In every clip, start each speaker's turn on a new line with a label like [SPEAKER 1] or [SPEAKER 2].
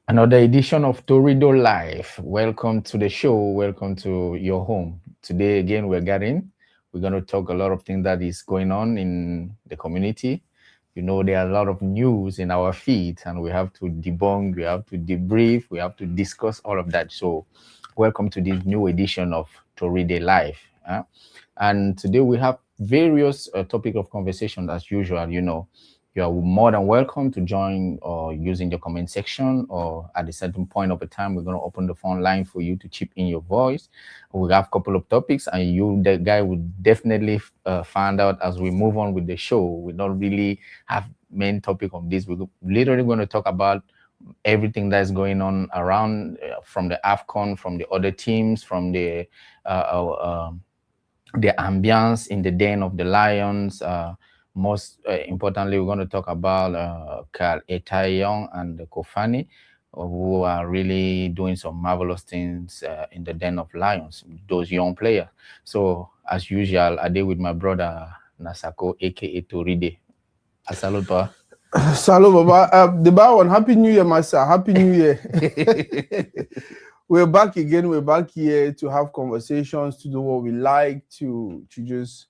[SPEAKER 1] Another edition of Torido Live. Welcome to the show. Welcome to your home. Today, again, we're going to talk a lot of things that is going on in the community. You know, there are a lot of news in our feed, and we have to debunk, we have to debrief, we have to discuss all of that. So, welcome to this new edition of Torido Live. And today we have various topic of conversation as usual. You know, you are more than welcome to join or using the comment section, or at a certain point of the time we're going to open the phone line for you to chip in your voice. We have a couple of topics, and you, the guy, will definitely find out as we move on with the show. We don't really have main topic on this. We're literally going to talk about everything that's going on around, from the AFCON, from the other teams, from the ambience in the den of the lions. Most importantly, we're going to talk about Carl Etayong and Kofani, who are really doing some marvelous things in the den of lions, those young players. So, as usual, I did with my brother Nasako, aka Toride. Asalupa.
[SPEAKER 2] Salut, Baba. The bar one. Happy New Year, Master. Happy New Year. We're back again. We're back here to have conversations, to do what we like, to just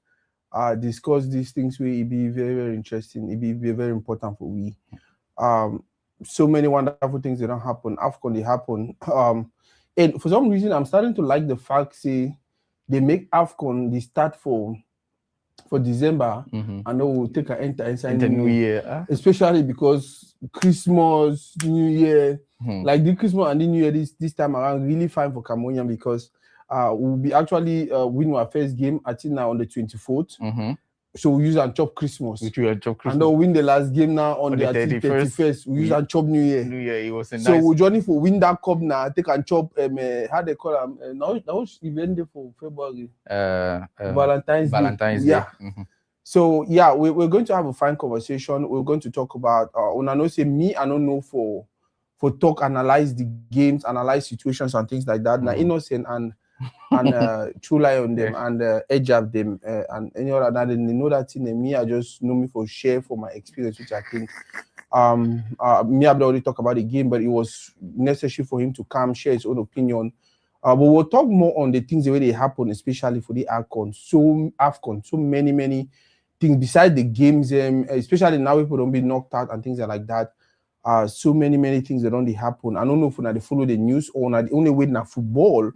[SPEAKER 2] discuss these things. Will be very, very interesting. It be very important for we. So many wonderful things that don't happen. AFCON they happen. And for some reason, I'm starting to like the fact say they make AFCON the start for December, and then we'll take an enter inside
[SPEAKER 1] the New Year.
[SPEAKER 2] Especially because Christmas, New Year, like the Christmas and the New Year this time around, really fine for Cameroonian because we'll be actually winning our first game, I think now on the 24th. So we use and chop Christmas. And then we'll win the last game now on the 31st. We use and chop New Year.
[SPEAKER 1] It was a
[SPEAKER 2] so
[SPEAKER 1] nice...
[SPEAKER 2] we're joining for win that cup now. Take and chop how they call them now event for February. Valentine's Day. Yeah. So yeah, we're going to have a fine conversation. We're going to talk about when I know say me, I don't know for talk, analyze the games, analyze situations and things like that. Now innocent and true lie on them and edge up them and any other that they know that thing. And me, I just know me for share for my experience, which I think me I've already talked about the game, but it was necessary for him to come share his own opinion. But we'll talk more on the things the way they happen, especially for the AFCON. So many things besides the games, especially now people don't be knocked out and things like that. So many things that don't happen. I don't know if they follow the news or not. The only way now football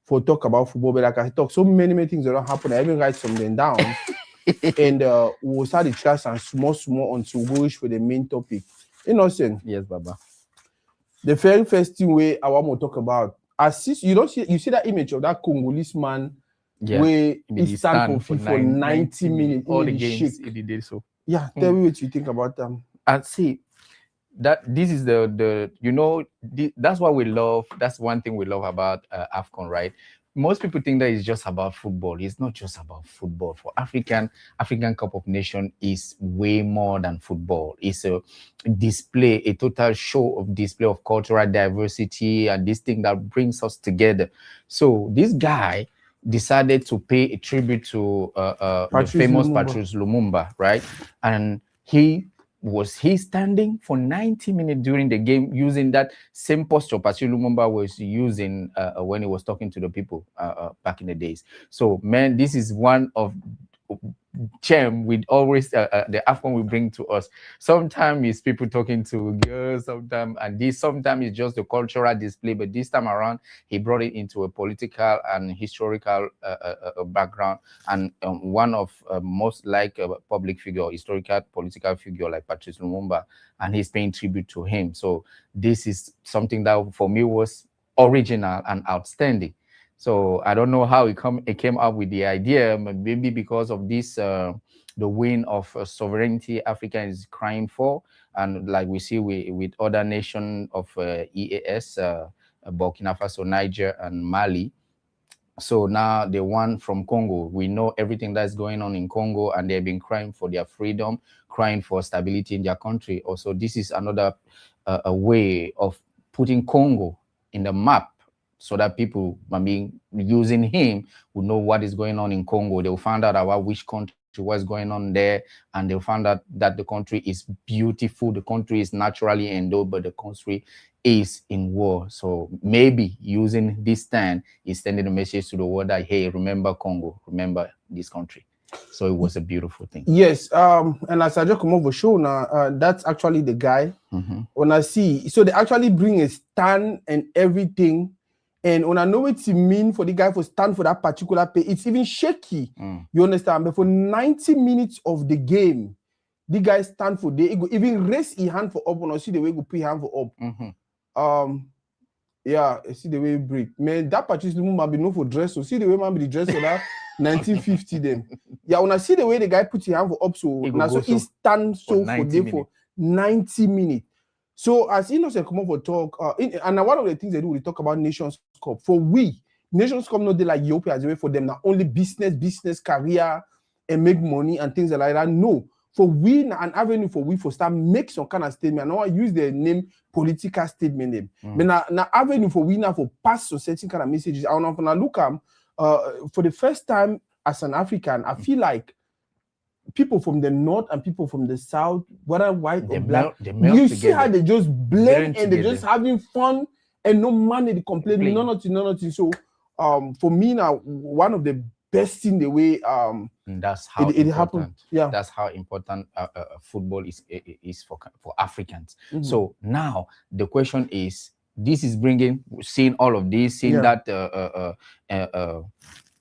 [SPEAKER 2] for talk about football, but like I talk so many things that don't happen. I even write some of them down, and we'll start the class and small until we go for the main topic. Innocent.
[SPEAKER 1] Yes, Baba.
[SPEAKER 2] The very first thing I want to talk about. You see that image of that Congolese man where he stand for 90 minutes.
[SPEAKER 1] All the games he did so.
[SPEAKER 2] Yeah, tell me what you think about them.
[SPEAKER 1] And see that this is that's what we love. That's one thing we love about AFCON, right? Most people think that it's just about football. It's not just about football. For African Cup of Nations is way more than football. It's a display, a total show of display of cultural diversity and this thing that brings us together. So this guy decided to pay a tribute to the famous Patrice Lumumba, right? And he standing for 90 minutes during the game using that same posture Patrice Lumumba was using when he was talking to the people back in the days. So, man, this is one of gem we always the AFCON will bring to us. Sometimes it's people talking to girls, sometimes it's just the cultural display, but this time around he brought it into a political and historical background, and one of most like public figure, historical political figure like Patrice Lumumba, and he's paying tribute to him. So this is something that for me was original and outstanding. So I don't know how it came up with the idea, maybe because of this, the win of sovereignty Africa is crying for. And like we see with other nations of EAS, Burkina Faso, Niger, and Mali. So now the one from Congo, we know everything that's going on in Congo, and they've been crying for their freedom, crying for stability in their country. Also, this is another a way of putting Congo in the map, so that people, using him, will know what is going on in Congo. They will find out about which country what's going on there, and they found out that the country is beautiful, the country is naturally endowed, but the country is in war. So maybe using this time is sending a message to the world that, hey, remember Congo, remember this country. So it was a beautiful thing.
[SPEAKER 2] Yes, and as I just come over show now, that's actually the guy. When I see, so they actually bring a stand and everything. And when I know what it mean for the guy for stand for that particular pay, it's even shaky. You understand? But for 90 minutes of the game, the guy stand for day, he go even raise his hand for up, and I see the way he go put his hand for up. Yeah, I see the way he breathe. Man, that particular might be known for dress. So see the way man be the dress for that 1950 then. Yeah, when I see the way the guy put his hand for up, so now so he stand so for day for 90 minutes. So as Innocent come up for talk, and one of the things they do, we talk about Nations Cup. For we, Nations Cup not they like Ethiopia as a way for them, not only business, career, and make money and things like that. No. For we, an avenue for we for start make some kind of statement. I know I use the name political statement name. But now avenue for we now for pass so certain kind of messages. I want to look at for the first time as an African, I feel like people from the north and people from the south, whether white or black, you see how they just blend and they're just having fun and no money they complaining, nothing. So for me now, one of the best thing the way
[SPEAKER 1] that's how
[SPEAKER 2] it happened. Yeah,
[SPEAKER 1] that's how important football is for Africans. So now the question is, this is bringing, seeing all of this, seeing that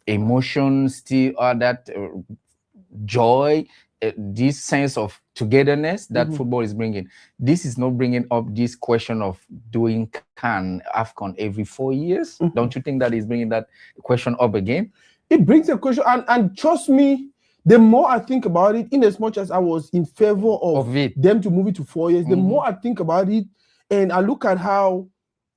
[SPEAKER 1] emotion, still that joy, this sense of togetherness that football is bringing. This is not bringing up this question of doing AFCON every 4 years. Don't you think that is bringing that question up again?
[SPEAKER 2] It brings a question, and trust me, the more I think about it, in as much as I was in favor of them to move it to 4 years, the more I think about it, and I look at how,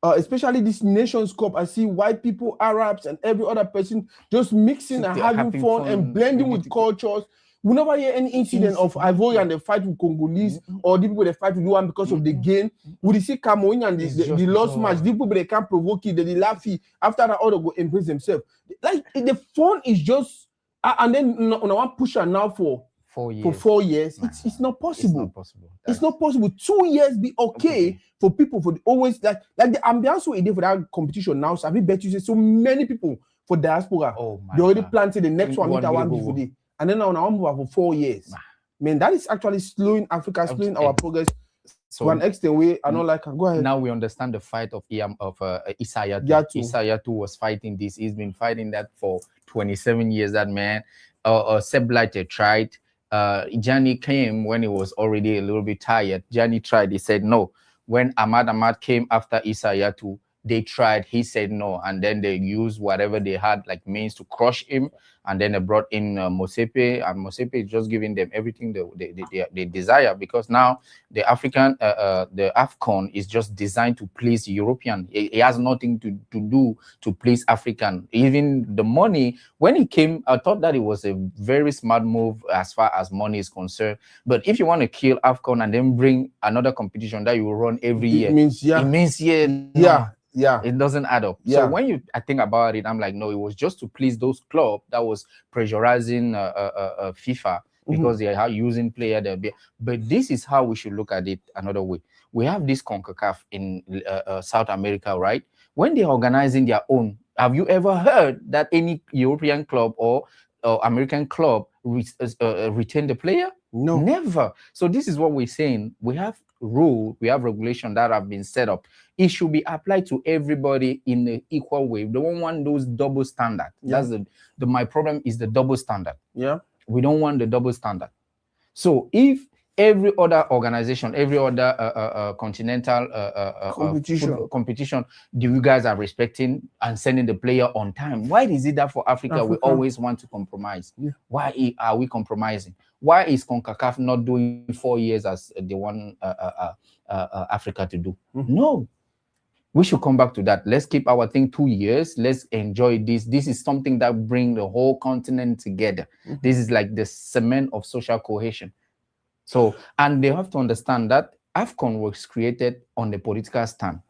[SPEAKER 2] especially this Nations Cup, I see white people, Arabs, and every other person just mixing and having fun and blending with cultures. We never hear any incident of Ivory and the fight with Congolese, or the people they fight with one because of the game. We see Cameroon and the lost match. The people they can't provoke it, they laugh it. After that, all they go embrace themselves. Like the fun is just, and then on one pusher now for 4 years. For 4 years, it's not possible. It's not possible. 2 years be okay for people for always like the ambiance we did for that competition now. So I bet you say so many people for diaspora. They already planted the next one meter one before day. And then now I move for 4 years. Man, that is actually slowing Africa, slowing our progress. So one extent way, I don't like. Go ahead.
[SPEAKER 1] Now we understand the fight of Isaiah. Isaiah was fighting this. He's been fighting that for 27 years. That man, Seb Blatter tried. Gianni came when he was already a little bit tired. Gianni tried. He said no. When Ahmad came after Isaiah, they tried. He said no, and then they used whatever they had like means to crush him. And then they brought in Mosepe, and Mosepe is just giving them everything they desire, because now the the AFCON is just designed to please European. It has nothing to do to please African. Even the money, when it came, I thought that it was a very smart move as far as money is concerned. But if you want to kill AFCON and then bring another competition that you will run every year, it means it doesn't add up. So when I think about it, I'm like, no, it was just to please those clubs that was pressurizing FIFA, because they are using player there. But this is how we should look at it another way. We have this CONCACAF in South America, right? When they're organizing their own, have you ever heard that any European club or American club retain the player?
[SPEAKER 2] No,
[SPEAKER 1] never. So this is what we're saying. We have rule, we have regulation that have been set up. It should be applied to everybody in an equal way. We don't want those double standard. That's my problem is the double standard. We don't want the double standard. So if every other organization, every other continental competition, you guys are respecting and sending the player on time, why is it that for Africa we always want to compromise? Why are we compromising? Why is CONCACAF not doing 4 years as they want Africa to do? No. We should come back to that. Let's keep our thing 2 years. Let's enjoy this. This is something that brings the whole continent together. This is like the cement of social cohesion. So, and they have to understand that AFCON was created on the political stand.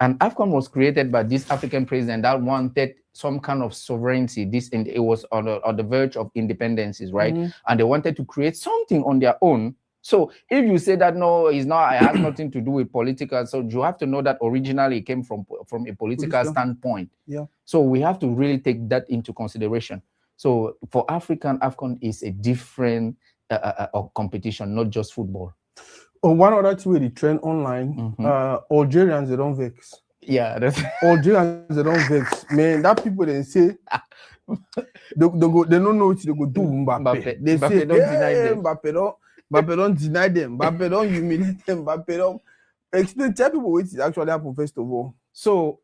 [SPEAKER 1] And AFCON was created by this African president that wanted some kind of sovereignty. It was on the verge of independences, right? And they wanted to create something on their own. So if you say that no, it's not, it has nothing to do with political, so you have to know that originally it came from a political standpoint.
[SPEAKER 2] Yeah.
[SPEAKER 1] So we have to really take that into consideration. So for African, AFCON is a different competition, not just football.
[SPEAKER 2] One other thing with the trend online, Algerians, they don't vex.
[SPEAKER 1] Yeah,
[SPEAKER 2] Algerians, they don't vex. Man, that people they say they don't know what they go do Mbappe. They say
[SPEAKER 1] don't deny them.
[SPEAKER 2] Mbappe don't deny them. Mbappe don't humiliate them. Mbappe don't explain. Tell people what is actually happened first of all.
[SPEAKER 1] So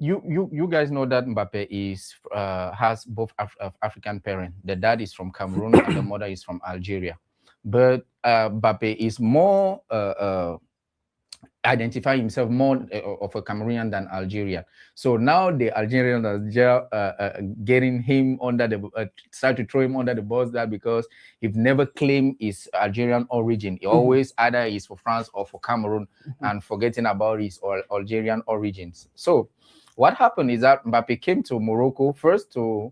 [SPEAKER 1] you guys know that Mbappe is has both African parents. The dad is from Cameroon and the mother is from Algeria. But Mbappe is more identify himself more of a Cameroonian than Algerian. So now the Algerians are getting him under the start to throw him under the bus, that because he never claimed his Algerian origin. He always either is for France or for Cameroon, and forgetting about his Algerian origins. So what happened is that Mbappe came to Morocco first to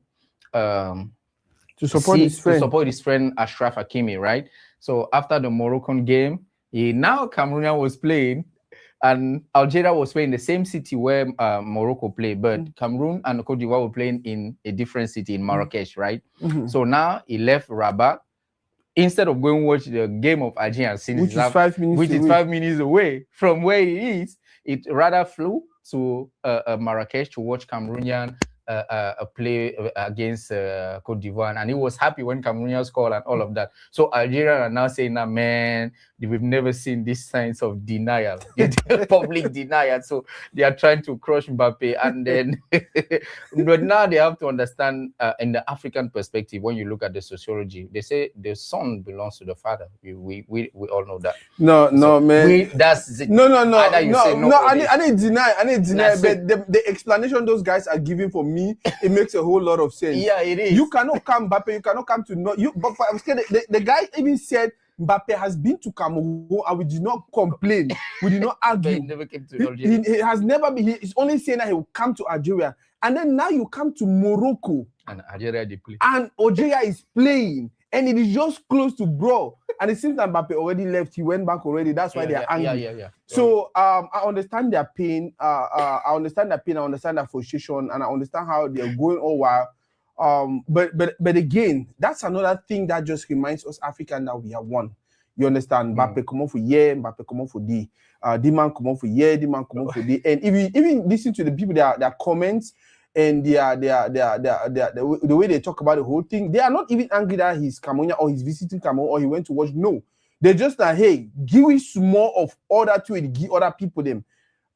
[SPEAKER 1] support his friend Achraf Hakimi, right? So after the Moroccan game, Cameroonian was playing, and Algeria was playing the same city where Morocco played, but Cameroon and Cote d'Ivoire were playing in a different city in Marrakesh, right? So now he left Rabat instead of going watch the game of Algeria,
[SPEAKER 2] which is 5
[SPEAKER 1] minutes away from where he is. It rather flew to Marrakesh to watch Cameroonian play against Cote d'Ivoire, and he was happy when Cameroonian scored and all of that. So Algeria are now saying, man, we've never seen these signs of denial, public denial. So they are trying to crush Mbappe, and then but now they have to understand in the African perspective, when you look at the sociology, they say the son belongs to the father. We all know that.
[SPEAKER 2] No, man.
[SPEAKER 1] That's it.
[SPEAKER 2] No. I didn't deny. But the explanation those guys are giving for me, it makes a whole lot of sense.
[SPEAKER 1] Yeah, it is.
[SPEAKER 2] You cannot come, Mbappe. You cannot come to you. But I'm scared. The guy even said Mbappe has been to Cameroon and we did not complain. We did not argue.
[SPEAKER 1] He never came to Algeria.
[SPEAKER 2] He has never been. He's only saying that he will come to Algeria, and then now you come to Morocco
[SPEAKER 1] and Algeria they play,
[SPEAKER 2] and Algeria is playing, and it is just close to bro. And it seems that Mbappe already left. He went back already. That's why they are angry.
[SPEAKER 1] Yeah.
[SPEAKER 2] So I understand their pain. I understand their pain. I understand their frustration, and I understand how they're going all while. But again, that's another thing that just reminds us African that we are one. You understand? Mbappe come on for year, Mbappe come on for D. The man come on for year, the man come on for D. And if you even listen to the people, their comments and the way they talk about the whole thing, they are not even angry that he's Cameroon or he's visiting Cameroon or he went to watch. No, they're just like, hey, give us more of order to it, give other people them.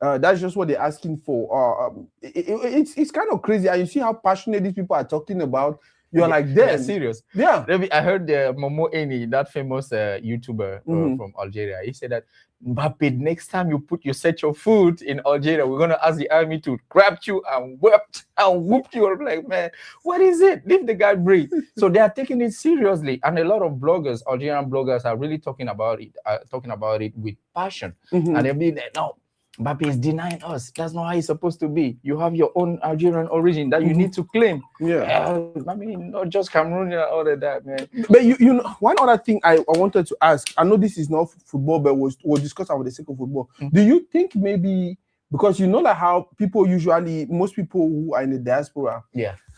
[SPEAKER 2] That's just what they're asking for. It's kind of crazy, and you see how passionate these people are talking about. You're like, damn,
[SPEAKER 1] they're serious.
[SPEAKER 2] Yeah.
[SPEAKER 1] I heard Momo Eni, that famous YouTuber from Algeria. He said that Mbappe, next time you set your foot in Algeria, we're gonna ask the army to grab you and whoop you. I'm like, man, what is it? Leave the guy breathe. So they are taking it seriously, and a lot of bloggers, Algerian bloggers, are really talking about it with passion, and they're being like, no, Mbappe is denying us. That's not how it's supposed to be. You have your own Algerian origin that you need to claim.
[SPEAKER 2] Yeah.
[SPEAKER 1] I mean, not just Cameroon and all of that, man.
[SPEAKER 2] But you know, one other thing I wanted to ask, I know this is not football, but we'll discuss about the sake of football. Do you think maybe, because you know like how people usually, most people who are in the diaspora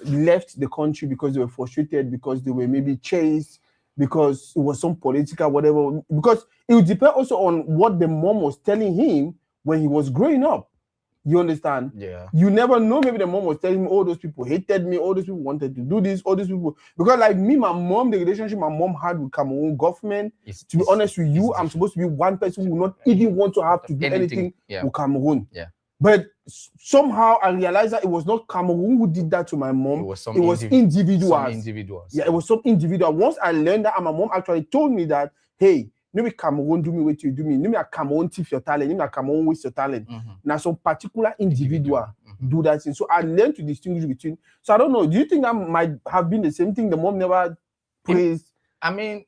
[SPEAKER 2] left the country because they were frustrated, because they were maybe chased, because it was some political whatever, because it would depend also on what the mom was telling him when he was growing up. You understand?
[SPEAKER 1] Yeah.
[SPEAKER 2] You never know. Maybe the mom was telling him, all those people hated me, all those people wanted to do this, all those people. Because like me, my mom, the relationship my mom had with Cameroon government, to be honest with you, I'm supposed to be one person who will not even want to have to do anything with Cameroon.
[SPEAKER 1] Yeah.
[SPEAKER 2] But somehow I realized that it was not Cameroon who did that to my mom. It was individuals. Yeah, it was some individual. Once I learned that, and my mom actually told me that, hey, maybe Cameroon do me what you do me. Maybe a Cameroon thief your talent. Maybe a Cameroon waste your talent. Now some particular individual do that thing. So I learned to distinguish between. So I don't know. Do you think that might have been the same thing? The mom never praised.
[SPEAKER 1] I mean,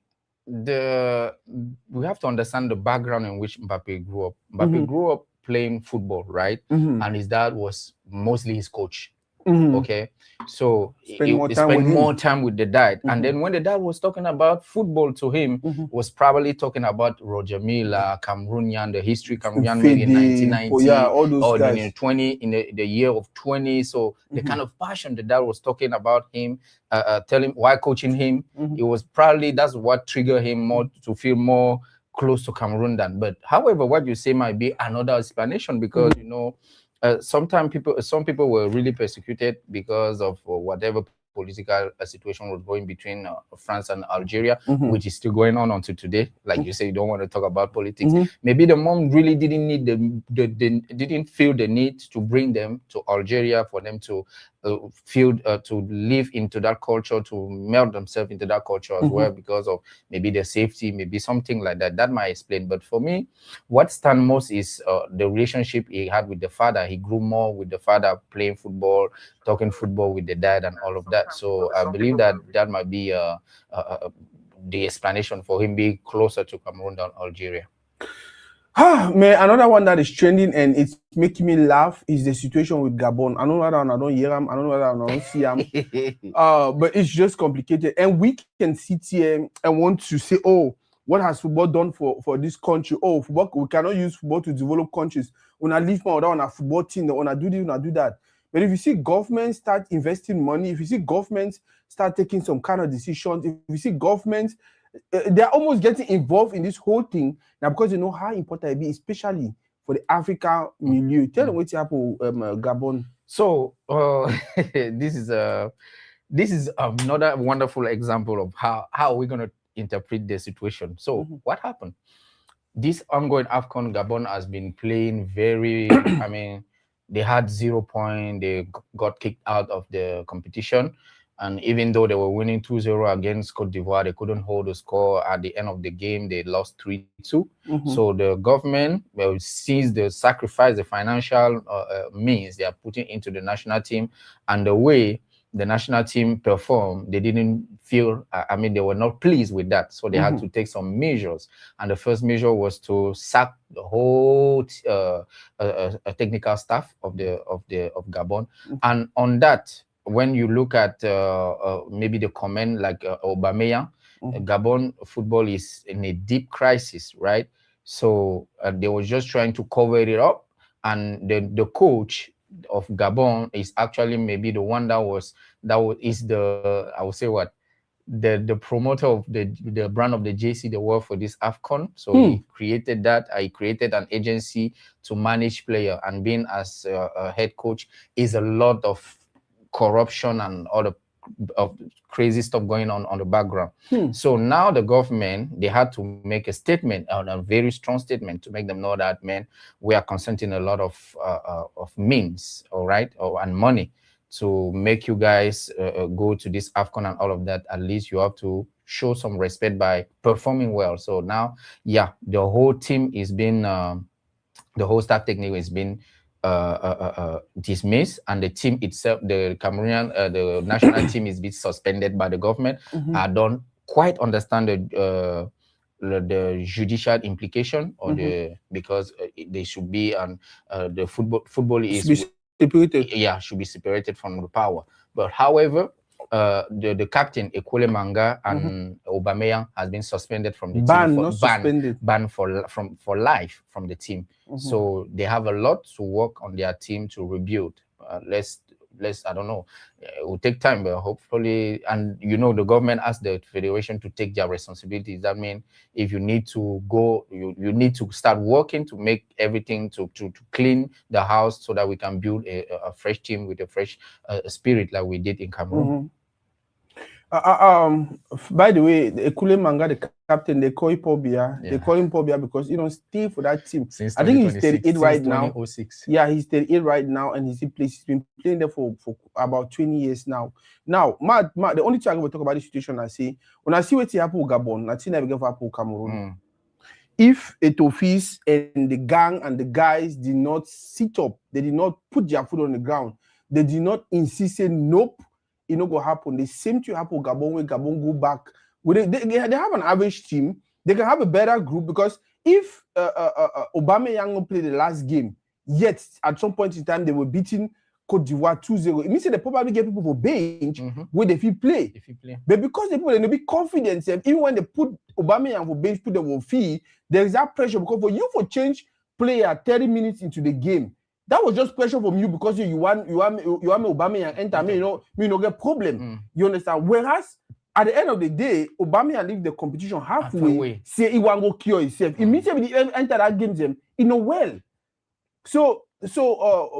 [SPEAKER 1] we have to understand the background in which Mbappe grew up. Mbappe grew up playing football, right?
[SPEAKER 2] Mm-hmm.
[SPEAKER 1] And his dad was mostly his coach.
[SPEAKER 2] Mm-hmm.
[SPEAKER 1] Okay, so
[SPEAKER 2] Spend
[SPEAKER 1] more time with the dad.
[SPEAKER 2] Mm-hmm.
[SPEAKER 1] And then when the dad was talking about football to him,
[SPEAKER 2] mm-hmm.
[SPEAKER 1] was probably talking about Roger Milla, Cameroonian, the history Cameroonian, maybe in 1990,
[SPEAKER 2] all those
[SPEAKER 1] or
[SPEAKER 2] guys.
[SPEAKER 1] in 20, in the year of 20. So the kind of passion the dad was talking about him, telling why coaching him, it was probably that's what triggered him more to feel more close to Cameroon than. But however, what you say might be another explanation, because you know, some people were really persecuted because of whatever political situation was going between France and Algeria, which is still going on until today. Like you say, you don't want to talk about politics. Maybe the mom really didn't need didn't feel the need to bring them to Algeria for them to feel to live into that culture, to melt themselves into that culture as well, because of maybe their safety, maybe something like that. That might explain. But for me, what stands most is the relationship he had with the father. He grew more with the father, playing football, talking football with the dad, and all of that. So I believe that might be the explanation for him being closer to Cameroon than Algeria.
[SPEAKER 2] Man, another one that is trending and it's making me laugh is the situation with Gabon. I know that I don't hear him, I don't know that I don't see him. But it's just complicated. And we can sit here and want to say, oh, what has football done for this country? Oh, football, we cannot use football to develop countries. When I leave my order on a football team, when I do this, when I do that. But if you see governments start investing money, if you see governments start taking some kind of decisions, if you see governments, they're almost getting involved in this whole thing now, because you know how important it is, especially for the Africa milieu. Tell them what's happening, Gabon.
[SPEAKER 1] So this is another wonderful example of how we're going to interpret the situation. So what happened? This ongoing AFCON, Gabon has been playing very, I mean, they had 0 points. They got kicked out of the competition. And even though they were winning 2-0 against Cote d'Ivoire, they couldn't hold the score. At the end of the game, they lost 3-2. So the government, sees the sacrifice, the financial means they are putting into the national team, and the way the national team performed, they didn't feel, I mean, they were not pleased with that. So they had to take some measures. And the first measure was to sack the whole technical staff of Gabon. And on that, when you look at maybe the comment like Aubameyang, Gabon football is in a deep crisis, right? So they were just trying to cover it up. And the coach of Gabon is actually maybe the one is the, I would say what, the promoter of the brand of the JC they were for this AFCON. So he created that. He created an agency to manage player, and being as a head coach is a lot of corruption and all the of crazy stuff going on the background. So now the government, they had to make a statement, a very strong statement, to make them know that, man, we are consenting a lot of means, all right, and money to make you guys go to this AFCON and all of that. At least you have to show some respect by performing well. So now, yeah, the whole team is being, the whole staff technique has been dismissed, and the team itself, the Cameroonian, the national team, is being suspended by the government. I don't quite understand the judicial implication, or because they should be, and the football is
[SPEAKER 2] separated.
[SPEAKER 1] Yeah, should be separated from the power. But however, the captain Ekole Manga and Aubameyang has been suspended from the team. Banned for life from the team. So they have a lot to work on their team to rebuild. Let's I don't know, it will take time, but hopefully, and you know, the government asked the federation to take their responsibilities. That means if you need to go, you need to start working to make everything to clean the house, so that we can build a fresh team with a fresh spirit, like we did in Cameroon.
[SPEAKER 2] By the way, Ekule Manga, the captain, they call him Pobia. They call him Pobia because he don't stay for that team.
[SPEAKER 1] Since
[SPEAKER 2] I think he's 38 right now.
[SPEAKER 1] 2006.
[SPEAKER 2] Yeah, he's 38 right now, and he's been playing there for about 20 years now. Now, the only thing I will talk about this situation, I see when I see what happened with Gabon, I see never get for Cameroon. If Etofis and the gang and the guys did not sit up, they did not put their foot on the ground, they did not insist, say nope, it not go happen. The same thing happen Gabon when Gabon go back. They have an average team. They can have a better group, because if Aubameyang play the last game Yet at some point in time they were beating Cote d'Ivoire 2-0. It means they probably get people for bench where they feel play. But because the people they be confident, even when they put Aubameyang for bench, put them for fee, there is that pressure because for you for change player 30 minutes into the game, that was just pressure from you because you want Aubameyang enter me, you know get problem. You understand? Whereas at the end of the day, Aubameyang leave the competition halfway. Say he want to go cure himself. Immediately enter that game, you know well. So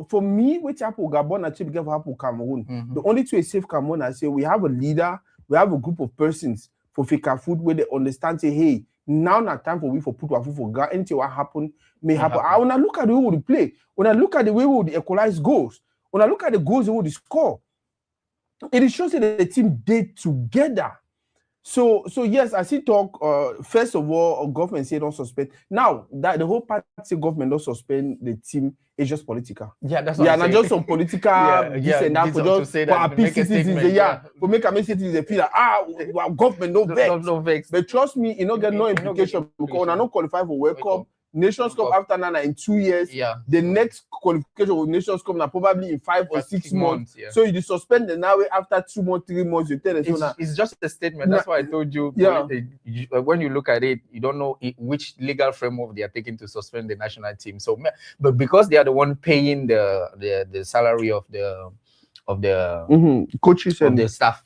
[SPEAKER 2] for me, which Apple Gabon and Chip Apple Cameroon, the only two is safe Cameroon. I say we have a leader, we have a group of persons for Fika food where they understand. Say, hey, now not time for we for put our food for God. Anything what happen may happen. When I look at the way we play, when I look at the way we equalize goals, when I look at the goals they would score, it shows that the team did together. So yes, I see talk. First of all, government say don't suspend. Now that the whole party government don't suspend the team is just political.
[SPEAKER 1] Yeah, that's what I'm
[SPEAKER 2] not just some political this and that for just for appease citizens. For make a citizens feel like well, government no vex. But trust me, it not get no implication because I not qualify for World Cup. Nations Cup after now in 2 years. The next qualification with Nations Cup now probably in 5 or 6 months. So you suspend the now after 2 months, 3 months. You tell us
[SPEAKER 1] it's just a statement. That's why I told you. When you look at it, you don't know which legal framework they are taking to suspend the national team. So, but because they are the one paying the salary of the
[SPEAKER 2] coaches and
[SPEAKER 1] the staff,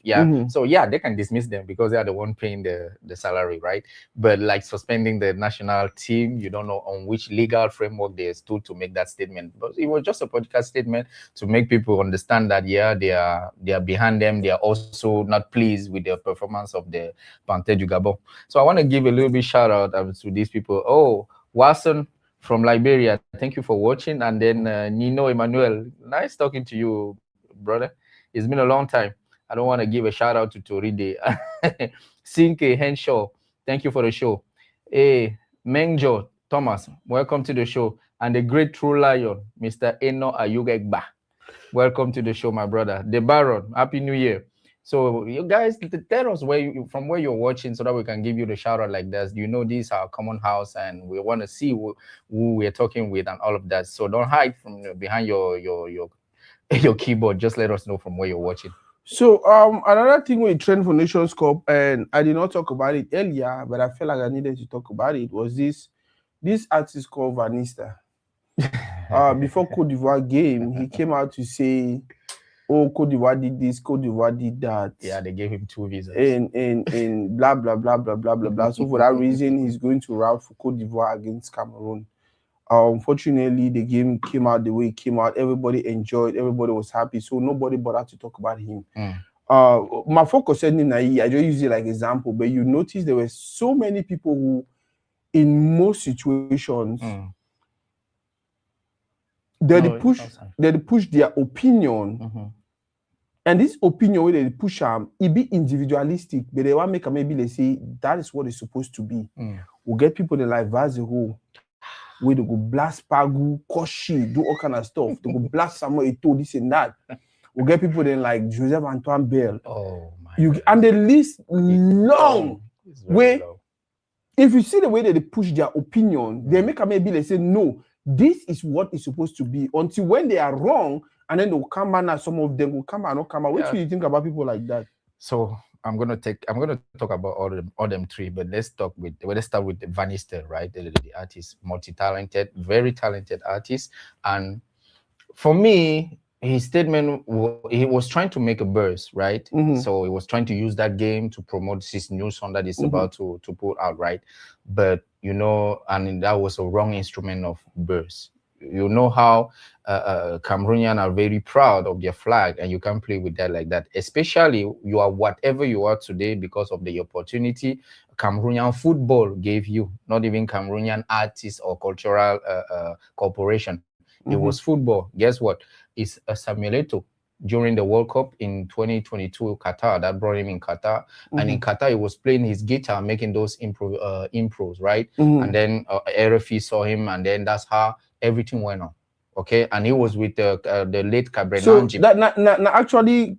[SPEAKER 1] so they can dismiss them because they are the one paying the salary, right? But like suspending the national team, you don't know on which legal framework they stood to make that statement. But it was just a political statement to make people understand that they are behind them. They are also not pleased with the performance of the Panthère du Gabon. So I want to give a little bit shout out to these people. Oh, Watson from Liberia, thank you for watching. And then Nino Emmanuel, nice talking to you, brother. It's been a long time. I don't want to give a shout out to Toride. Sinke Henshaw, thank you for the show. Hey, Mengjo Thomas, welcome to the show. And the great true lion, Mr. Eno Ayugegba, welcome to the show, my brother. The Baron, Happy New Year. So you guys tell us from where you're watching so that we can give you the shout out like this. You know, this is our common house and we want to see who we're talking with and all of that. So don't hide from behind your keyboard. Just let us know from where you're watching.
[SPEAKER 2] So another thing we trained for Nations Cup, and I did not talk about it earlier, but I felt like I needed to talk about it, was this artist called Vanista. Before Cote d'Ivoire game, he came out to say, oh, Cote d'Ivoire did this, Cote d'Ivoire did that.
[SPEAKER 1] Yeah, they gave him 2 visas.
[SPEAKER 2] And blah, blah, blah, blah, blah, blah, blah. So for that reason, he's going to route for Cote d'Ivoire against Cameroon. Unfortunately, the game came out the way it came out. Everybody enjoyed. Everybody was happy. So nobody bothered to talk about him. My focus on him, I just use it like example. But you notice there were so many people who, in most situations, they push their opinion. And this opinion where they push them, it be individualistic. But they want to make a maybe they say that is what it's supposed to be. We'll get people that like Vazero, where they go blast Pagu, Koshi, do all kind of stuff. They go blast Samuel Eto'o, this and that. We'll get people then like Joseph Antoine Bell.
[SPEAKER 1] Oh my!
[SPEAKER 2] And the list long. Where if you see the way that they push their opinion, they make a maybe they say no, this is what it's supposed to be. Until when they are wrong, and then they'll come back. Now some of them will come back, not come back. What do you think about people like that?
[SPEAKER 1] So I'm gonna talk about all them 3, but let's start with Vanista, right? The artist, multi-talented, very talented artist. And for me, his statement, he was trying to make a buzz, right? So he was trying to use that game to promote his new song that he's about to put out, right? But and that was a wrong instrument of buzz. You know how Cameroonians are very proud of their flag, and you can't play with that like that. Especially you are whatever you are today because of the opportunity Cameroonian football gave you, not even Cameroonian artists or cultural corporation. It was football. Guess what? It's a Samuel Eto'o during the World Cup in 2022 Qatar that brought him in Qatar. And in Qatar, he was playing his guitar, making those impros, right? And then RFE saw him, and then that's how everything went on. Okay, and he was with the late Cabrera.
[SPEAKER 2] So that actually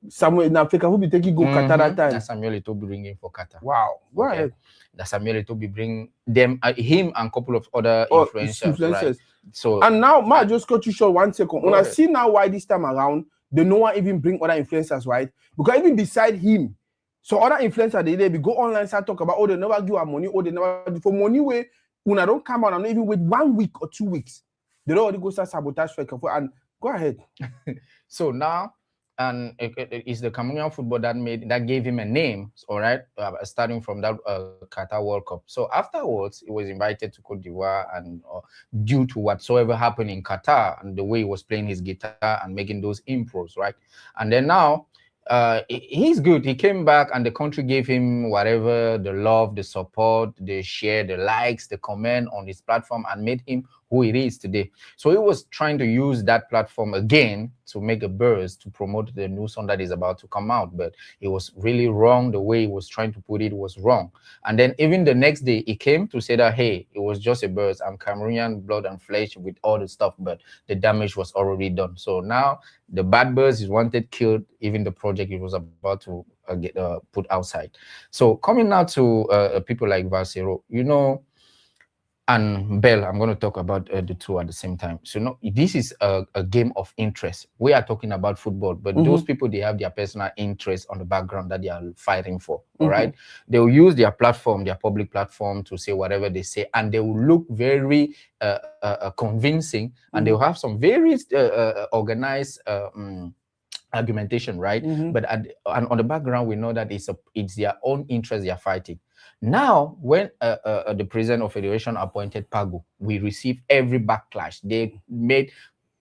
[SPEAKER 2] Samuel Africa who be taking go Qatar that time.
[SPEAKER 1] That Samuel Eto'o bringing for Qatar.
[SPEAKER 2] Wow,
[SPEAKER 1] okay. That Samuel Eto'o be bring them him and a couple of other influencers. Right? So
[SPEAKER 2] and now, ma, just cut you short 1 second. When I see now why this time around, they no one even bring other influencers, right? Because even beside him, so other influencers they go online start talk about, oh, they never give her money, oh, they never for money way. When I don't come out, I'm not even wait 1 week or 2 weeks. They don't already go start sabotage for and go ahead.
[SPEAKER 1] So now, and it's the Cameroonian football that gave him a name, all right, starting from that Qatar World Cup. So afterwards, he was invited to Cote d'Ivoire, and due to whatsoever happened in Qatar and the way he was playing his guitar and making those impros, right? And then now, he's good. He came back and the country gave him whatever, the love, the support, the share, the likes, the comment on his platform, and made him who it is today. So he was trying to use that platform again to make a buzz, to promote the new song that is about to come out. But it was really wrong. The way he was trying to put it was wrong. And then even the next day, he came to say that, hey, it was just a buzz. I'm Cameroonian, blood and flesh with all the stuff, but the damage was already done. So now the bad buzz is wanted, killed, even the project it was about to get put outside. So coming now to people like Valsero, you know, and Bell, I'm going to talk about the two at the same time. So no, this is a game of interest. We are talking about football, but those people, they have their personal interest on the background that they are fighting for, all right? They will use their platform, their public platform, to say whatever they say, and they will look very convincing, and they will have some very organized argumentation, right? But and on the background, we know that it's their own interest they are fighting. Now, when the president of Federation appointed Pagu, we received every backlash. They made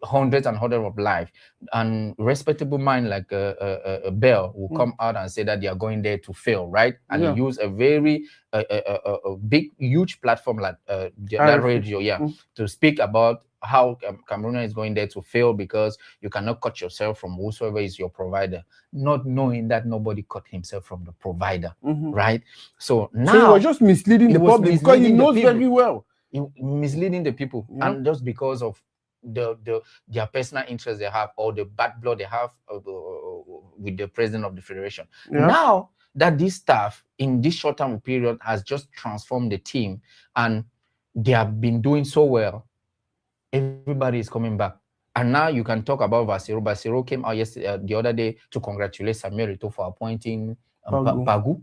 [SPEAKER 1] hundreds and hundreds of lives, and respectable mind like Bell will come out and say that they are going there to fail, right? And he use a very big, huge platform like that radio, to speak about how Cameroon is going there to fail because you cannot cut yourself from whosoever is your provider, not knowing that nobody cut himself from the provider, right? So now
[SPEAKER 2] he was just misleading the public because he knows very well.
[SPEAKER 1] Misleading the people, and just because of their personal interests they have, or the bad blood they have with the president of the federation. Now that this staff in this short-term period has just transformed the team and they have been doing so well, everybody is coming back. And now you can talk about Vasero. Vasero came out the other day to congratulate Samuel Eto'o for appointing Pagu.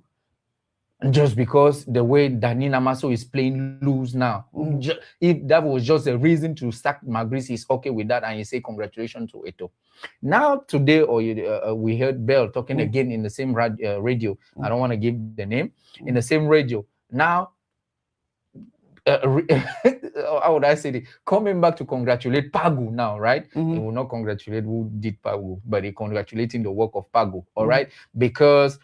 [SPEAKER 1] Just because the way Dani Namaso is playing loose now. If that was just a reason to sack Magris, he's okay with that, and you say congratulations to Eto'o. Now today, we heard Bell talking again in the same radio. I don't want to give the name. In the same radio. Now, how would I say it? Coming back to congratulate Pagu now, right? He will not congratulate who did Pagu, but he congratulating the work of Pagu, all right? Because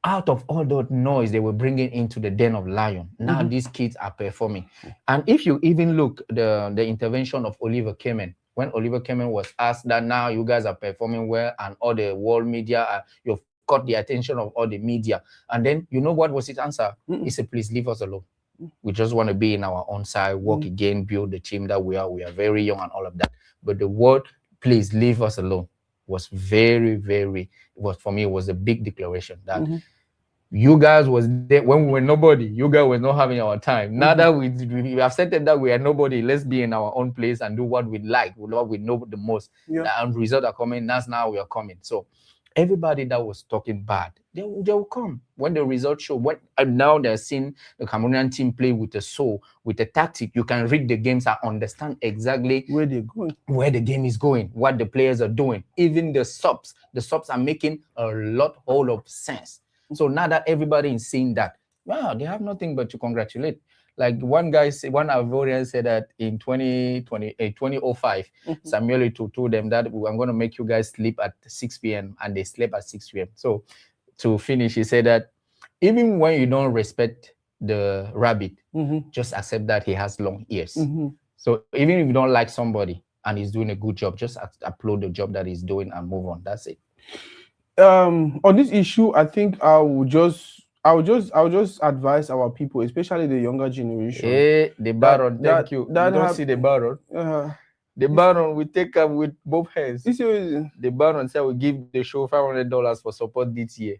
[SPEAKER 1] out of all that noise they were bringing into the den of lion, now these kids are performing. And if you even look the intervention of Oliver Kemen, when Oliver Kemen was asked that now you guys are performing well and all the world media, you've caught the attention of all the media, and then you know what was his answer? He said, please leave us alone. We just want to be in our own side, work again, build the team that we are. We are very young and all of that. But the word, please leave us alone, was very, very, for me, it was a big declaration that you guys was there when we were nobody. You guys were not having our time. Now that we have said that we are nobody, let's be in our own place and do what we like, what we know the most. And results are coming. That's now we are coming. So everybody that was talking bad, they will come when the results show. And now they're seeing the Cameroonian team play with a soul, with a tactic. You can read the games and understand exactly
[SPEAKER 2] where they're going,
[SPEAKER 1] where the game is going, what the players are doing. Even the subs are making a whole of sense. So now that everybody is seeing that, wow, they have nothing but to congratulate. Like one Ivorian said that in 2005, Samuel Eto'o told them that I'm going to make you guys sleep at 6 p.m. and they slept at 6 p.m. So to finish, he said that even when you don't respect the rabbit, just accept that he has long ears. So even if you don't like somebody and he's doing a good job, just upload the job that he's doing and move on. That's it.
[SPEAKER 2] On this issue, I think I will just advise our people, especially the younger generation.
[SPEAKER 1] Hey, the Baron, thank you. You don't see the Baron. The Baron will take up with both hands. The Baron said we give the show $500 for support this year.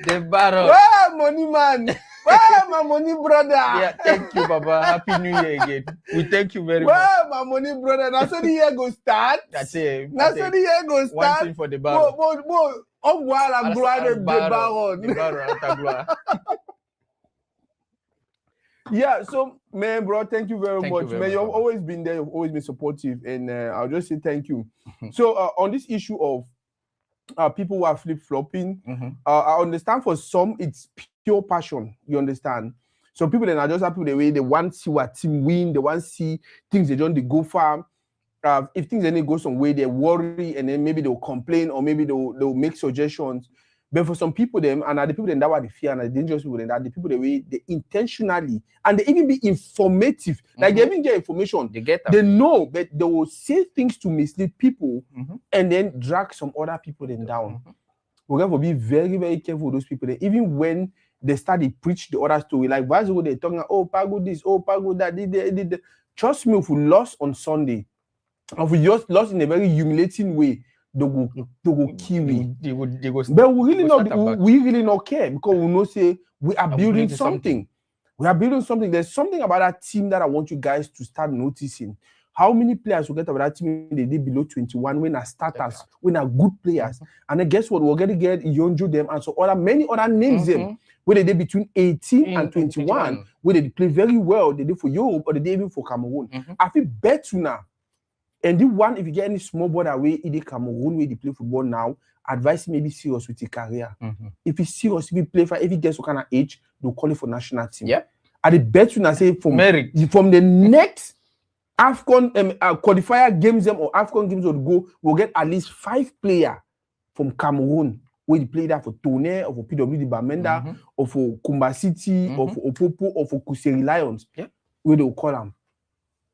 [SPEAKER 1] The battle.
[SPEAKER 2] Where money man? Where my money brother?
[SPEAKER 1] Yeah, thank you, Baba. Happy New Year again. We thank you very much.
[SPEAKER 2] Where my money brother? Now so the year go start.
[SPEAKER 1] That's it.
[SPEAKER 2] Now so the year go start.
[SPEAKER 1] One thing for the battle.
[SPEAKER 2] Yeah, so man, bro, thank you very much. Man, you've always been there, you've always been supportive, and I'll just say thank you. So on this issue of people who are flip-flopping, I understand for some it's pure passion, you understand. So people that are just happy with the way they want to see what team win, they want to see things they don't go far. If things then go some way, they worry and then maybe they'll complain or maybe they'll make suggestions. But for some people, them and the people that are the fear and the dangerous people, then are the people they intentionally and they even be informative. Like they even get information. They know, but they will say things to mislead people and then drag some other people then down. We're going to be very, very careful with those people. Then, even when they start to preach the other story, like why are they talking? Oh, Pago this, oh, Pago that. Did. Trust me, if we lost on Sunday, if we just lost in a very humiliating way, they will kill me. But we really not care because we know say we are building something. We are building something. There's something about that team that I want you guys to start noticing. How many players will get about that team they did below 21 when are starters, when are good players. And then guess what? We're gonna get Yonju them and so many other names them where they did between 18 and 21, where they play very well, they did for Europe or they did even for Cameroon. I feel better now. And the one, if you get any small boy away in the Cameroon where they play football now, advise him maybe serious with his career. If he's serious, if he play for, if he gets what kind of age, they'll call it for national team.
[SPEAKER 1] Yeah.
[SPEAKER 2] I the bet you say from the next AFCON qualifier games or AFCON games will go, we'll get at least 5 players from Cameroon where they play that for Tone or for PWD Bamenda or for Kumba City or for Opopo or for Kuseri Lions.
[SPEAKER 1] Yeah.
[SPEAKER 2] Where they'll call them.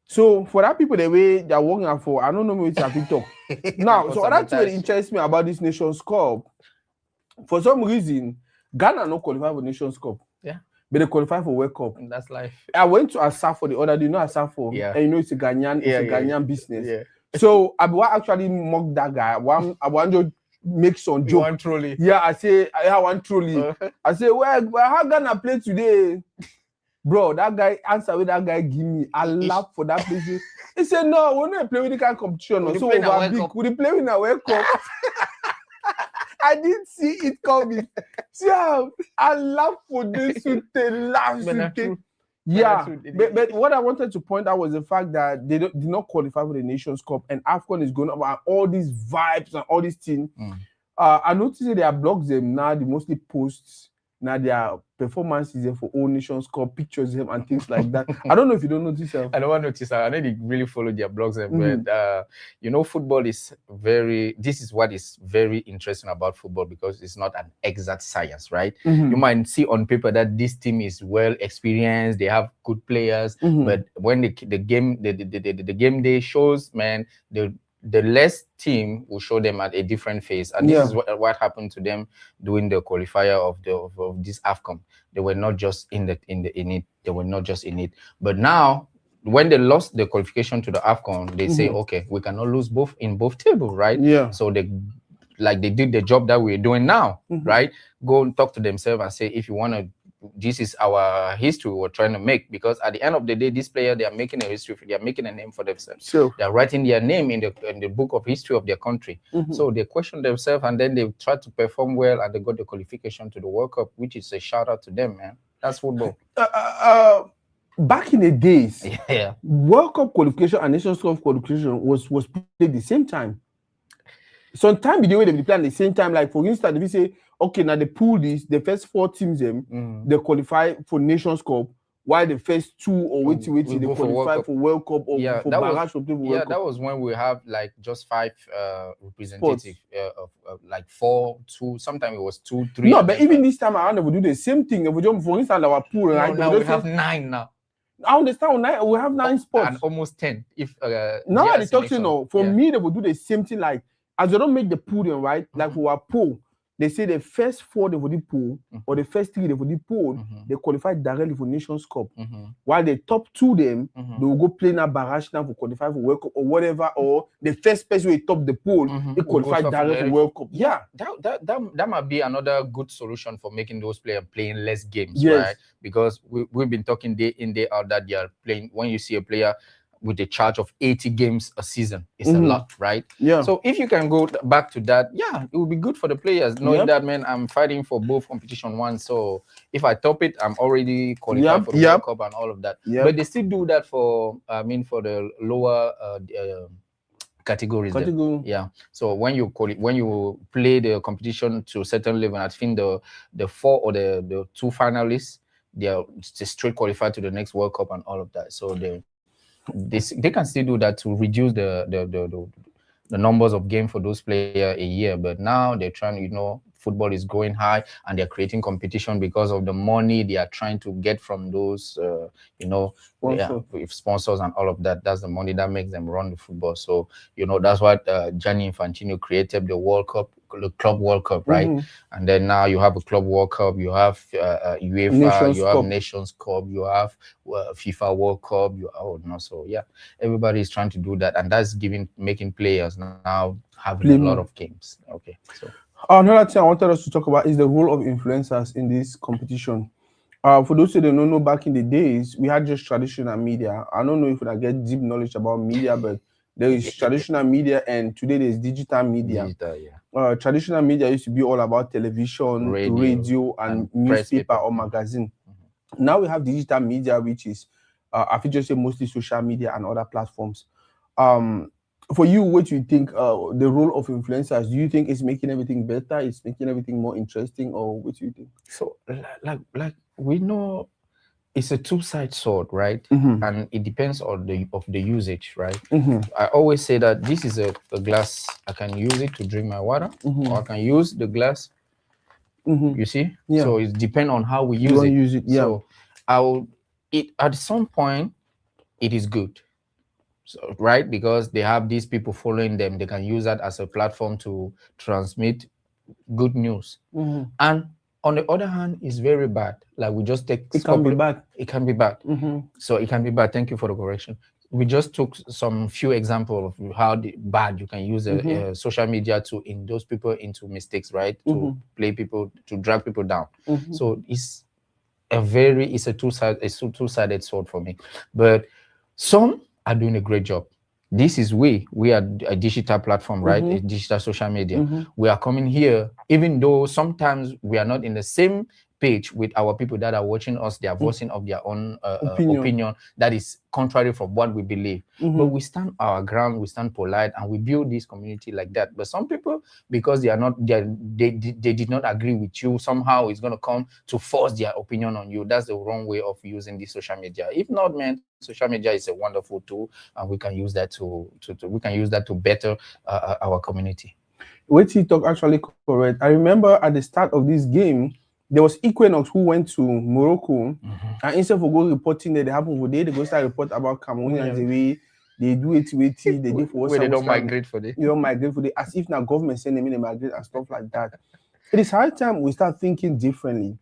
[SPEAKER 2] So for that people the way they're working for, I don't know what I talk. Now, so that's what interests me about this Nations Cup. For some reason, Ghana not qualify for Nations Cup.
[SPEAKER 1] Yeah.
[SPEAKER 2] But they qualify for World Cup.
[SPEAKER 1] And that's life.
[SPEAKER 2] I went to Asafo the other day, you know Asafo?
[SPEAKER 1] Yeah.
[SPEAKER 2] And you know it's a Ghanaian business.
[SPEAKER 1] Yeah.
[SPEAKER 2] So I actually mock that guy. I want to make some joke.
[SPEAKER 1] One trolley.
[SPEAKER 2] Yeah, I say I want trolley. I say, well, how Ghana play today? Bro, that guy answer with that guy give me. I laugh for that place. He said, no, we're not playing with the kind of competition. So we play with a World Cup. I didn't see it coming. See, I laugh for this with the last. Yeah, but what I wanted to point out was the fact that they did not qualify for the Nations Cup, and AFCON is going about all these vibes and all these things. I noticed that their blogs them now, they mostly posts now their performances for all Nations Cup pictures and things like that. I don't know if you don't notice.
[SPEAKER 1] I don't notice. I know they really follow their blogs, but you know, football is this is what is very interesting about football because it's not an exact science, right? You might see on paper that this team is well experienced, they have good players, but when the game day shows, man, the less team will show them at a different phase, and this is what happened to them during the qualifier of this AFCON. They were not just in it. They were not just in it. But now, when they lost the qualification to the AFCON, they say, okay, we cannot lose both tables, right?
[SPEAKER 2] Yeah.
[SPEAKER 1] So they did the job that we're doing now, right? Go and talk to themselves and say, if you want to. This is our history we're trying to make, because at the end of the day, this player, they are making a history, they are making a name for themselves.
[SPEAKER 2] So
[SPEAKER 1] they are writing their name in the book of history of their country. So they question themselves and then they try to perform well and they got the qualification to the World Cup, which is a shout out to them, man. That's football.
[SPEAKER 2] Back in the days,
[SPEAKER 1] yeah,
[SPEAKER 2] World Cup qualification and Nations Cup qualification was played at the same time. Sometimes the way they play at the same time, like for instance, if you say, okay, now they pool this, the first 4 teams they qualify for Nations Cup, while the first 2 or waiting, they qualify for World Cup or for barrage for World Cup.
[SPEAKER 1] That was when we have like just 5 representatives of like 4, 2, sometimes it was 2, 3.
[SPEAKER 2] No, but even this time around, they will do the same thing. If we jump, for instance, our pool, right?
[SPEAKER 1] Now we have 9 now.
[SPEAKER 2] I understand. We have 9 spots
[SPEAKER 1] and almost 10. If
[SPEAKER 2] now the talk, for me, they will do the same thing. Like as they don't make the podium, right? Like for our pool, they say the first 4 for the pool or the first 3 for the pool, they qualify directly for Nations Cup. While the top 2 them, they will go play now barrage now for qualify for World Cup or whatever, or the first person who top the pool, they qualify directly for World Cup. Yeah,
[SPEAKER 1] that might be another good solution for making those players playing less games, right? Because we've been talking day in, day out that they are playing. When you see a player with a charge of 80 games a season, it's a lot, right?
[SPEAKER 2] Yeah.
[SPEAKER 1] So if you can go back to that, yeah, it would be good for the players knowing that, man, I'm fighting for both competition once. So if I top it, I'm already qualified for the World Cup and all of that. But they still do that for, for the lower categories. Yeah. So when you play the competition to a certain level, I think the 4 or the 2 finalists, they are straight qualified to the next World Cup and all of that. So they can still do that to reduce the numbers of games for those players a year. But now they're trying, football is going high and they're creating competition because of the money they are trying to get from those, with sponsors and all of that. That's the money that makes them run the football. So, that's what Gianni Infantino created the World Cup, the Club World Cup, right? And then now you have a Club World Cup, you have UEFA, Nations Cup, you have FIFA World Cup. So yeah, everybody is trying to do that, and that's making players now having a lot of games. Okay, so
[SPEAKER 2] another thing I wanted us to talk about is the role of influencers in this competition. For those who don't know, back in the days, we had just traditional media. I don't know if I get deep knowledge about media, but there is traditional media, and today there's digital media. Traditional media used to be all about television, radio and newspaper or magazine. Now we have digital media, which is, I think just say mostly social media and other platforms. For you, what do you think the role of influencers? Do you think it's making everything better? It's making everything more interesting, or what do you think?
[SPEAKER 1] So, like we know, it's a two-sided sword, right? And it depends on the usage, right? I always say that this is a glass. I can use it to drink my water, or I can use the glass. You see? So it depends on how we use it. So at some point, it is good. So, right, because they have these people following them, they can use that as a platform to transmit good news. And on the other hand, it's very bad. Like we just take
[SPEAKER 2] it can be bad.
[SPEAKER 1] It can be bad. So it can be bad. Thank you for the correction. We just took some few examples of how bad you can use social media to induce people into mistakes, right? To play people, to drag people down. So it's a two-sided sword for me. But some are doing a great job. This is we are a digital platform, right? A digital social media. We are coming here, even though sometimes we are not in the same page with our people that are watching us. They are voicing of their own opinion that is contrary from what we believe. But we stand our ground, we stand polite, and we build this community like that. But some people, because they did not agree with you, somehow it's going to come to force their opinion on you. That's the wrong way of using this social media. If not, man, social media is a wonderful tool, and we can use that to better our community.
[SPEAKER 2] What he talk actually correct. I remember at the start of this game, there was Equinox who went to Morocco, and instead of go reporting that they happen for day, they go start report about Cameroon and the way they do it, they do for
[SPEAKER 1] where they don't migrate for this.
[SPEAKER 2] You don't migrate for this, as if now government send them in, they migrate and stuff like that. It is high time we start thinking differently.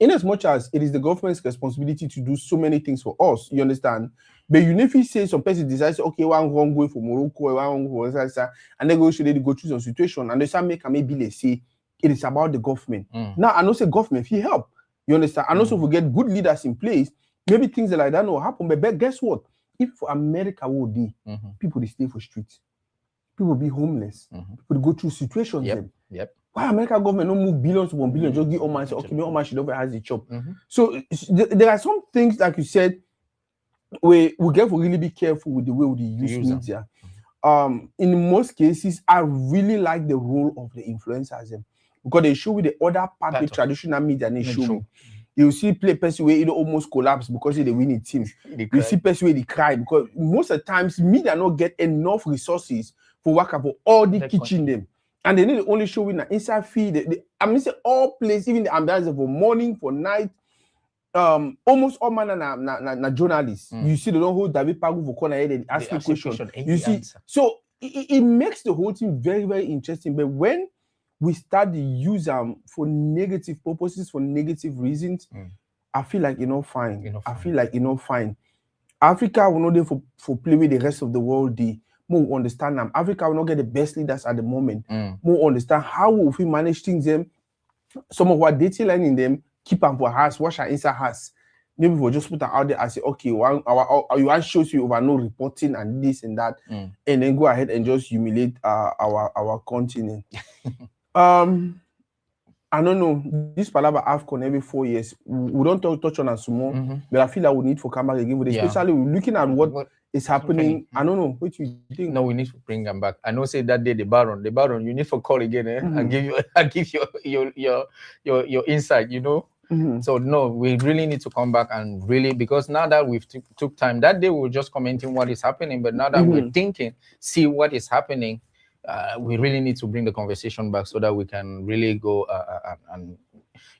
[SPEAKER 2] In as much as it is the government's responsibility to do so many things for us, you understand? But you if you say some person decides, okay, one wrong way for Morocco, one wrong for and they go through some situation, and they start make maybe they say it is about the government. Now I know say government, if you help, you understand, and also if we get good leaders in place, maybe things like that will happen. But guess what? If for America would be, people they stay for streets, people be homeless, people go through situations. Why American government don't move billions to 1 billion, just give Oman, say, okay, Oman should never has a job. So there are some things, like you said, we get to really be careful with the way we use media. In most cases, I really like the role of the influencers, because they show with the other part of traditional media, and they show. You see play person where it almost collapse because they win a team. You see person where they cry, because most of the times media not get enough resources for work for all the kitchen them. And they need to only show in the inside feed. I mean, say all places, even the ambiance for morning, for night. Almost all man na journalists. You see, they don't hold David Pagu for corner head and ask you question. You see, so it makes the whole thing very, very interesting. But when we start to use them for negative purposes, for negative reasons, I feel like fine. I feel like fine. Africa will not there for play with the rest of the world. The more understand them. Africa will not get the best leaders at the moment. More understand how will we manage things them. Some of what data line in them keep them for us, wash our inside us. Maybe we'll just put it out there and say, okay, you want shows you over no reporting and this and that, and then go ahead and just humiliate our continent. I don't know. This Palava AFCON every 4 years. We don't touch on us more, but I feel like we need to come back again with it. Especially looking at what is happening. I don't know. What do you think?
[SPEAKER 1] No, we need to bring them back. I know say that day the Baron, you need to call again and give your insight, So no, we really need to come back and really, because now that we've took time, that day we were just commenting what is happening, but now that we're thinking, see what is happening, we really need to bring the conversation back so that we can really go and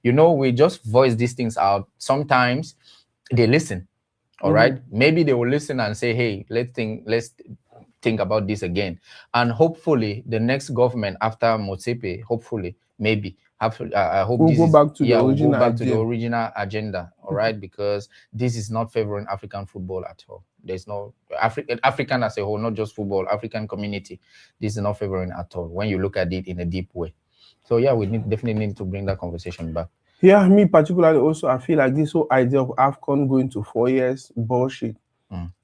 [SPEAKER 1] we just voice these things out. Sometimes they listen, all right? Maybe they will listen and say, hey, let's think about this again. And hopefully the next government after Motsepe, hopefully, maybe, I hope
[SPEAKER 2] we'll go back to
[SPEAKER 1] the original agenda, all right? Because this is not favoring African football at all. There's no African as a whole, not just football, African community. This is not favoring at all when you look at it in a deep way. So yeah, we definitely need to bring that conversation back.
[SPEAKER 2] Yeah, me particularly also, I feel like this whole idea of AFCON going to 4 years, bullshit.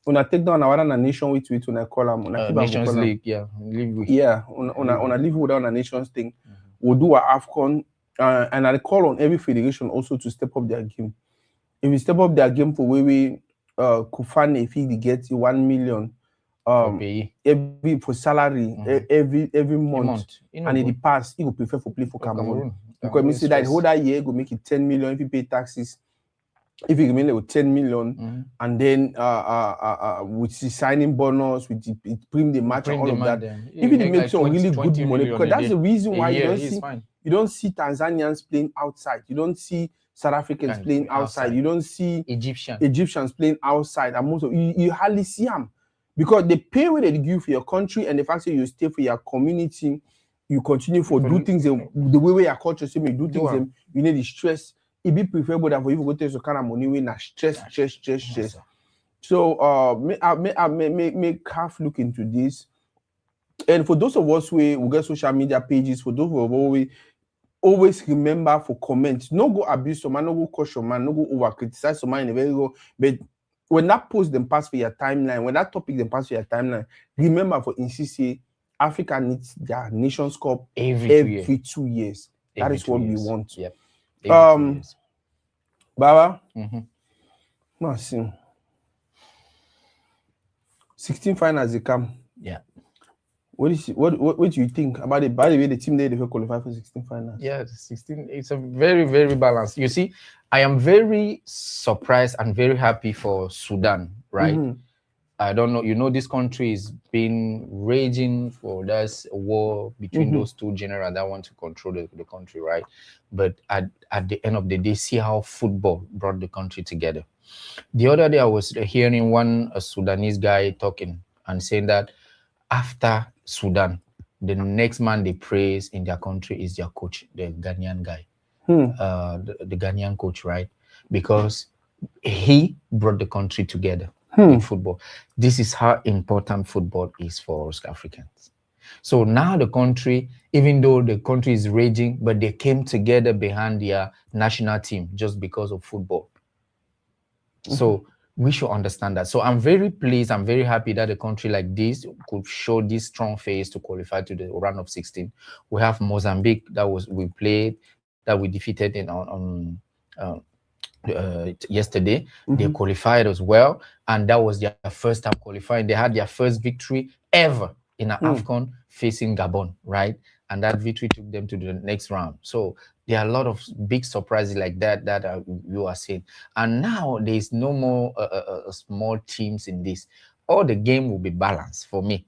[SPEAKER 2] When I take down our nation with when I call them,
[SPEAKER 1] Nations League,
[SPEAKER 2] on I live without a nations thing. We'll do our AFCON, and I call on every federation also to step up their game. If we step up their game for where we Kufane, if he gets 1 million every for salary every month, and in the past he would prefer for play for Cameroon. Because we see that whole that year go make it 10 million if you pay taxes. If you remain with 10 million, and then with the signing bonus, with the bring the match and all of that, if it makes some really good money, because that's the reason why you don't see Tanzanians playing outside, you don't see South Africans playing outside, you don't see Egyptians playing outside, and most of you hardly see them because the pay where they give for your country and the fact that you stay for your community, you continue for do things the way your culture say you do things, you need the stress. It be preferable that for you to go take some kind of money when stress. So make half look into this. And for those of us who get social media pages, for those of us we always remember for comments. No go abuse someone, no go caution man, no go over criticize someone in a very go. But when that post them pass for your timeline, when that topic them pass for your timeline, remember for insist Africa needs their Nations Cup every 2 years. That is what we want.
[SPEAKER 1] Yep.
[SPEAKER 2] Baba, no, see. 16 finals they come.
[SPEAKER 1] Yeah.
[SPEAKER 2] What do you think about it? By the way, the team they qualify for 16 finals.
[SPEAKER 1] Yeah, 16. It's a very, very balanced. You see, I am very surprised and very happy for Sudan, right? I don't know. This country is been raging for this war between those two generals that want to control the country, right? But at the end of the day, see how football brought the country together. The other day, I was hearing one Sudanese guy talking and saying that after Sudan, the next man they praise in their country is their coach, the Ghanaian guy, the Ghanaian coach, right? Because he brought the country together. In football. This is how important football is for us Africans. So now the country, even though the country is raging, but they came together behind their national team just because of football. So we should understand that. So I'm very pleased, I'm very happy that a country like this could show this strong face to qualify to the round of 16. We have Mozambique that we defeated yesterday. They qualified as well, and that was their first time qualifying. They had their first victory ever in an AFCON facing Gabon, right? And that victory took them to the next round. So there are a lot of big surprises like that you are seeing. And now there is no more small teams in this. All the game will be balanced for me.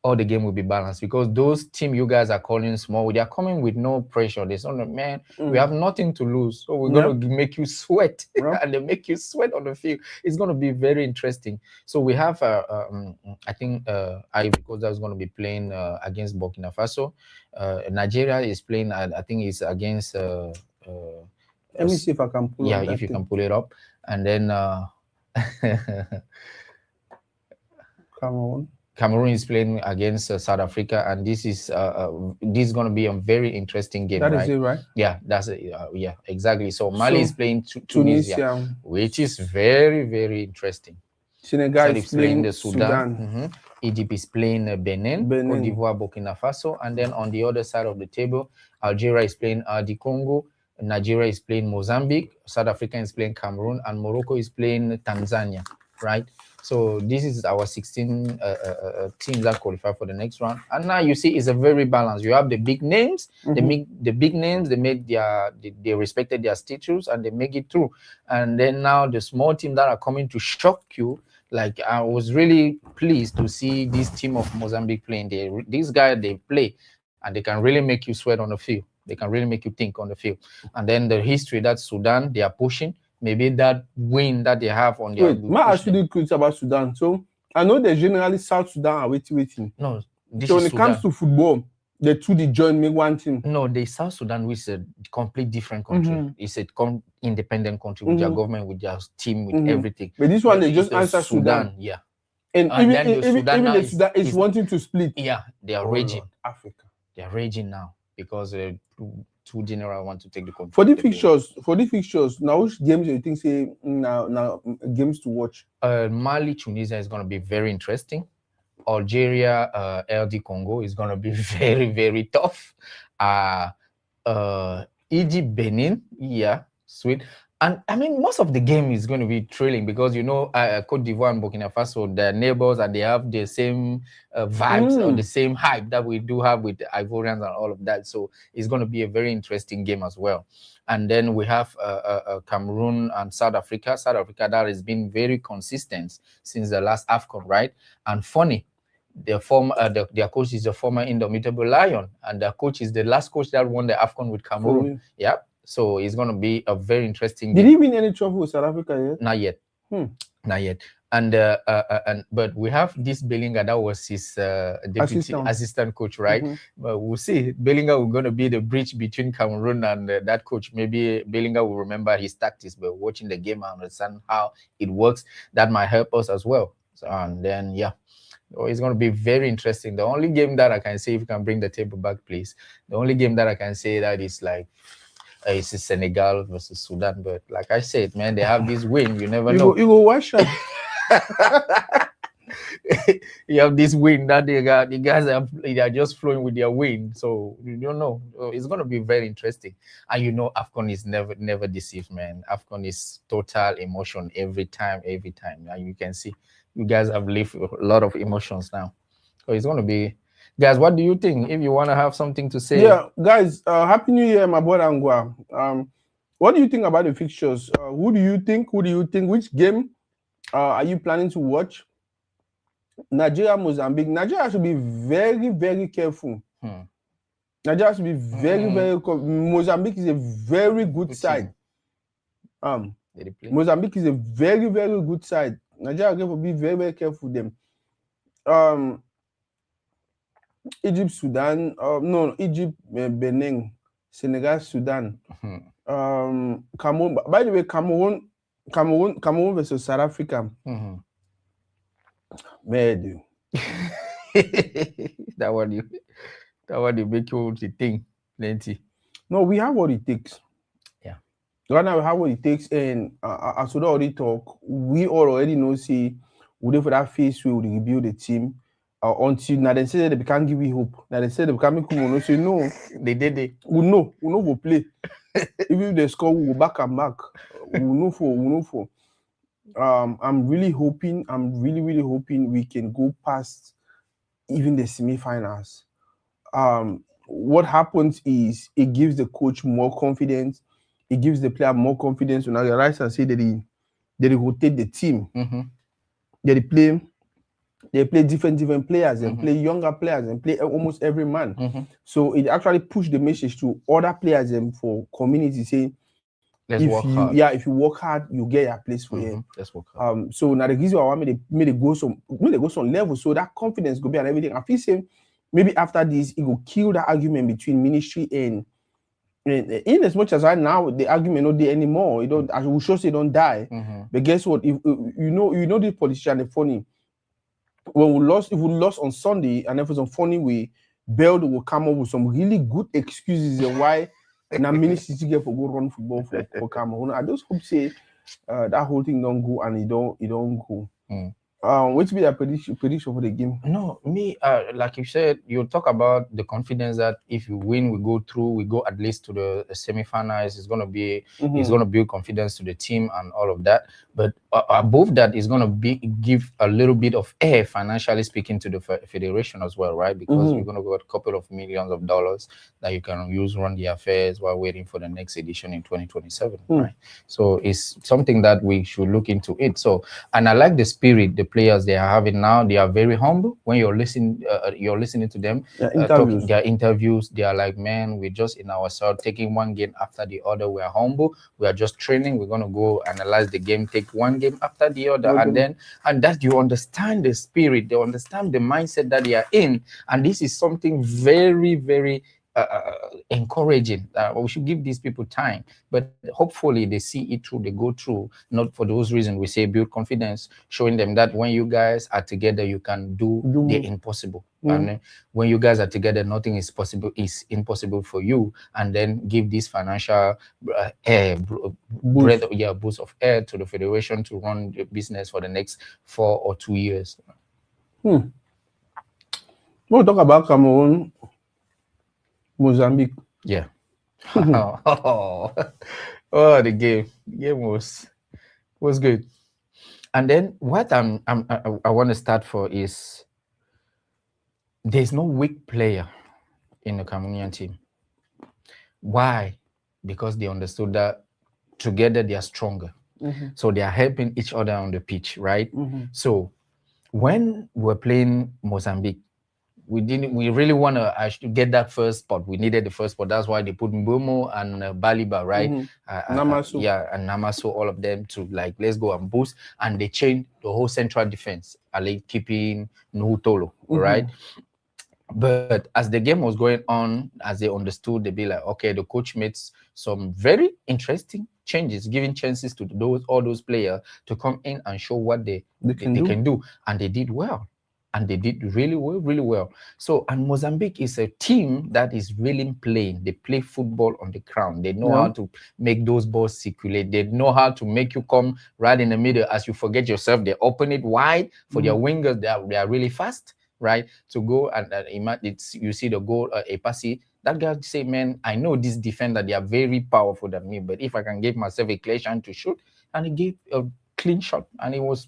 [SPEAKER 1] all the game will be balanced, because those team you guys are calling small, they are coming with no pressure. There's no, man, we have nothing to lose, so we're going to make you sweat. And they make you sweat on the field. It's going to be very interesting. So we have I think Ivory Coast is going to be playing against Burkina Faso. Nigeria is playing, I think it's against
[SPEAKER 2] let me see if I can pull
[SPEAKER 1] up if you can pull it up. And then Cameroon is playing against South Africa, and this is going to be a very interesting game.
[SPEAKER 2] That is it, right?
[SPEAKER 1] Yeah, that's it. Yeah, exactly. So Mali is playing Tunisia, which is very, very interesting.
[SPEAKER 2] Senegal is playing
[SPEAKER 1] the Sudan. Egypt is playing Benin, Cote d'Ivoire, Burkina Faso, and then on the other side of the table, Algeria is playing the Congo, Nigeria is playing Mozambique, South Africa is playing Cameroon, and Morocco is playing Tanzania, right? So this is our 16 teams that qualify for the next round. And now you see it's a very balanced. You have the big names, they respected their status and they make it through. And then now the small teams that are coming to shock you. Like, I was really pleased to see this team of Mozambique playing. These guys, they play and they can really make you sweat on the field. They can really make you think on the field. And then the history that Sudan, they are pushing. Maybe that win that they have on their...
[SPEAKER 2] Wait, may I ask you the quiz about Sudan? So, I know that generally South Sudan are waiting.
[SPEAKER 1] No,
[SPEAKER 2] so when it comes to football, the two they join make one team.
[SPEAKER 1] No, the South Sudan, which is a complete different country. It's a independent country with their government, with their team, with everything.
[SPEAKER 2] But this one, they just answer Sudan.
[SPEAKER 1] Yeah.
[SPEAKER 2] And even the Sudan is wanting to split.
[SPEAKER 1] Yeah, they are raging.
[SPEAKER 2] Lord, Africa.
[SPEAKER 1] They are raging now because two generals want to take the control.
[SPEAKER 2] For the fixtures, now which games do you think say now games to watch?
[SPEAKER 1] Mali, Tunisia is going to be very interesting. Algeria, LD Congo is going to be very, very tough. Egypt, Benin, yeah, sweet. And I mean, most of the game is going to be thrilling because, you know, Cote d'Ivoire and Burkina Faso, they're neighbors and they have the same vibes or the same hype that we do have with the Ivorians and all of that. So it's going to be a very interesting game as well. And then we have Cameroon and South Africa. South Africa, that has been very consistent since the last AFCON, right? And funny, their coach is the former Indomitable Lion, and their coach is the last coach that won the AFCON with Cameroon. Yeah. So it's going to be a very interesting game.
[SPEAKER 2] Did he win any trophy with South Africa yet?
[SPEAKER 1] Not yet. Not yet. And but we have this Bellingham that was his deputy assistant coach, right? But we'll see. Bellingham will going to be the bridge between Cameroon and that coach. Maybe Bellingham will remember his tactics, but watching the game and understand how it works, that might help us as well. So, and then it's going to be very interesting. The only game that I can say, if you can bring the table back, please. The only game that I can say that is like. It's Senegal versus Sudan, but like I said, man, they have this win. You never know.
[SPEAKER 2] You go watch that.
[SPEAKER 1] You have this win that the guys are just flowing with their win. So you don't know. It's gonna be very interesting. And you know, AFCON is never deceived, man. AFCON is total emotion every time. And you can see you guys have lived a lot of emotions now. So it's gonna be. Guys, what do you think? If you want to have something to say.
[SPEAKER 2] Yeah, guys, Happy New Year, my brother Angwa. What do you think about the fixtures? Who do you think? Which game are you planning to watch? Nigeria, Mozambique. Nigeria should be very, very careful. Nigeria should be very, very careful. Mozambique is a very good side. Mozambique is a very, very good side. Nigeria will be very, very careful with them. Egypt, Sudan, Egypt, Benin, Senegal, Sudan, Cameroon. By the way, Cameroon versus South Africa. That
[SPEAKER 1] one you make you think plenty.
[SPEAKER 2] No, we have what it takes.
[SPEAKER 1] Yeah.
[SPEAKER 2] Right now we have what it takes, and as we already talk, we already know. See, we for that phase we will rebuild the team. Until now, they say they can't give you hope. Now they say they can't come. Say no,
[SPEAKER 1] they did it.
[SPEAKER 2] We know go play. Even if they score, we go back and back. We know for. I'm really hoping we can go past even the semi-finals. What happens is it gives the coach more confidence. It gives the player more confidence. When I realize and say that they rotate the team. They play They play different players and play younger players and play almost every man. So it actually pushed the message to other players and for community saying, if you work hard, you get a place for you.
[SPEAKER 1] Let's work hard.
[SPEAKER 2] So now the reason why made it go some level, so that confidence go be and everything. I feel saying maybe after this it will kill the argument between ministry and in as much as right now the argument not there anymore. It don't. I will sure say don't die. But guess what? If you know the politician the funny. When if we lost on Sunday and if it's on funny way, Beld will come up with some really good excuses and why now ministry to get for go run football for Cameroon. I just hope say that whole thing don't go and it don't go. What's be the prediction for the game?
[SPEAKER 1] No, me, like you said, you talk about the confidence that if you win, we go through, we go at least to the semi-finals. It's gonna be, it's gonna build confidence to the team and all of that. But above that, it's gonna give a little bit of air, financially speaking, to the federation as well, right? Because we're gonna go a couple of millions of dollars that you can use run the affairs while waiting for the next edition in 2027, right? So it's something that we should look into it. So, and I like the spirit the players they are having now. They are very humble. When you're listening to them, their interviews, they are like, man, we're just in ourselves, taking one game after the other. We are humble. We are just training. We're gonna go analyze the game, take one game after the other, and that you understand the spirit, they understand the mindset that they are in, and this is something very, very encouraging. We should give these people time, but hopefully they see it through, they go through. Not for those reasons we say build confidence, showing them that when you guys are together you can do the impossible. And when you guys are together, nothing is impossible for you. And then give this financial boost of air to the federation to run the business for the next 4 or 2 years.
[SPEAKER 2] We'll talk about Cameroon, Mozambique.
[SPEAKER 1] Yeah. The game was good. And then what I want to start for is there's no weak player in the Cameroonian team. Why? Because they understood that together they are stronger. So they are helping each other on the pitch, right? So when we're playing Mozambique, we really want to actually get that first spot. We needed the first spot. That's why they put Mbomo and Baliba, right?
[SPEAKER 2] Namaso.
[SPEAKER 1] And Namaso, all of them to like, let's go and boost. And they changed the whole central defense, keeping Nuhutolo, right? But as the game was going on, as they understood, they'd be like, okay, the coach made some very interesting changes, giving chances to all those players to come in and show what they can do. And they did well. And they did really well. So, and Mozambique is a team that is really playing. They play football on the ground. They know how to make those balls circulate. They know how to make you come right in the middle. As you forget yourself, they open it wide for their wingers. They are really fast, right? To go and you see the goal, a passy. That guy say, man, I know this defender, they are very powerful than me, but if I can give myself a clear chance to shoot, and he gave a clean shot, and it was,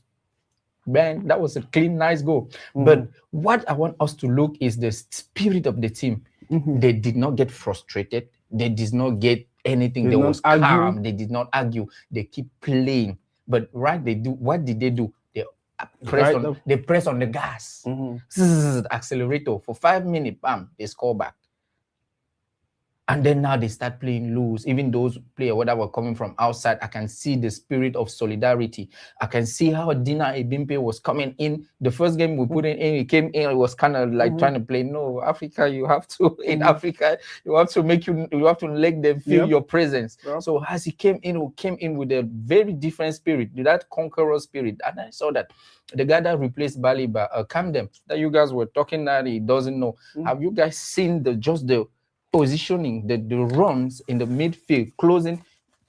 [SPEAKER 1] man, that was a clean, nice goal. But what I want us to look is the spirit of the team. They did not get frustrated. They did not get anything. They was calm. They did not argue. They keep playing. But what did they do? They press on the gas. Accelerator for 5 minutes, bam, they score back. And then now they start playing loose. Even those players that were coming from outside, I can see the spirit of solidarity. I can see how Dina Ebimpe was coming in. The first game we put in, he came in, it was kind of like trying to play, no, Africa, you have to, in Africa, you have to let them feel your presence. So as he came in with a very different spirit, that conqueror spirit. And I saw that the guy that replaced Baliba, Camden, that you guys were talking that he doesn't know. Have you guys seen the positioning, the runs in the midfield, closing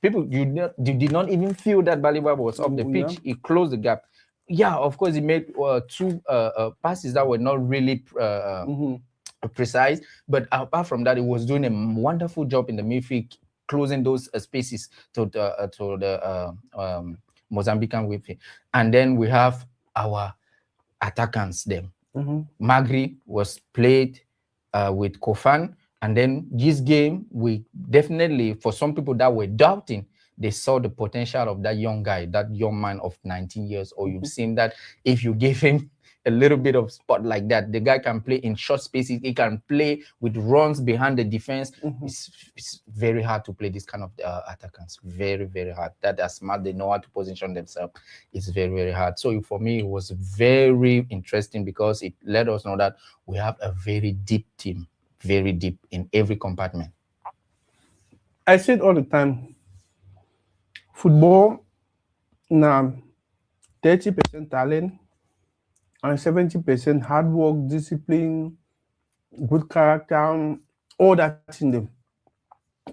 [SPEAKER 1] people? You did not even feel that Baliba was up the pitch. He closed the gap. Yeah, of course, he made 2 passes that were not really precise, but apart from that, he was doing a wonderful job in the midfield, closing those spaces to the Mozambican midfield. And then we have our attackants. Them Magri was played with Kofan. And then this game, we definitely, for some people that were doubting, they saw the potential of that young guy, that young man of 19 years old. You've seen that if you give him a little bit of spot like that, the guy can play in short spaces. He can play with runs behind the defense. It's very hard to play this kind of attackers. Very, very hard. That are smart. They know how to position themselves. It's very, very hard. So for me, it was very interesting because it let us know that we have a very deep team, very deep in every compartment.
[SPEAKER 2] I say it all the time. Football, now 30% talent and 70% hard work, discipline, good character, all that in them.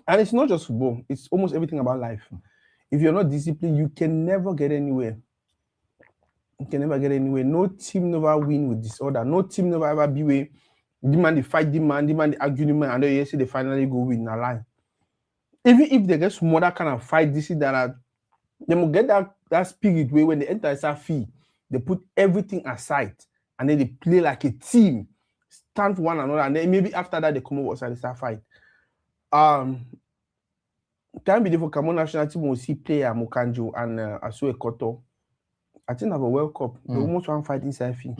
[SPEAKER 2] And it's not just football, it's almost everything about life. If you're not disciplined, you can never get anywhere. You can never get anywhere. No team never win with disorder. No team never ever be where demand the fight, demand the argue, demand, and then you say they finally go win a line. Even if they get some other kind of fight, this is that, they will get that spirit where when they enter a fee, they put everything aside and then they play like a team, stand for one another, and then maybe after that they come over and start fight. Can't be there for Cameroon national team will see player Mokanjo and Asue Koto. I think have a World Cup. They almost want fight inside fee.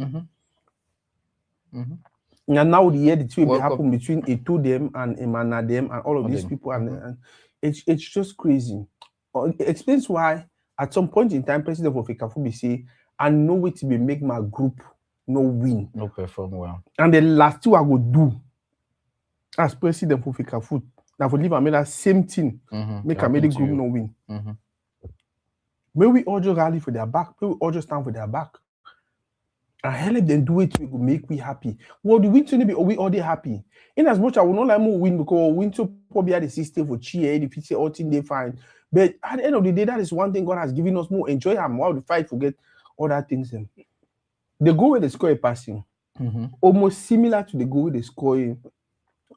[SPEAKER 2] And now the year the two will happen between Eto them and Emana them and all of these people, and it's just crazy. It explains why at some point in time President of FECAFOOT say, I know what to be make my group no win,
[SPEAKER 1] no perform well,
[SPEAKER 2] and the last two I go do as president of FECAFOOT now for leave I made that same thing, make I made the group no win. May we all just rally for their back, may we all just stand for their back. And help them do it, we will make we happy. Well, the win to be we all happy. In as much I will not like more win because win to probably the system for cheer, if it's all thing they find. But at the end of the day, that is one thing God has given us more enjoy and more to fight, forget other things. The goal where they score a passing, almost similar to the goal where they score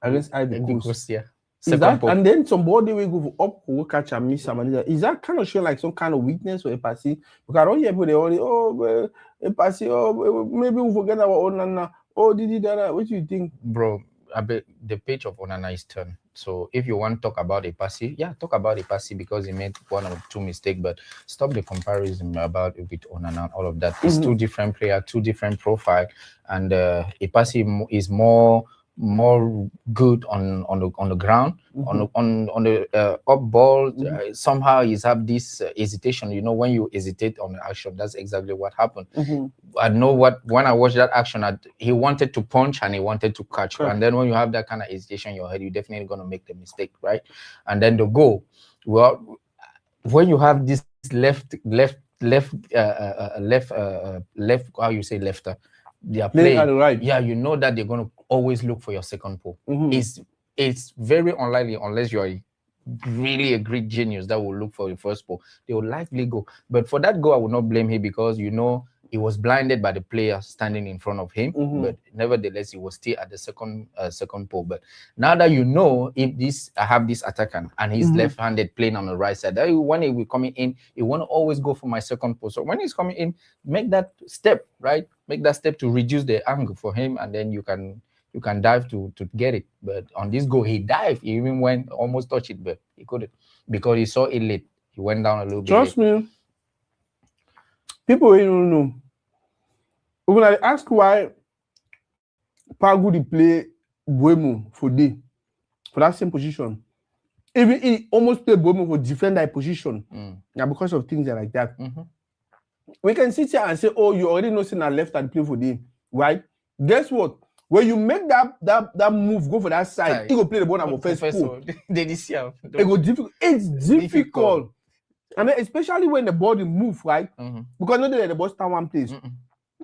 [SPEAKER 2] against Ivory Coast.
[SPEAKER 1] Yeah.
[SPEAKER 2] Is that, and then somebody will go up, will catch and miss somebody. Is that kind of show like some kind of weakness or a passing? Because I don't hear people they only a passing, maybe we forget about Onana. Did that? What do you think,
[SPEAKER 1] bro? I bet the page of Onana is turned. So if you want to talk about a passy, talk about a passy because he made one or two mistakes, but stop the comparison about with Onana and all of that. It's two different players, two different profile, and a passy is more good on the ground, on the up ball. Somehow he's have this hesitation. You know, when you hesitate on the action, that's exactly what happened. I know when I watched that action, he wanted to punch and he wanted to catch. And then when you have that kind of hesitation in your head, you're definitely going to make the mistake, right? And then the goal, well, when you have this left, how you say lefter, they are playing
[SPEAKER 2] at the right.
[SPEAKER 1] Yeah, you know that they're going to always look for your second pole. It's very unlikely, unless you're really a great genius, that will look for your first pole. They will likely go. But for that goal, I will not blame him because, you know, he was blinded by the player standing in front of him. But nevertheless, he was still at the second pole. But now that you know, if I have this attacker and he's left-handed playing on the right side, that when he will coming in, he want to always go for my second pole. So when he's coming in, make that step, right? Make that step to reduce the angle for him, and then you can dive to get it. But on this goal, he dived. He even went almost touch it, but he couldn't because he saw it late. He went down a little bit.
[SPEAKER 2] Trust me. People don't know. When I ask why Pagudi play Buemo for that same position, even he almost play Buemo for defend that position. Now because of things like that. We can sit here and say, oh, you already know saying I left and play for day, right? Guess what? When you make that move, go for that side, he go play the ball on first pole. It's difficult. And then especially when the body move, right? Because not that the ball stand one place.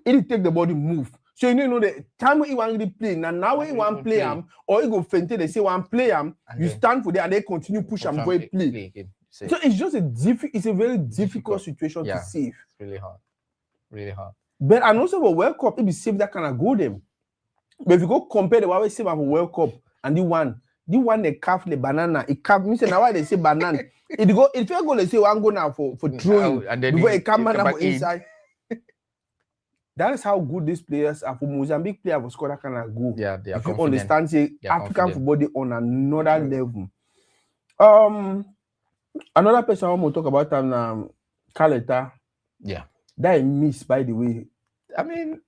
[SPEAKER 2] It take the body move. So you know the time when you want to play, now when you want to play him, or you go faint, they say one play him, you stand for there and they continue push him go play. So it's just it's a very difficult situation to save.
[SPEAKER 1] It's really hard. Really hard.
[SPEAKER 2] But and also for World Cup, if you save that kind of goal them. But if you go compare the way we save for World Cup and the one they carve the banana, it carve me say now why they say banana. If you go they say one go now for throwing and then before it come for inside. That is how good these players are. For Mozambique player was score that kind of goal.
[SPEAKER 1] Yeah, they are
[SPEAKER 2] if you
[SPEAKER 1] confident.
[SPEAKER 2] understand, say African football they on another level. Another person I want to talk about Kaleta.
[SPEAKER 1] Yeah.
[SPEAKER 2] That he missed, by the way.
[SPEAKER 1] I mean,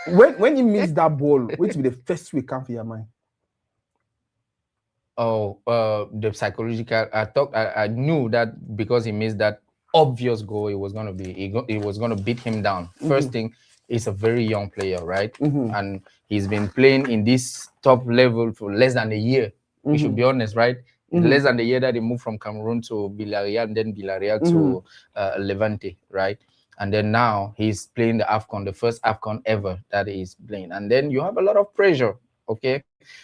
[SPEAKER 2] when he missed that ball, which will be the first way come for your mind?
[SPEAKER 1] Oh, the psychological. I knew that because he missed that obvious goal, it was gonna be it was gonna beat him down. First thing, he's a very young player, right? And he's been playing in this top level for less than a year. We should be honest, right? Less than a year that he moved from Cameroon to Villarreal, and then Villarreal to Levante, right? And then now he's playing the AFCON, the first AFCON ever that he's playing. And then you have a lot of pressure, okay?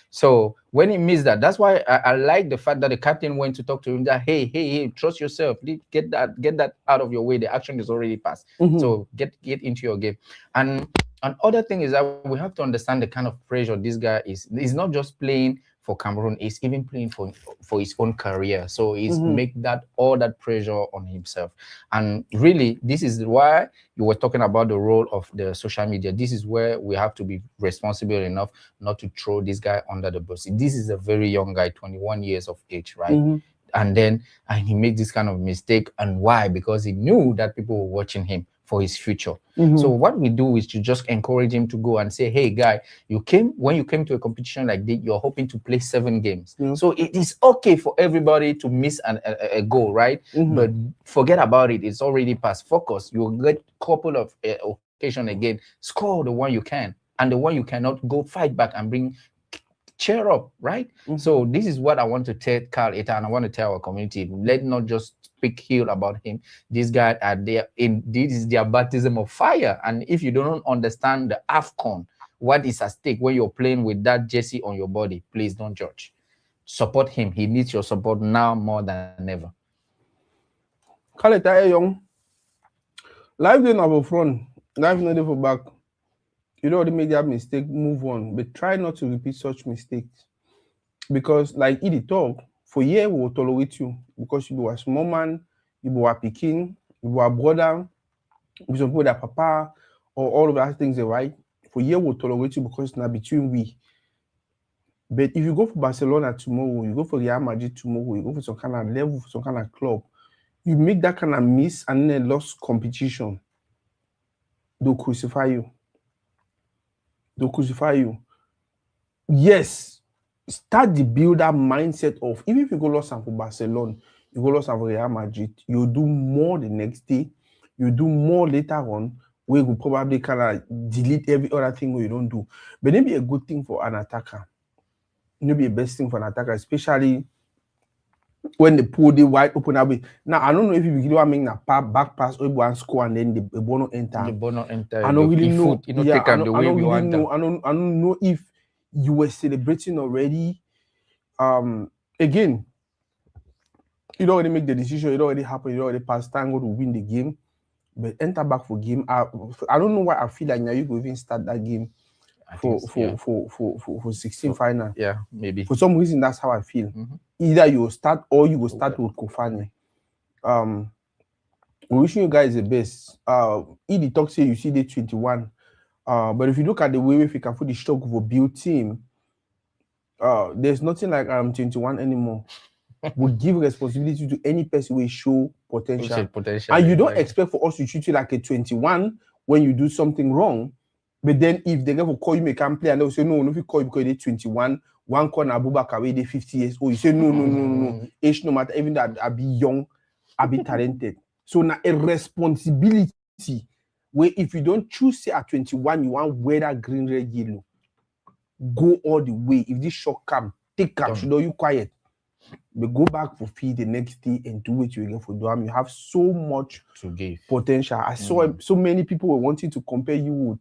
[SPEAKER 1] So when he missed that, that's why I like the fact that the captain went to talk to him that, hey, trust yourself. Get that out of your way. The action is already passed. So get into your game. And another thing is that we have to understand the kind of pressure this guy is. He's not just playing for Cameroon, he's even playing for his own career. So he's make all that pressure on himself. And really, this is why you were talking about the role of the social media. This is where we have to be responsible enough not to throw this guy under the bus. This is a very young guy, 21 years of age, right? And he made this kind of mistake. And why? Because he knew that people were watching him for his future. So what we do is to just encourage him to go and say, hey guy, when you came to a competition like this, you're hoping to play 7 games. So it is okay for everybody to miss a goal, right? But forget about it. It's already past. Focus. You'll get a couple of occasion again. Score the one you can, and the one you cannot, go fight back and cheer up, right? So this is what I want to tell Carl Eta, and I want to tell our community. Let not just speak ill about him. These guys are there this is their baptism of fire. And if you don't understand the AFCON, what is at stake when you're playing with that jersey on your body, please don't judge. Support him. He needs your support now more than ever.
[SPEAKER 2] Carl Eta young. Life didn't have a front. Life not for back. You know, already made that mistake, move on. But try not to repeat such mistakes. Because, like Edie talk, for years we will tolerate you. Because you were a small man, you were a Peking, you were a brother, you some people that papa, or all of that things, right? For years we will tolerate you because it's not between we. But if you go for Barcelona tomorrow, you go for Real Madrid tomorrow, you go for some kind of level, for some kind of club, you make that kind of miss and then lost competition, they'll crucify you. They'll crucify you. Yes, start the builder mindset of, even if you go lost for Barcelona, you go lost for Real Madrid, you'll do more the next day, you'll do more later on, where you will probably kind of delete every other thing you don't do. But maybe a good thing for an attacker. Maybe a best thing for an attacker, especially when they pull the wide open away. Now, I don't know if you begin to make a back pass or one score and then the ball not enter.
[SPEAKER 1] The ball not enter.
[SPEAKER 2] I don't really know.
[SPEAKER 1] I
[SPEAKER 2] don't know if you were celebrating already. Again, you don't already make the decision. It already happened. You already passed. Tango to win the game, but enter back for game. I don't know why I feel like now you could even start that game for 16 final.
[SPEAKER 1] Yeah, maybe.
[SPEAKER 2] For some reason, that's how I feel. Either you will start or you will start with Kofane. We're wishing you guys the best. Edie talks here, you see the 21. But if you look at the way if you can put the stock of a build team, there's nothing like 21 anymore. We give responsibility to any person who show potential. And you don't expect for us to treat you like a 21 when you do something wrong. But then if they never call you, you can play, and they'll say, no, if you call you because they're 21, one corner Abubakar, they're 50 years old. You say, no. Age no matter, even that I be young, I be talented. So now a responsibility where if you don't choose say at 21, you want wear that green, red, yellow. Go all the way. If this shock come, take cap, should you quiet. But go back for feed the next day and do what you again for Duam. You have so much
[SPEAKER 1] to give
[SPEAKER 2] potential. I saw so many people were wanting to compare you with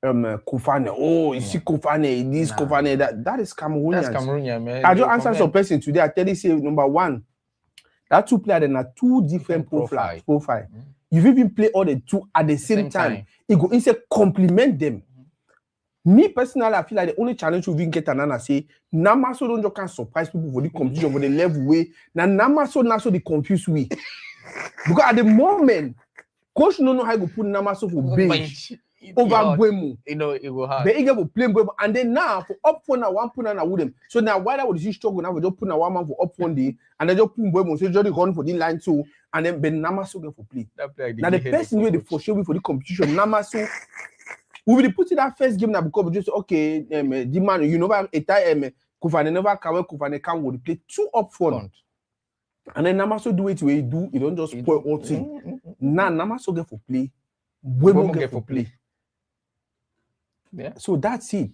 [SPEAKER 2] Kofane. Oh, you see Kofane, this Kofane, that is Cameroonian.
[SPEAKER 1] That's Cameroonian, man.
[SPEAKER 2] I just answered some person today. I tell you, say number one, that two players are two different profile. You've even play all the two at the same time. You go instead complement them. Me personally, I feel like the only challenge we even get another say, Namaso don't just can surprise people for the competition for the level way. Now Namaso now so the confused way. Because at the moment, coach don't know how to put Namaso for bench. over Buemo.
[SPEAKER 1] You know, it will hard.
[SPEAKER 2] But he will play Buemo. And then now, for up for now, one put on with them. So now, why would you struggle now? We just put on one man for up one day, and then just put Buemo. So just run for the line too. And then Ben Namaso go for play. Now, the person where they for sure for the competition, Namaso. We will put in that first game now because we just okay, the man, you know, Kufane never come, Kufane can will play two up front. And then Namaso do it where he do, he don't just spoil all thing. Now Namaso get for play, Buemo get for play.
[SPEAKER 1] Yeah.
[SPEAKER 2] So that's it.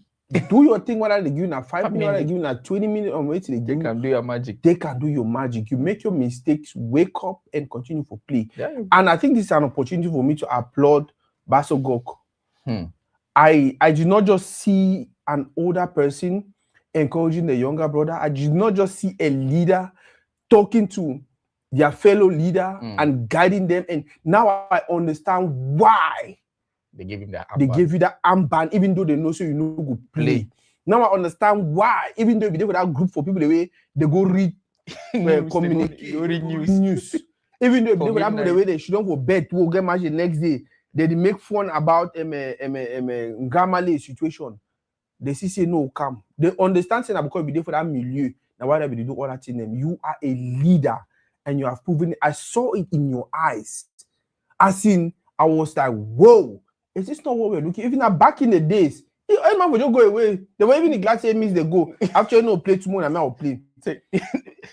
[SPEAKER 2] Do your thing whether they give you 5 minutes, whether they give you 20 minutes, or wait till
[SPEAKER 1] they can do your magic.
[SPEAKER 2] They can do your magic. You make your mistakes, wake up and continue for play.
[SPEAKER 1] Yeah.
[SPEAKER 2] And I think this is an opportunity for me to applaud Basogok. I did not just see an older person encouraging the younger brother. I did not just see a leader talking to their fellow leader and guiding them. And now I understand why
[SPEAKER 1] they gave him that
[SPEAKER 2] armband. They gave you that armband, even though they know so you know go play. Now I understand why, even though if they with that group for people the way they go read news. Even though if they would have the way they shouldn't go bed to get match the next day. They make fun about Gamale situation. They say no, come. They understand saying because we did for that milieu. Now why they do all that in them? You are a leader and you have proven it. I saw it in your eyes. As in, I was like, whoa, is this not what we're looking? Even now back in the days, any man would just go away. They were even the glad say means they go. After you know play tomorrow, and I'll play.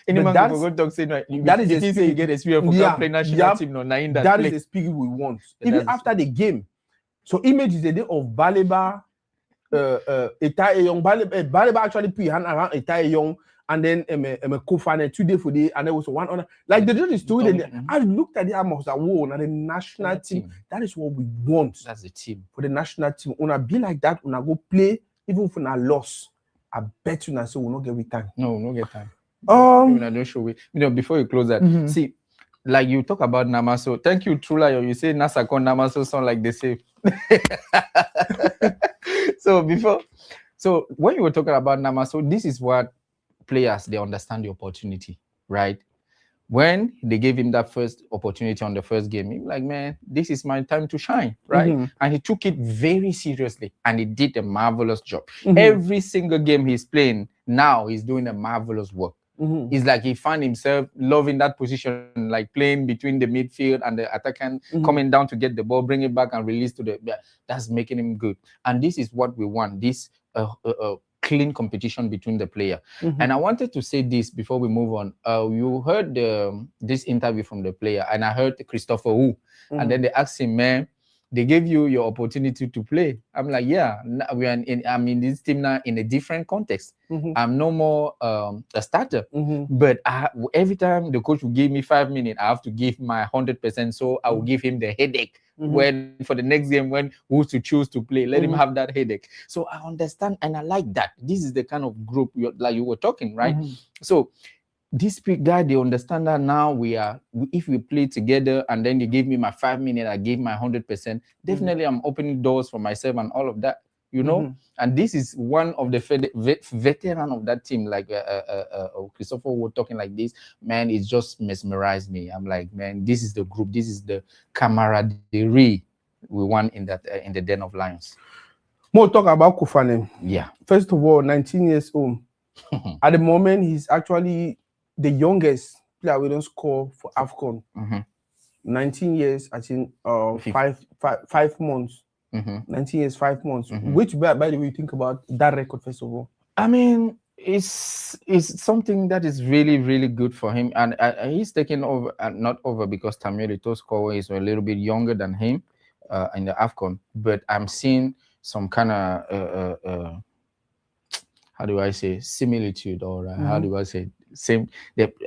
[SPEAKER 1] Any man will go talk say no. That is the spirit you get experience for play national team. No,
[SPEAKER 2] that is the spirit we want. Even after the game. So image is the day of Baleba, Eta Young. Baleba actually put hand around Eta Young, and then Kofane 2 days for the, and there was one other. Like they just the story. I looked at the almost like whoa, and the national team. That is what we want.
[SPEAKER 1] That's the team
[SPEAKER 2] for the national team. Una be like that. Una go play even for a loss. I bet you now so we'll not get with time.
[SPEAKER 1] No, no get time. I don't show we. You know, before you close that, see, like you talk about Namaso. Thank you, Trula. You say Nasakon Namaso sound like they say. So when you were talking about Namaso, this is what players they understand the opportunity, right? When they gave him that first opportunity on the first game, he was like, man, this is my time to shine, right? And he took it very seriously and he did a marvelous job. Every single game he's playing now, he's doing a marvelous work. It's like he found himself loving that position, like playing between the midfield and the attacker, coming down to get the ball, bring it back and release to the. That's making him good. And this is what we want. This clean competition between the player. And I wanted to say this before we move on. You heard this interview from the player, and I heard Christopher Wu, and then they asked him, man, they gave you your opportunity to play. I'm like, yeah, I'm in this team now in a different context. I'm no more a starter, but every time the coach will give me 5 minutes, I have to give my 100%. So I will give him the headache when for the next game when who to choose to play. Let him have that headache. So I understand and I like that. This is the kind of group like you were talking, right? So this big guy, they understand that now if we play together and then they gave me my 5 minutes, I gave my 100%, definitely I'm opening doors for myself and all of that, you know? And this is one of the veteran of that team, like Christopher was talking like this, man, it just mesmerized me. I'm like, man, this is the group, this is the camaraderie we want in the Den of Lions.
[SPEAKER 3] More talk about Kofane.
[SPEAKER 1] Yeah.
[SPEAKER 3] First of all, 19 years old. At the moment, he's actually the youngest player we don't score for AFCON. 19 years, I think, 5 months. 19 years, 5 months. Which, by the way, you think about that record, first of all?
[SPEAKER 1] I mean, it's something that is really, really good for him. And he's taking over, not over because Tamuel Eto'o is a little bit younger than him in the AFCON. But I'm seeing some kind of, how do I say, similitude, or how do I say, same.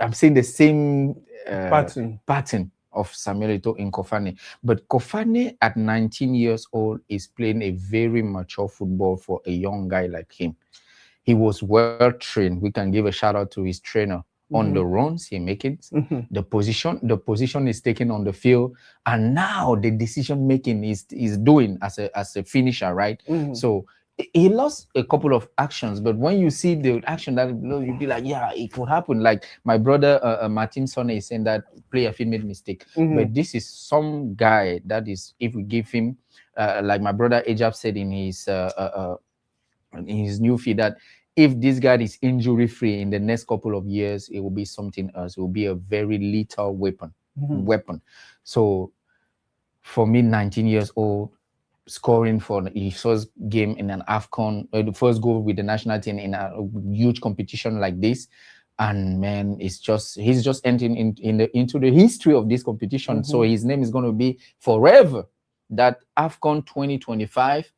[SPEAKER 1] I'm seeing the same pattern of Samuel Eto'o in Kofane. But Kofane at 19 years old is playing a very mature football for a young guy like him. He was well trained. We can give a shout out to his trainer. On the runs, he make it. The position is taken on the field, and now the decision making is doing as a finisher, right? So he lost a couple of actions, but when you see the action that you'll be like, yeah, it could happen. Like my brother Martin Sonne is saying that player made mistake, but this is some guy that is, if we give him like my brother Ajab said in his new feed, that if this guy is injury free in the next couple of years, it will be something else. It will be a very lethal weapon. So for me, 19 years old, scoring for his first game in an AFCON, the first goal with the national team in a huge competition like this, and man, he's just entering into the history of this competition. So his name is going to be forever. That AFCON 2025.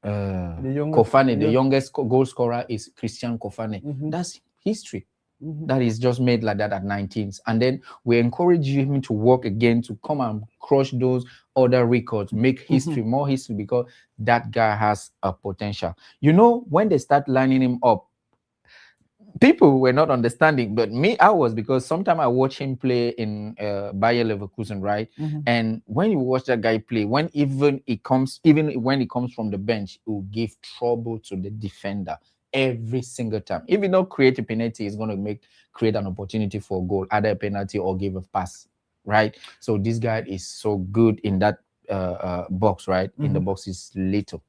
[SPEAKER 1] Kofane, the youngest goal scorer is Christian Kofane. That's history. That is just made like that at 19s. And then we encourage him to work again, to come and crush those other records, make history, more history, because that guy has a potential. You know, when they start lining him up, people were not understanding, but me, I was, because sometimes I watch him play in Bayer Leverkusen, right? And when you watch that guy play, even when he comes from the bench, he will give trouble to the defender every single time. If he don't create a penalty, he's going to create an opportunity for a goal, either a penalty or give a pass, right? So this guy is so good in that box, right? In the box is little.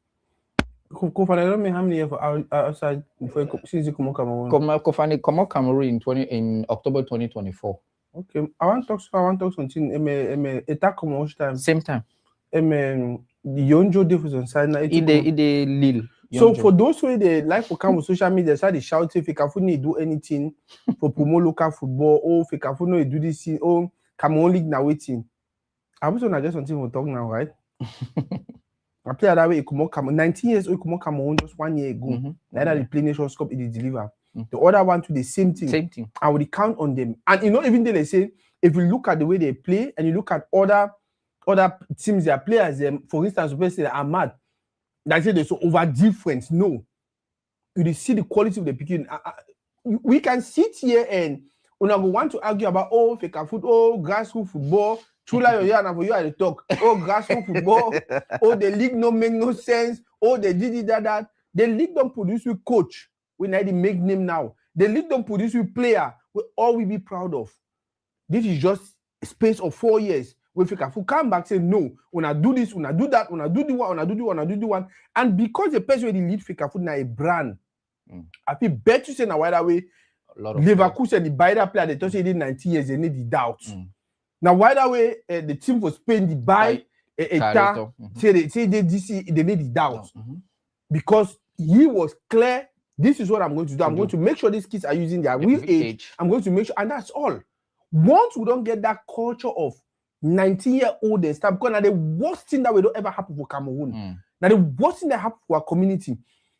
[SPEAKER 3] Kofane, I don't know how many years outside since you come out Cameroon.
[SPEAKER 1] Kofane come out Cameroon in October 2024.
[SPEAKER 3] Okay, I want to talk something. Attack come time.
[SPEAKER 1] Same time.
[SPEAKER 3] The Yonjo difference on side now.
[SPEAKER 1] Ide Lille.
[SPEAKER 3] So for those who they like for come on social media, they shout if Fekafuni do anything for promote local football, or Fekafuni do this thing, or Cameroon League now waiting. I was on just something we're talking now, right? I play that way. It come out Cameroon 19 years old. Come out Cameroon just 1 year ago. Neither the play Nations Cup, it deliver. The other one to the same thing. I would count on them. And you know, even then they say, if you look at the way they play and you look at other teams, their players, for instance, say are mad. That say they're so over different. No, you see the quality of the picking. We can sit here and we want to argue about fake food, grassroots football. Chula you and for you at the talk. Grassroots football. The league no make no sense. They did it that. The league don't produce with coach. We need to make name now. The league don't produce with player. We be proud of. This is just a space of 4 years. We come back say no, when I do this, when I do that, when I do the one, and because the person who lead Fika food now a brand, I feel better to say now why way. Leverkusen the buy that player they touch it in 19 years they need the doubt. Now why that way the team for Spain the buy say they need the doubt because he was clear. This is what I'm going to do. I'm going to make sure these kids are using their real age. I'm going to make sure, and that's all. Once we don't get that culture of 19-year-old and stuff, because now the worst thing that will ever happen for Cameroon. Now the worst thing that happen for our community.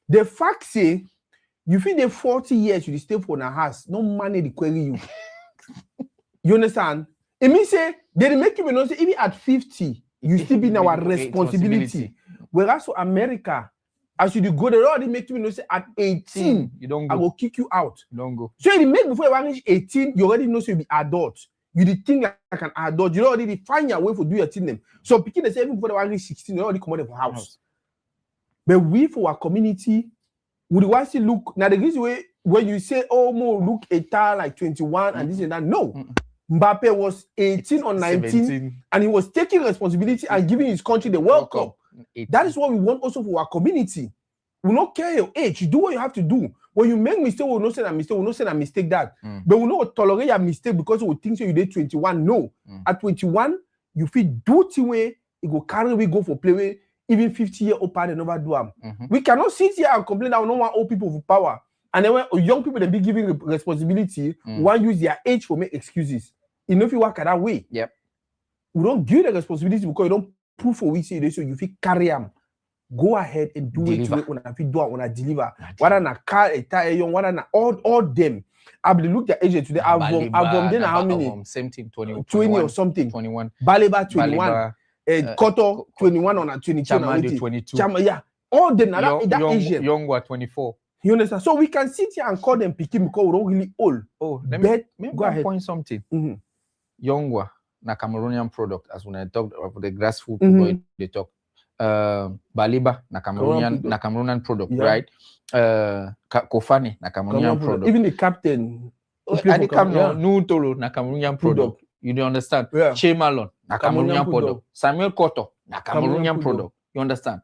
[SPEAKER 3] The fact say, you feel the 40 years you stay for a house, no money to query you. You understand? It means say they make you know say even at 50, you still be in our responsibility. Whereas for America, as you go, they already make you know say at 18,
[SPEAKER 1] you don't go.
[SPEAKER 3] I will kick you out.
[SPEAKER 1] You don't go.
[SPEAKER 3] So you make before you reach 18, you already know so you be adult. You the think like an adult. You already find your way for do your thing them. So picking the same before they reach 16, they already come out from house. But we for our community, we want to look now the reason way when you say more look a time like 21 and this and that. No. Mbappe was 18 or 19 17. And he was taking responsibility and giving his country the World Cup. That is what we want also for our community. We don't care your age. You do what you have to do. When you make mistake, we'll not say that mistake. We'll not say that mistake that. But we don't tolerate your mistake because we think so you did 21. No. At 21, you feel do the way it go carry we go for play way. Even 50-year-old party never do them. We cannot sit here and complain that we don't want old people for power. And then when young people they be giving responsibility, one use their age for make excuses. You know if you work that way.
[SPEAKER 1] Yep.
[SPEAKER 3] We don't give the responsibility because you don't prove for we say so you feel carry them. Go ahead and do deliver. It when I do it when I deliver. What an a car, a tire, young, what an all them. I will look at age today. I've then how many?
[SPEAKER 1] Same thing, 20
[SPEAKER 3] or something.
[SPEAKER 1] 21.
[SPEAKER 3] Baleba 21. Koto 21 on a 22.
[SPEAKER 1] Chamadi 22.
[SPEAKER 3] Yeah. All them now that Asian.
[SPEAKER 1] Young were 24.
[SPEAKER 3] You understand? So we can sit here and call them picking because we don't really old.
[SPEAKER 1] Let me go ahead. Point something. Young were na Cameroonian product as when I talked about the grassroots they talk. Baliba na Cameroonian product, right? Kofane na Cameroonian product.
[SPEAKER 3] Even the captain.
[SPEAKER 1] Nutolo na Cameroonian product. You don't understand?
[SPEAKER 3] Yeah.
[SPEAKER 1] Chemalon na Cameroonian product. Samuel Koto na Cameroonian product. You understand?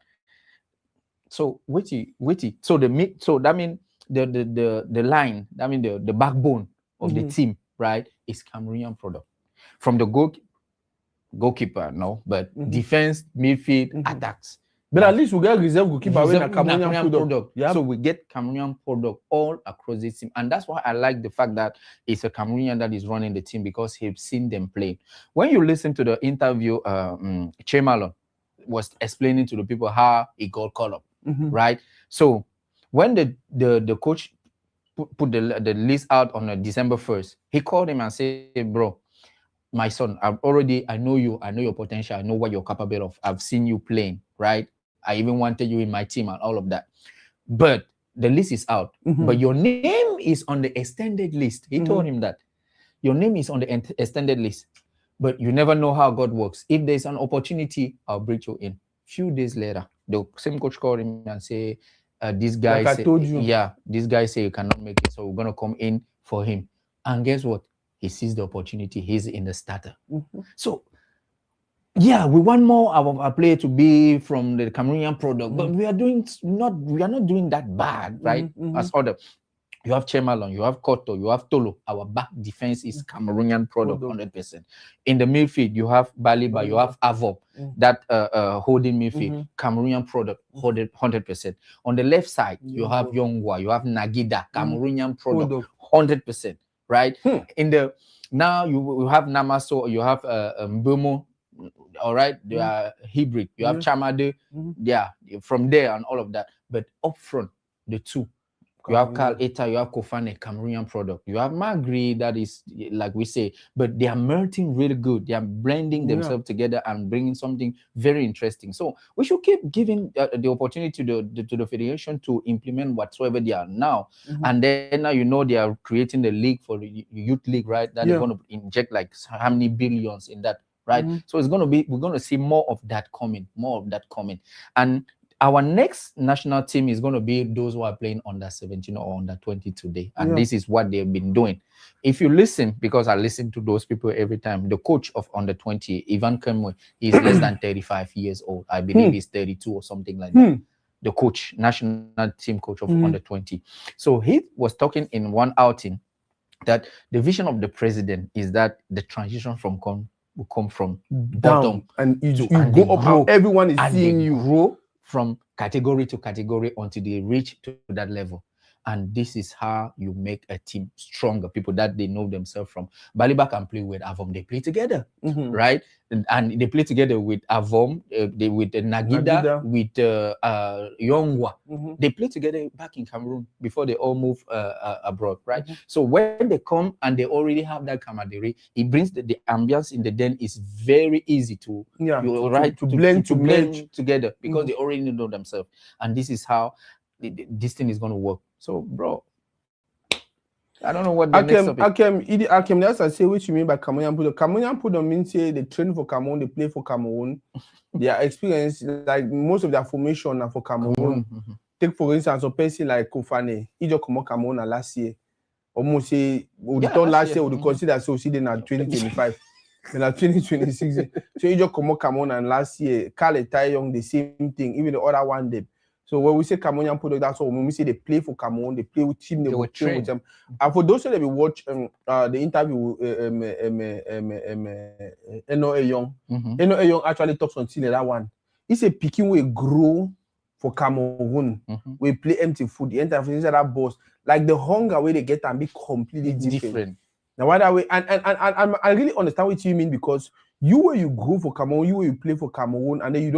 [SPEAKER 1] So witty. So that means the line, that means the backbone of the team, right, is Cameroonian product. From the goalkeeper, no, but defense, midfield, attacks.
[SPEAKER 2] But at least we get reserve goalkeeper with a Cameroonian product.
[SPEAKER 1] Yep. So we get Cameroonian product all across the team. And that's why I like the fact that it's a Cameroonian that is running the team, because he's seen them play. When you listen to the interview, Chemalon was explaining to the people how he got called up, right? So when the coach put the list out on December 1st, he called him and said, bro, my son, I know you, I know your potential, I know what you're capable of. I've seen you playing, right? I even wanted you in my team and all of that. But the list is out. But your name is on the extended list. He told him that. Your name is on the extended list. But you never know how God works. If there's an opportunity, I'll bring you in. Few days later, the same coach called him and say, this guy
[SPEAKER 2] like I told you.
[SPEAKER 1] Yeah, this guy say you cannot make it, so we're gonna come in for him. And guess what? He sees the opportunity. He's in the starter. So yeah, we want more of a player to be from the Cameroonian product, but we are not doing that bad, right? As other, you have Chemalon, you have Koto, you have Tolo. Our back defense is Cameroonian product, 100%. In the midfield, you have Baliba, you have Avop, that holding midfield, Cameroonian product, 100%. On the left side, you have Yongwa, you have Nagida, Cameroonian product, 100%, right? Now you have Namaso, you have Mbomo. All right, they are hybrid. You have Chamade, from there and all of that. But up front, the two, you have Carl Eta, you have Kofane, Cameroonian product. You have Magri, that is like we say, but they are melting really good. They are blending themselves together and bringing something very interesting. So we should keep giving the opportunity to the federation to implement whatsoever they are now. And then now they are creating the league for the youth league, right? That they're going to inject like how many billions in that. Right, so we're going to see more of that coming, and our next national team is going to be those who are playing under 17 or under 20 today, and this is what they've been doing. If you listen, because I listen to those people every time, the coach of under 20, Ivan Kemwe, is less than 35 years old. I believe he's 32 or something like that. The coach, national team coach of under 20. So he was talking in one outing that the vision of the president is that the transition will come from bottom
[SPEAKER 2] and you go up, how everyone is seeing you
[SPEAKER 1] grow from category to category until they reach to that level. And this is how you make a team stronger, people that they know themselves from. Baliba can play with Avom, they play together, right? And they play together with Avom, with Nagida, with Yongwa. They play together back in Cameroon before they all move abroad, right? So when they come and they already have that camaraderie, it brings the ambience in the den is very easy to blend together, because they already know themselves. And this is how this thing is going to work. So, bro, I don't know what the next topic.
[SPEAKER 2] Akem, that's I say what you mean by Cameroonian product. Cameroonian product means say they train for Cameroon, they play for Cameroon. Their experience, like most of their formation are for Cameroon. Take for instance a person like Kofane, he just come out Cameroon last year. Almost say last year we consider so see in 2025. In 2026. So he just come out Cameroon, and last year Carl Young the same thing, even the other one did. So when we say Cameroonian product, that's all. When we say they play for Cameroon, they play with team, they will train with them. And for those that will watch the interview with Eno Young, Eno Young actually talks on that one. He said Peking will grow for Cameroon. We play empty food, the entire thing that boss. Like the hunger where they get and be completely different. Now why that way? And I really understand what you mean, because you go for Cameroon, you play for Cameroon, and then you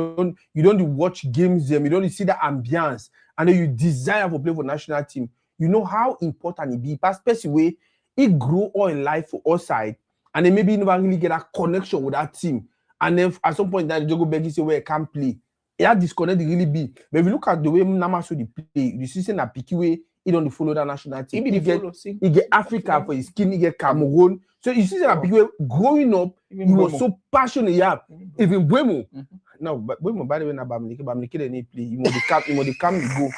[SPEAKER 2] don't watch games them, you don't see the ambience, and then you desire for play for national team. You know how important it be. Especially way it grow all in life for our side, and then maybe you never really get a connection with that team. And then at some point that Jogo Beggy say where I can't play. That disconnect really big. But if you look at the way Namaso they play, you see that picky way he don't follow that national team. He get Africa for his skin, he get Cameroon. So you see that picky way growing up, he was so passionate. Yeah, even Buemo. No, but Buemo by the way, Bamileke they play. He must come go.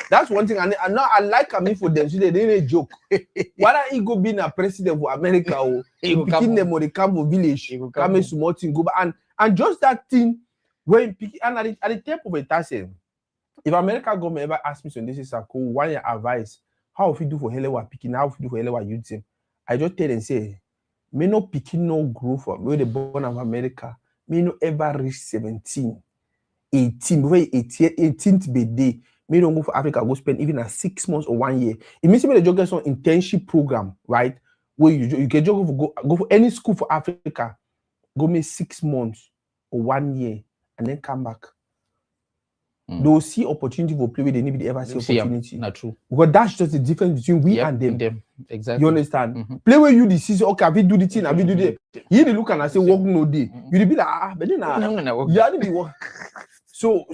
[SPEAKER 2] That's one thing. And now I like him for them. So they didn't joke. Why he go being a president for America or picking them or the camp for village, come a small thing go back and just that thing.
[SPEAKER 3] when picking, and at the top of a task, if America government ever ask me, so this is a cool 1 year advice, how if you do for Helewa picking, how if you do for Helewa youth team, I just tell them say, me no picking no grow for me the born of America, me no ever reach 17, 18, before 18th birthday, me don't go for Africa, go spend even a 6 months or 1 year. It means me the job get some internship program, right? Where you can just go for any school for Africa, go me 6 months or 1 year, and then come back. They'll see opportunity for play where they never ever see opportunity.
[SPEAKER 1] Not true.
[SPEAKER 3] Because that's just the difference between we and them.
[SPEAKER 1] Exactly.
[SPEAKER 3] You understand? Play where you decision, okay, have you do the thing, have you do the you they look and I say work no day. You be like, but then you be work. So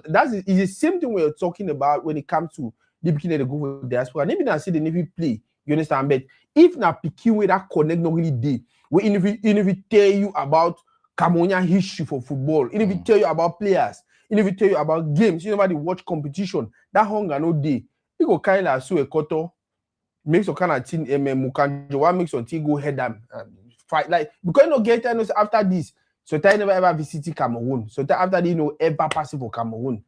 [SPEAKER 3] that's it's the same thing we're talking about when it comes to the beginning of the go for diaspora. Maybe I say they never play. You understand? But if na picking with that connect not really day, we if tell you about Cameroonian history for football, if we tell you about players. And if we tell you about games, you never watch competition. That hunger no day. You go kind of so a koto, makes your kind of team Mukanjo, makes your team go head and fight. Like because you know get after this, so I never ever visited Cameroon. So after this, you know ever passing for Cameroon.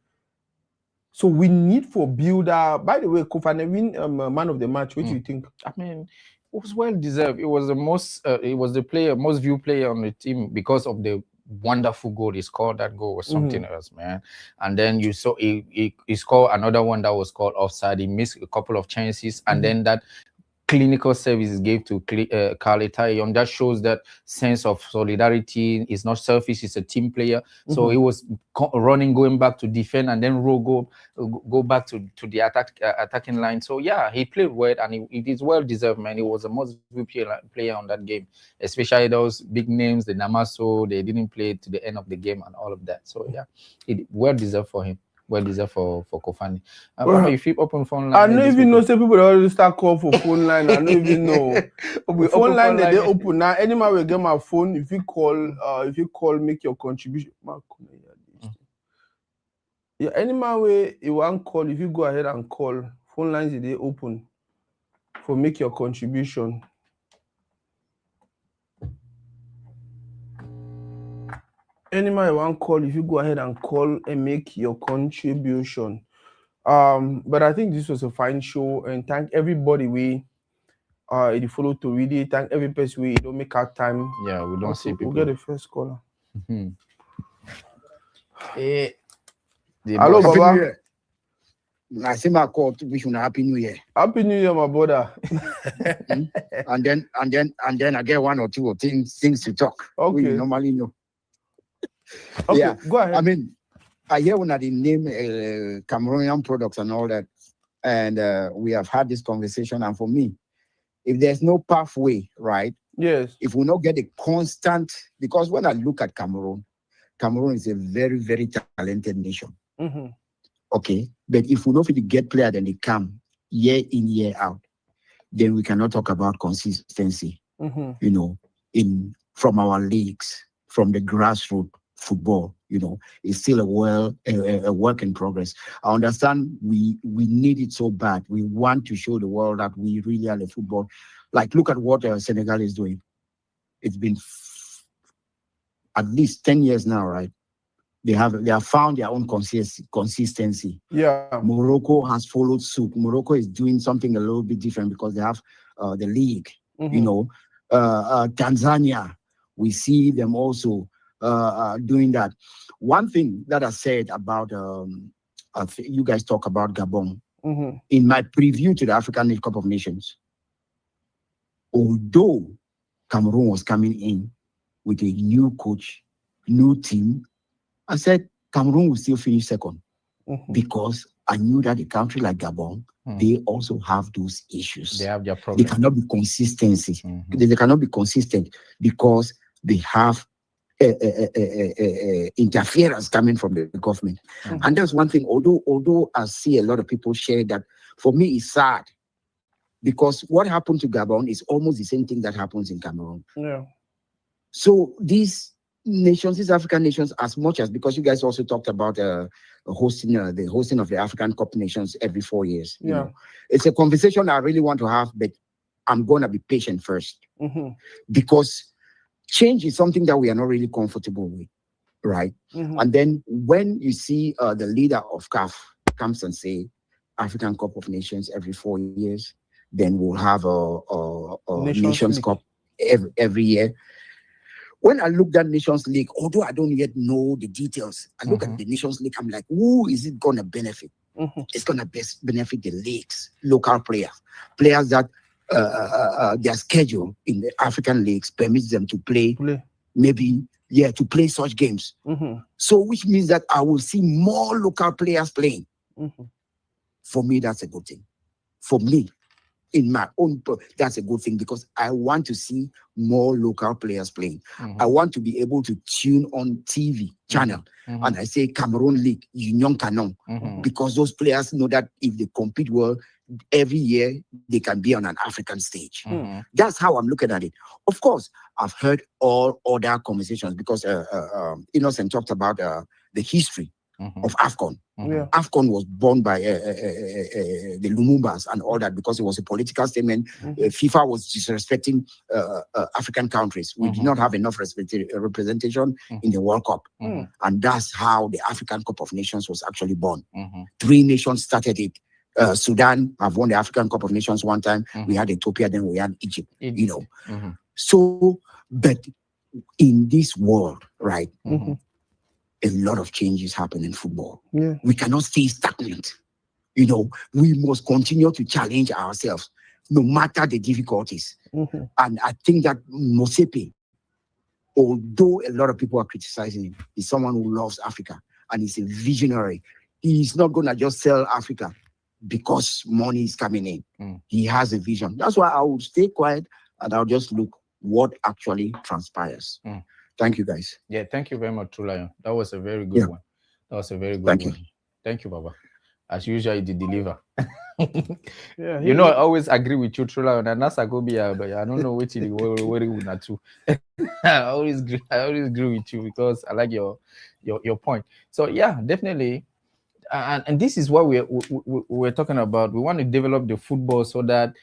[SPEAKER 3] So we need for builder. By the way, Kofane win man of the match. What do you think?
[SPEAKER 1] I mean, it was well deserved. It was the most. It was the most viewed player on the team because of the wonderful goal. He scored that goal was something else, man. And then you saw he scored another one that was called offside. He missed a couple of chances, and then that clinical services gave to Carly Tayon. That shows that sense of solidarity. It's not selfish. It's a team player. So he was running, going back to defend, and then go back to the attacking line. So yeah, he played well, and it is well deserved, man. He was the most player on that game, especially those big names, the Namaso. They didn't play to the end of the game and all of that. So yeah, it well deserved for him. Well deserved for Kofani. If you open phone line,
[SPEAKER 3] I don't even know. Some people already start calling for phone line. I don't even know. phone line they open now. Anyone will get my phone. If you call, make your contribution. Yeah, anyone way you want call. If you go ahead and call, phone lines they open for make your contribution. Anyone you want call, if you go ahead and call and make your contribution. But I think this was a fine show, and thank everybody we follow to read it. Thank every person we don't make our time.
[SPEAKER 1] Yeah, we don't see people.
[SPEAKER 3] We'll get the first caller.
[SPEAKER 4] Hello, Baba. I see my call to wish you a happy new year.
[SPEAKER 3] Happy New Year, my brother.
[SPEAKER 4] and then I get one or two things to talk.
[SPEAKER 3] Okay.
[SPEAKER 4] We normally know.
[SPEAKER 3] Okay,
[SPEAKER 4] yeah,
[SPEAKER 3] go ahead.
[SPEAKER 4] I mean, I hear when I name Cameroonian products and all that, and we have had this conversation. And for me, if there's no pathway, right?
[SPEAKER 3] Yes.
[SPEAKER 4] If we not get a constant, because when I look at Cameroon is a very, very talented nation. Okay, but if we not really get players and they come year in, year out, then we cannot talk about consistency. You know, from our leagues, from the grassroots football, you know, it's still a work in progress. I understand we need it so bad. We want to show the world that we really are the football. Like, look at what Senegal is doing. It's been at least 10 years now, right? They have found their own consistency.
[SPEAKER 3] Yeah.
[SPEAKER 4] Morocco has followed suit. Morocco is doing something a little bit different because they have the league. You know, Tanzania, we see them also doing that. One thing that I said about you guys talk about Gabon in my preview to the African Cup of Nations. Although Cameroon was coming in with a new coach, new team, I said Cameroon will still finish second because I knew that a country like Gabon, they also have those issues.
[SPEAKER 1] They have their problems.
[SPEAKER 4] They cannot be consistency. They cannot be consistent because they have interference coming from the government. And that's one thing. Although I see a lot of people share that, for me it's sad because what happened to Gabon is almost the same thing that happens in Cameroon.
[SPEAKER 3] Yeah.
[SPEAKER 4] So these nations, these African nations, as much as, because you guys also talked about the hosting of the African Cup Nations every 4 years. You know, it's a conversation I really want to have, but I'm gonna be patient first because change is something that we are not really comfortable with, right? And then when you see the leader of CAF comes and say African Cup of Nations every 4 years, then we'll have a Nations Cup every year. When I looked at Nations League, although I don't yet know the details, I look at the Nations League, I'm like, who is it going to benefit? It's going to benefit the leagues, local players that their schedule in the African leagues permits them to play. To play such games. So which means that I will see more local players playing. For me, that's a good thing. For me, in my own, that's a good thing because I want to see more local players playing. I want to be able to tune on TV channel and I say Cameroon League, Union Canon, because those players know that if they compete well, every year they can be on an African stage. That's how I'm looking at it. Of course, I've heard all other conversations because Innocent talked about the history of AFCON. AFCON was born by the Lumumbas and all that because it was a political statement. FIFA was disrespecting African countries. We did not have enough representation in the World Cup. And that's how the African Cup of Nations was actually born. 3 nations started it. Sudan have won the African Cup of Nations one time. We had Ethiopia, then we had Egypt. You know. So, but in this world, right, a lot of changes happen in football. We cannot stay stagnant. You know, we must continue to challenge ourselves, no matter the difficulties. And I think that Mosepe, although a lot of people are criticizing him, is someone who loves Africa and he's a visionary. He's not going to just sell Africa because money is coming in. He has a vision. That's why I will stay quiet and I'll just look what actually transpires. Thank you, guys.
[SPEAKER 1] Yeah, thank you very much, True Lion. That was a very good one. That was a very good one. Thank you, Baba. As usual, you did deliver. You know, I always agree with you, True Lion. And that's a good but I don't know which is worry with that too. I always agree with you because I like your point. So yeah, definitely. And this is what we're talking about. We want to develop the football so that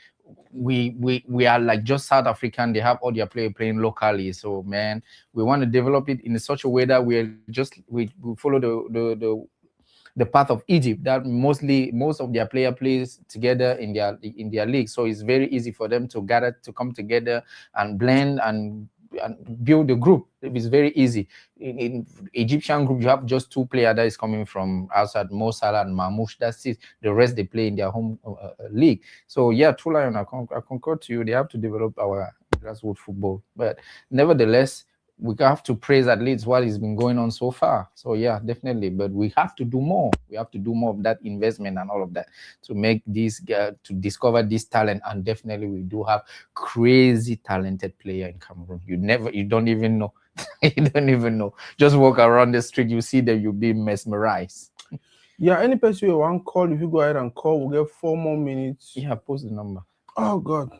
[SPEAKER 1] we are like just South African. They have all their players playing locally. So man, we want to develop it in such a way that we follow the path of Egypt, that most of their player plays together in their league. So it's very easy for them to come together and blend and build a group. It's very easy. In Egyptian group, you have just 2 players that is coming from outside, Mo Salah and Mamouche. That's it. The rest they play in their home league. So yeah, True Lion, I concur to you. They have to develop our grassroots football, but nevertheless, we have to praise at least what has been going on so far. So yeah, definitely. But we have to do more. We have to do more of that investment and all of that to make this to discover this talent. And definitely we do have crazy talented player in Cameroon. You don't even know. You don't even know. Just walk around the street, you see them, you'll be mesmerized.
[SPEAKER 2] Yeah, any person you want call, if you go ahead and call, we'll get 4 more minutes.
[SPEAKER 1] Yeah, post the number.
[SPEAKER 2] Oh God.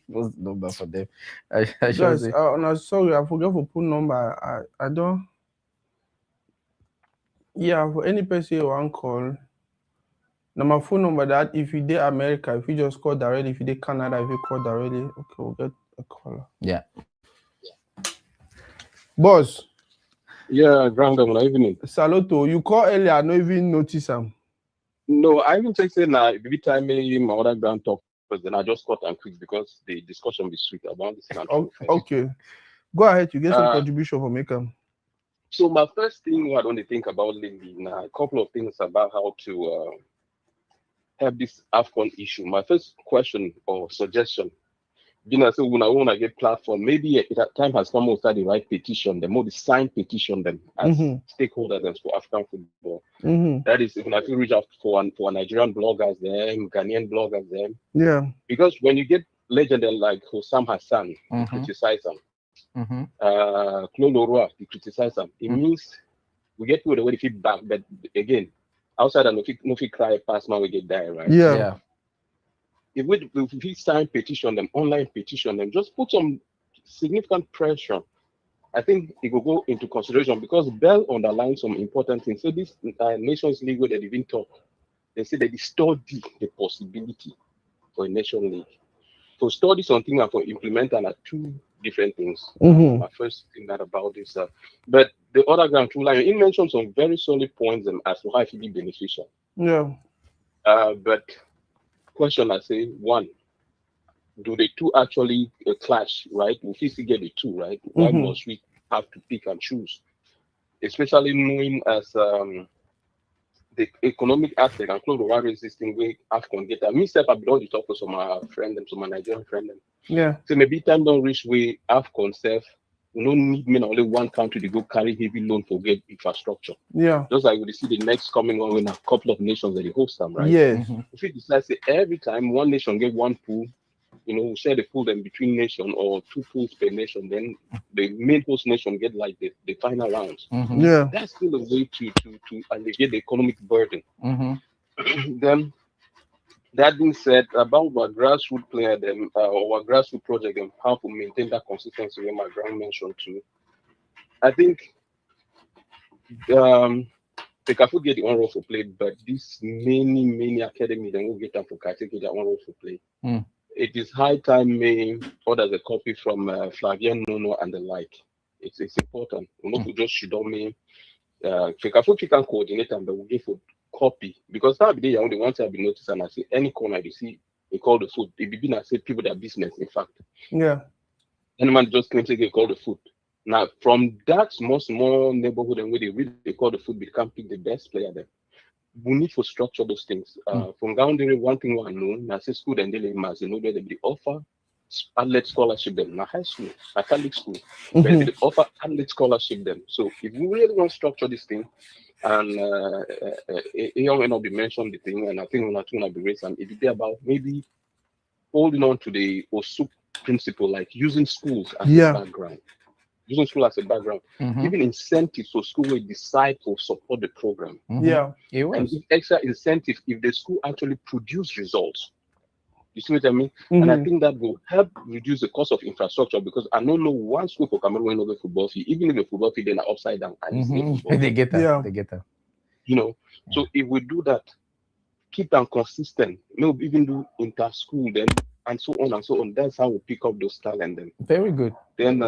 [SPEAKER 1] What's the number for them?
[SPEAKER 2] Guys, no, sorry, I forgot to put number. I don't. Yeah, for any person you want call, my phone number that if you did America, if you just call directly, if you did Canada, if you call directly, okay, we'll get a caller.
[SPEAKER 1] Yeah.
[SPEAKER 2] Boss.
[SPEAKER 5] Yeah, Grandam, good evening.
[SPEAKER 2] Saluto, you call earlier, I don't even notice him.
[SPEAKER 5] No, I even take say now every time my other grand talk, but then I just cut and quick because the discussion be sweet about this.
[SPEAKER 2] Okay. Go ahead, you get some contribution from Macam.
[SPEAKER 5] So my first thing I want to think about lately now, a couple of things about how to have this AFCON issue. My first question or suggestion, being as when I want to get platform, maybe that time has come to start the right petition, the more the signed petition them as stakeholders and for African football. That is, if I feel reach out for Nigerian bloggers, them Ghanaian bloggers, them.
[SPEAKER 2] Yeah.
[SPEAKER 5] Because when you get legend like Hossam Hassan, you criticize them. Claude Leroy, you criticize them. It means we get people the way they feedback, but again, outside of no cry past man we get die, right?
[SPEAKER 2] Yeah.
[SPEAKER 5] If we sign petition them, online petition them, just put some significant pressure. I think it will go into consideration because Bell underlines some important things. So this Nations League where they even talk, they say they study the possibility for a Nation League. To study something and for implement and are 2 different things. My first thing that about this, but the other ground too, like you mentioned some very solid points as to how it will be beneficial.
[SPEAKER 2] Yeah.
[SPEAKER 5] But question I say, one, do the two actually clash, right? We still get the two, right? Why must we have to pick and choose? Especially knowing as the economic aspect and close to one resisting way AFCON get. I mean, step up all the talk with some friend them, some Nigerian friend them.
[SPEAKER 2] Yeah.
[SPEAKER 5] So maybe time don't reach way AFCON self. We don't need me only one country to go carry heavy loan for get infrastructure.
[SPEAKER 2] Yeah.
[SPEAKER 5] Just like we see the next coming one when a couple of nations that they host them, right?
[SPEAKER 2] Yes.
[SPEAKER 5] If we decide say every time one nation get one pool, we share the pool then between nation or two pools per nation, then the main host nation get like the final rounds.
[SPEAKER 2] Yeah.
[SPEAKER 5] That's still a way to alleviate the economic burden. Then that being said, about our grassroots player them or our grassroots project and how to maintain that consistency when my grand mentioned too. I think they can get the one role for play, but this many academy then will get them for category that one role for play. It is high time me order the copy from Flavian Nono and the like. It's important. We not to just should on me. Fekafu can coordinate and but we give for copy because now the only one time I be noticed and I see any corner they see they call the food. They begin to say people that business in fact.
[SPEAKER 2] Yeah.
[SPEAKER 5] Any man just claims they call the food. Now from that small neighborhood and where they really call the food, they can pick the best player there. We need to structure those things. From down there, one thing I know, I say school and daily mass, they offer athlete scholarship them, not high school, not Catholic school, but they offer athlete scholarship them. So if we really want to structure this thing, and young will not be mentioned the thing, and I think we're not going to be raised, and it would be about maybe holding on to the OSUP principle, like using schools as a background. Using school as a background, giving incentives so school will decide to support the program.
[SPEAKER 2] Yeah,
[SPEAKER 1] it was.
[SPEAKER 5] And give extra incentives if the school actually produce results. You see what I mean? And I think that will help reduce the cost of infrastructure because I don't know one school for Cameroon will football fee, even if the football fee then are upside down. And
[SPEAKER 1] they get that.
[SPEAKER 2] Yeah.
[SPEAKER 1] They get that.
[SPEAKER 5] So if we do that, keep them consistent, even do inter-school then and so on and so on. That's how we pick up those talent then.
[SPEAKER 1] Very good.
[SPEAKER 5] Then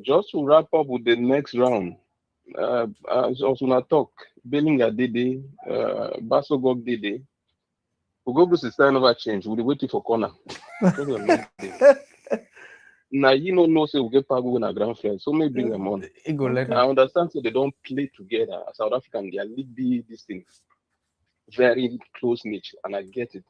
[SPEAKER 5] just to wrap up with the next round, also not talk. Bellinga Dede, Basogog Dede. Ugogo is time never change. We'll be waiting for corner. Now you don't know say we get Pago in a grand friend, so maybe bring them on. I understand so they don't play together. South African, they are league this thing. Very close niche, and I get it.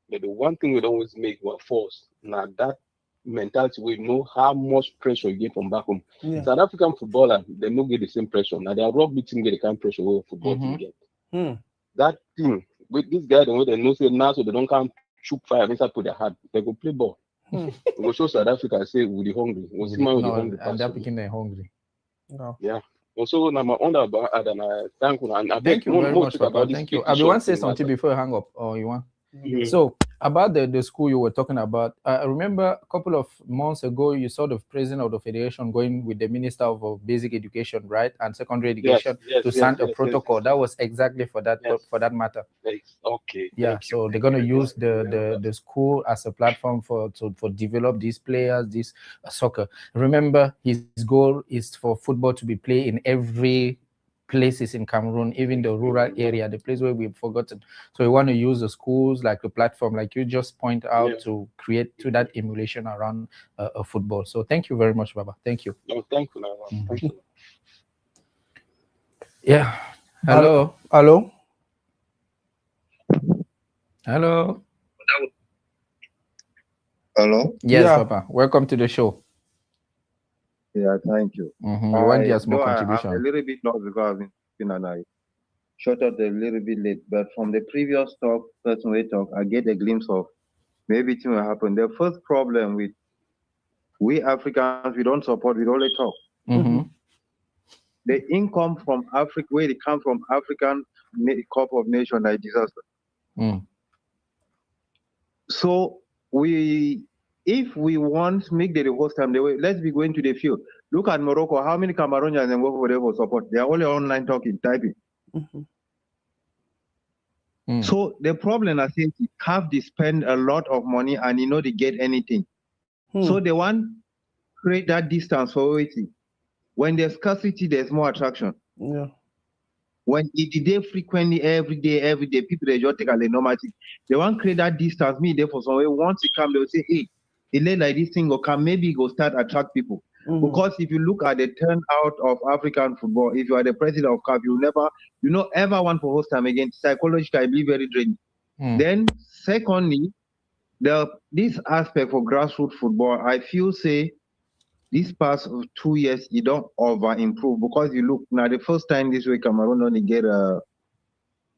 [SPEAKER 5] But the one thing we don't always make we're forced. Now that mentality we know how much pressure you get from back home. South African footballer, they don't get the same pressure. Now their rugby team get the kind of pressure where football team get. That thing with this guy, they know say now so they don't come shoot fire inside put their heart. They go play ball. We go show South Africa and say we the hungry. We see man with the hungry.
[SPEAKER 1] And they're picking the hungry.
[SPEAKER 2] No.
[SPEAKER 5] Yeah. Also, now my under about and I thank you and I
[SPEAKER 1] thank you very much, Papa. Thank you. I want to say something before you hang up, or you want? So about the school you were talking about, I remember a couple of months ago you saw the president of the federation going with the minister of basic education, right, and secondary education to sign a protocol. That was exactly for that matter.
[SPEAKER 5] Okay.
[SPEAKER 1] Yeah. So they're going to use the school as a platform for develop these players, this soccer. Remember, his goal is for football to be played in every places in Cameroon, even the rural area, the place where we've forgotten. So we want to use the schools like a platform, like you just point out, to create to that emulation around football. So thank you very much, Baba. Thank you.
[SPEAKER 5] No, thank you. Thank you.
[SPEAKER 1] Yeah. Hello.
[SPEAKER 2] Hello.
[SPEAKER 1] Hello.
[SPEAKER 6] Hello.
[SPEAKER 1] Yes, Papa. Welcome to the show.
[SPEAKER 6] Yeah, thank you.
[SPEAKER 1] You want your small contribution?
[SPEAKER 6] I'm a little bit lost because I've been and I shut out a little bit late. But from the previous person we talk, I get a glimpse of maybe it will happen. The first problem with we Africans, we don't support, we only talk. The income from Africa, where it comes from African Cup of Nations, like disaster. So if we want to make the host time, let's be going to the field. Look at Morocco. How many Cameroonians and whatever support? They are only online talking, typing. So the problem, I think, CAF they spend a lot of money and they get anything. So they want to create that distance for waiting. When there's scarcity, there's more attraction.
[SPEAKER 2] Yeah.
[SPEAKER 6] When it day frequently, every day, people they just take a normative. They want to create that distance. Me there for some way. Once it come, they'll say, hey, it late like this thing will come, maybe go start attract people. Because if you look at the turnout of African football, if you are the president of CAF, you know, ever want for host time again. Psychologically, be very draining. Then, secondly, this aspect for grassroots football, I feel say this past 2 years, you don't over improve because you look now the first time this way Cameroon only get a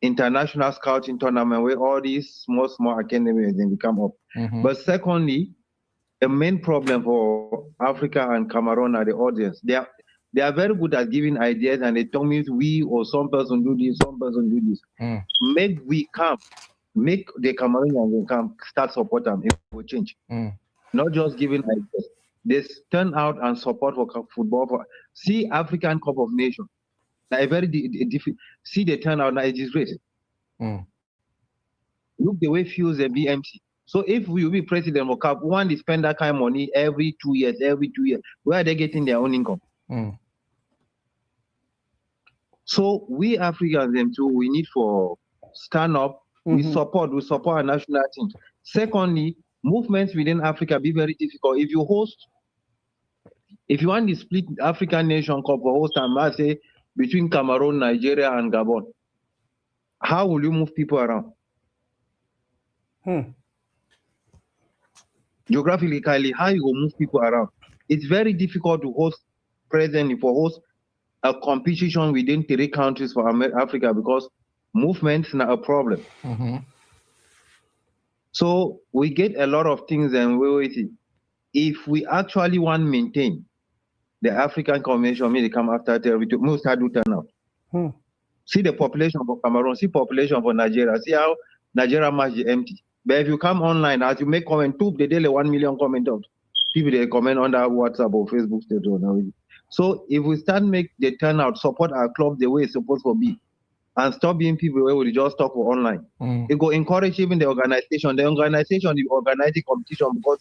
[SPEAKER 6] international scouting tournament where all these small academies then come up. But secondly, the main problem for Africa and Cameroon are the audience. They are very good at giving ideas and they tell me we or some person do this, some person do this. Make we come, make the Cameroonians come start support them. It will change. Not just giving ideas. This turn out and support for football. See African Cup of Nations. Like very see the turnout now it is great. Look the way fuels and be empty. So if we will be president of CAF, one they spend that kind of money every 2 years. Where are they getting their own income? So we Africans them too, we need for stand up. We support our national teams. Secondly, movements within Africa be very difficult. If you want to split African Nation Cup for host time, I say between Cameroon, Nigeria, and Gabon, how will you move people around? Geographically, how you will move people around? It's very difficult to host a competition within 3 countries for Africa because movements are a problem. So we get a lot of things and we wait. If we actually want to maintain the African Convention, may come after territory, most start to turn out. See the population for Cameroon, see population for Nigeria, see how Nigeria match is empty. But if you come online, as you make comment, the daily 1 million comment out. People they comment on that WhatsApp or Facebook status. So if we start make the turnout, support our club the way it's supposed to be, and stop being people where we just talk for online. It go encourage even the organization. The organization is organizing competition because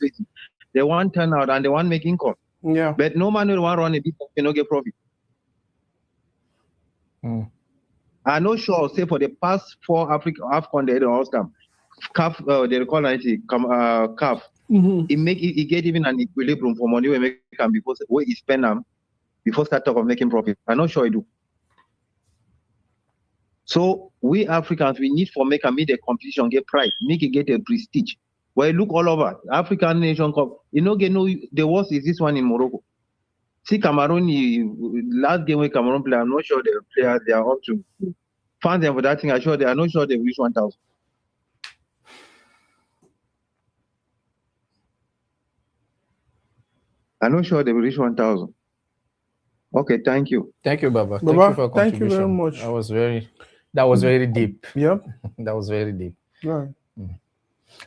[SPEAKER 6] they want turnout and they want make income.
[SPEAKER 2] Yeah.
[SPEAKER 6] But no man will want run a business, you don't get profit. I'm not sure, say for the past 4 AFCON they don't them. CAF, they call it CAF. It get even an equilibrium for money we make them before where you spend them before start talk of making profit. I'm not sure I do. So we Africans, we need for make the competition get pride, make it get a prestige. Where you look all over African Nation Cup, the worst is this one in Morocco. See Cameroon, last game with Cameroon play, I'm not sure the players they are up to. Fans them for that thing, I'm sure they are not sure they reach 1,000. I'm not sure they will reach 1,000. Okay, thank you.
[SPEAKER 1] Thank you, Baba. Thank you for your contribution.
[SPEAKER 2] Thank you very much.
[SPEAKER 1] That was very deep.
[SPEAKER 2] Yep.
[SPEAKER 1] That was very deep.
[SPEAKER 2] Right.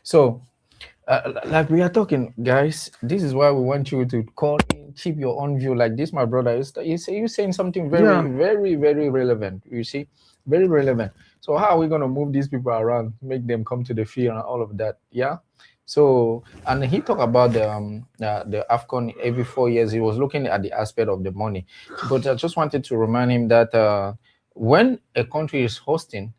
[SPEAKER 1] So, like we are talking, guys, this is why we want you to call in, keep your own view. Like this, my brother, you're saying something very, very relevant. You see, very relevant. So how are we going to move these people around, make them come to the field and all of that? Yeah. So, and he talked about the AFCON every 4 years. He was looking at the aspect of the money. But I just wanted to remind him that when a country is hosting,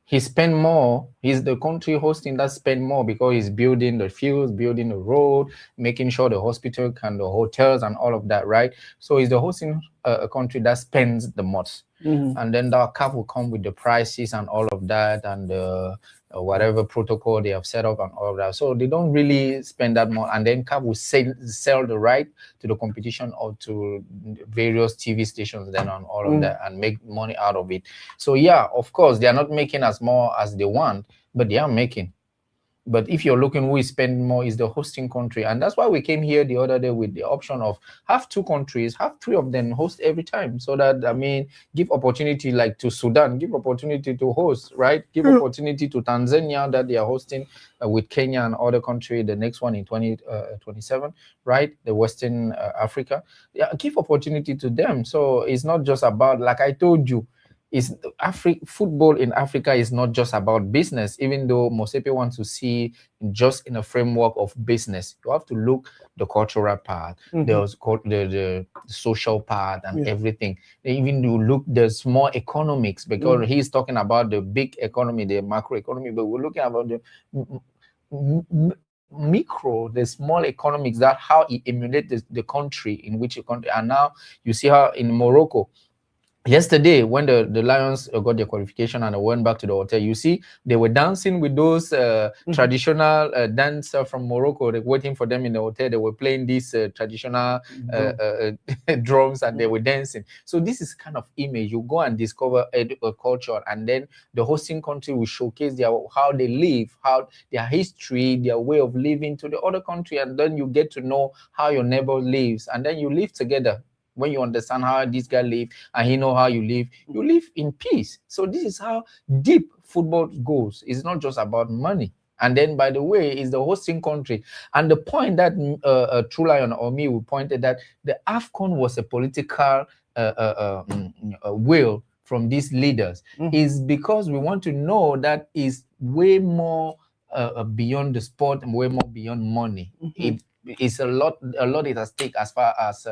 [SPEAKER 1] he spend more. He's the country hosting that spend more because he's building the fields, building the road, making sure the hospital and the hotels and all of that, right? So he's the hosting a country that spends the most. And then the CAF will come with the prices and all of that and whatever protocol they have set up and all of that. So they don't really spend that much. And then CAF will sell the right to the competition or to various TV stations then on all of that and make money out of it. So yeah, of course, they are not making as more as they want, but they are making. But if you're looking who is spending more is the hosting country. And that's why we came here the other day with the option of have 2 countries, have 3 of them host every time. So that, I mean, give opportunity like to Sudan, give opportunity to host, right? Give opportunity to Tanzania that they are hosting with Kenya and other country, the next one in 2027, right? The Western Africa. Yeah, give opportunity to them. So it's not just about, like I told you, is football in Africa is not just about business, even though Mosepe wants to see just in a framework of business. You have to look the cultural part, the social part, and everything. Even you look the small economics, because he's talking about the big economy, the macro economy, but we're looking about the micro, the small economics, that how it emulates the country in which you country. And now you see how in Morocco, yesterday when the Lions got their qualification and I went back to the hotel, you see they were dancing with those traditional dancers from Morocco. They were waiting for them in the hotel. They were playing these traditional drums, and they were dancing. So this is kind of image. You go and discover a culture, and then the hosting country will showcase how they live, how their history, their way of living to the other country, and then you get to know how your neighbor lives, and then you live together. When you understand how this guy live and he know how you live in peace. So this is how deep football goes. It's not just about money. And then, by the way, it's the hosting country. And the point that True Lion or me pointed that the AFCON was a political will from these leaders is because we want to know that is way more beyond the sport and way more beyond money. It's a lot is at stake as far as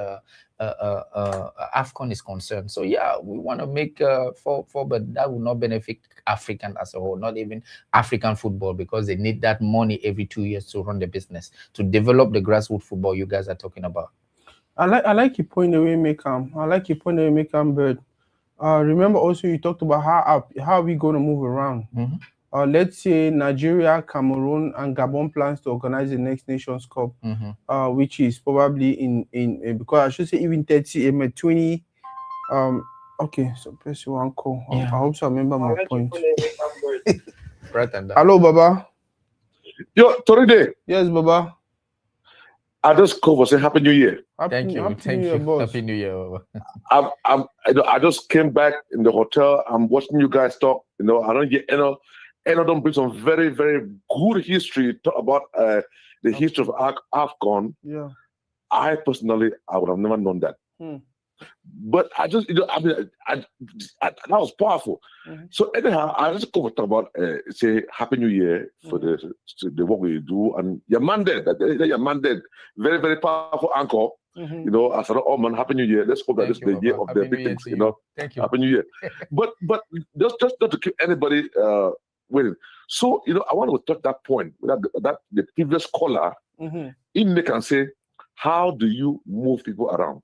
[SPEAKER 1] AFCON is concerned. So yeah, we want to make but that will not benefit African as a whole, not even African football, because they need that money every 2 years to run the business, to develop the grassroots football you guys are talking about.
[SPEAKER 3] I like your point the way make Bird. Remember also you talked about how we going to move around. Let's say Nigeria, Cameroon, and Gabon plans to organize the Next Nations Cup, which is probably in because I should say even 20. Okay, so press one call. I hope so. I remember my point. Hello, Baba.
[SPEAKER 7] Yo, Toride.
[SPEAKER 3] Yes, Baba.
[SPEAKER 7] I just called for say Happy New Year.
[SPEAKER 1] Thank you. Happy New Year, Baba.
[SPEAKER 7] I just came back in the hotel. I'm watching you guys talk. I don't get don't bring some very, very good history talk about the history of AFCON.
[SPEAKER 3] Yeah.
[SPEAKER 7] I personally, I would have never known that. But I just, that was powerful. So anyhow, I just come to talk about, say, Happy New Year for the work we do. And your mandate, very, very powerful anchor. I said, oh man, Happy New Year. Let's hope that this is the year of the big things,
[SPEAKER 1] Thank you.
[SPEAKER 7] Happy New Year. but just not to keep anybody waiting. So, I want to touch that point, that the previous caller, in they can say, how do you move people around?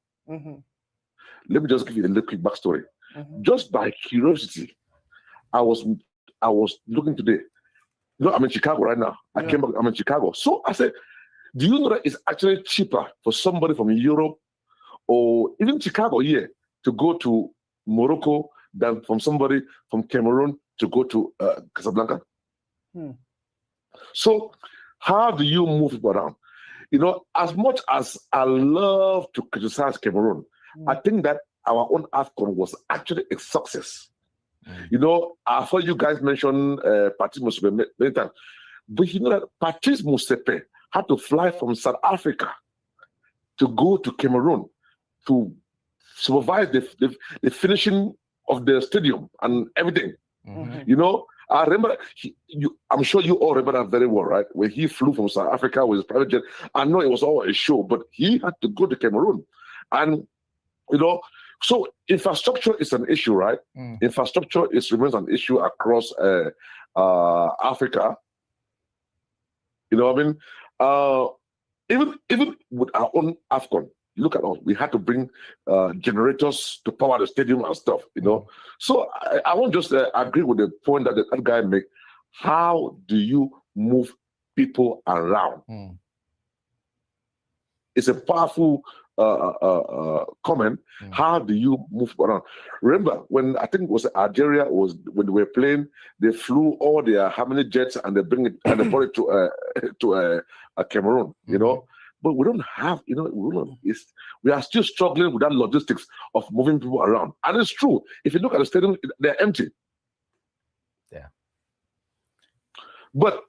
[SPEAKER 7] Let me just give you a little quick backstory. Just by curiosity, I was looking today. I'm in Chicago right now. I came back, I'm in Chicago. So I said, do you know that it's actually cheaper for somebody from Europe or even Chicago here to go to Morocco than from somebody from Cameroon to go to Casablanca? So how do you move people around? As much as I love to criticize Cameroon, I think that our own AFCON was actually a success. I thought you guys mentioned Patrice Motsepe many times, but you know that Patrice Motsepe had to fly from South Africa to go to Cameroon to supervise the finishing of the stadium and everything. I remember, I'm sure you all remember that very well, right? When he flew from South Africa with his private jet. I know it was all a show, but he had to go to Cameroon. And, so infrastructure is an issue, right? Infrastructure remains an issue across Africa. You know what I mean? Even with our own AFCON, look at us. We had to bring generators to power the stadium and stuff, So I won't just agree with the point that that guy made. How do you move people around? It's a powerful comment. How do you move around? Remember when I think it was Algeria when they were playing, they flew all their how many jets and they bring it and they brought it to Cameroon, But we don't have, we are still struggling with that logistics of moving people around. And it's true. If you look at the stadium, they're empty.
[SPEAKER 1] Yeah.
[SPEAKER 7] But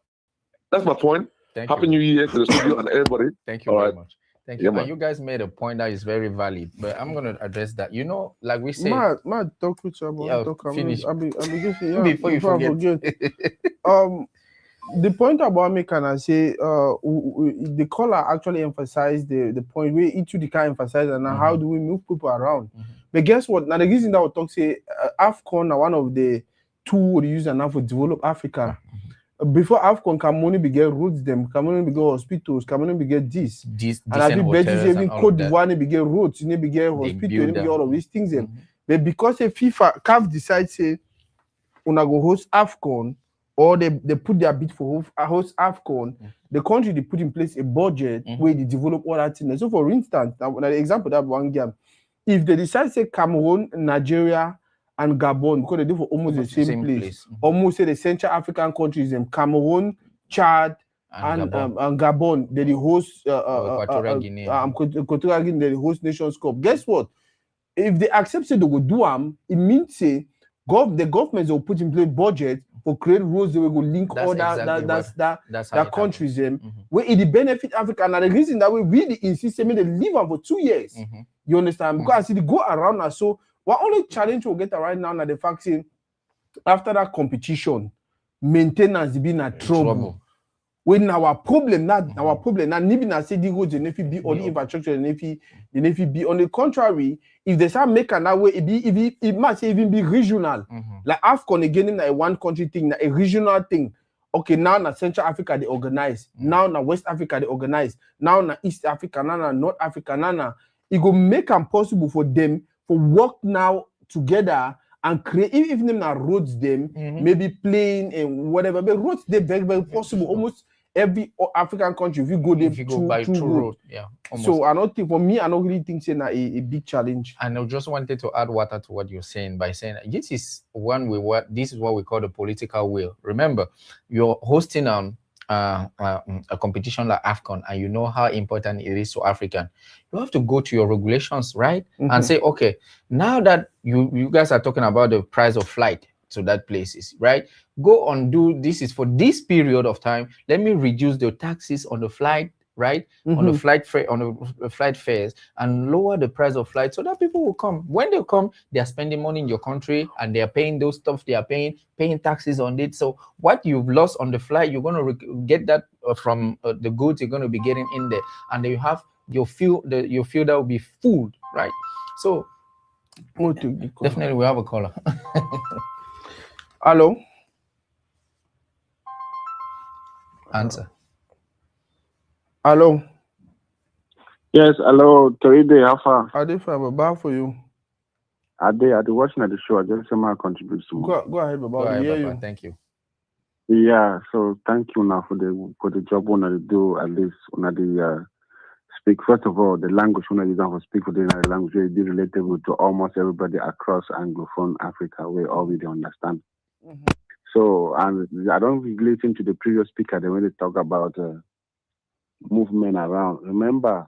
[SPEAKER 7] that's my point. Happy New Year to the studio and everybody.
[SPEAKER 1] Thank you very much. Thank you. And you guys made a point that is very valid, but I'm going to address that. You know, like we said,
[SPEAKER 3] talk with you about
[SPEAKER 1] finish.
[SPEAKER 3] Before you forget. The point about me, can I say, the caller actually emphasized the point where each of the can emphasize, and how do we move people around? But guess what? Now the reason that we talk say AFCON are one of the tools we use now for develop Africa. Before AFCON, Cameroon be get roads, them Cameroon be get hospitals, Cameroon be get this, and I think even Cote d'Ivoire be get roads, be get hospitals, be get all of these things. But because the FIFA CAF decides say, una go host AFCON, or they put their bid for host AFCON, the country they put in place a budget where they develop all that thing. So for instance, now the example that one game, if they decide say Cameroon, Nigeria, and Gabon, because they do for almost the same place. Almost say the Central African countries, Cameroon, Chad, and Gabon, they host Equatorial Guinea, they host Nations Cup. Guess what? If they accept say they will do it means say the governments will put in place budget for create roads that will link all that countries where it benefit Africa. And the reason that we really insist they live on for 2 years. You understand? Because I see they go around and so what only challenge we'll get right now the fact is after that competition, maintenance being a trouble. When our problem now, even I say the roads the Navy be or the infrastructure the Navy be. On the contrary, if they start making that way, it might even be regional. Like AFCON again in a one country thing, a regional thing. Okay, now na Central Africa they organize, now na West Africa they organize, now na East Africa, now na North Africa, now it go make it possible for them for work now together and create even if them roads them, maybe plane and whatever, but roads they very, very possible. Almost every African country, if you go there, through road.
[SPEAKER 1] Yeah.
[SPEAKER 3] So I don't think for me, I don't really think it's a big challenge.
[SPEAKER 1] And I just wanted to add water to what you're saying by saying this is this is what we call the political will. Remember, you're hosting a competition like AFCON, and you know how important it is to African. You have to go to your regulations, right? And say, okay, now that you guys are talking about the price of flight to that places, right? Go on, do this is for this period of time. Let me reduce the taxes on the flight, right? On the flight fare, on the flight fares, and lower the price of flight so that people will come. When they come, they are spending money in your country and they are paying those stuff they are paying taxes on it. So what you've lost on the flight, you're going to get that from the goods you're going to be getting in there, and then you have your fuel that will be food, right? So definitely we have a caller.
[SPEAKER 3] Hello.
[SPEAKER 1] Answer.
[SPEAKER 3] Hello.
[SPEAKER 8] Yes, hello. Toride, how far?
[SPEAKER 3] I did fine, Baba, for you.
[SPEAKER 8] I did watching at the show. I just somehow contribute to more.
[SPEAKER 3] Go ahead, Baba.
[SPEAKER 1] Thank you.
[SPEAKER 8] Yeah, so thank you now for the job on the do at least on the speak. First of all, the language when you don't speak for the language will be relatable to almost everybody across Anglophone Africa where all we understand. So and I don't really listen to the previous speaker when they talk about movement around. Remember,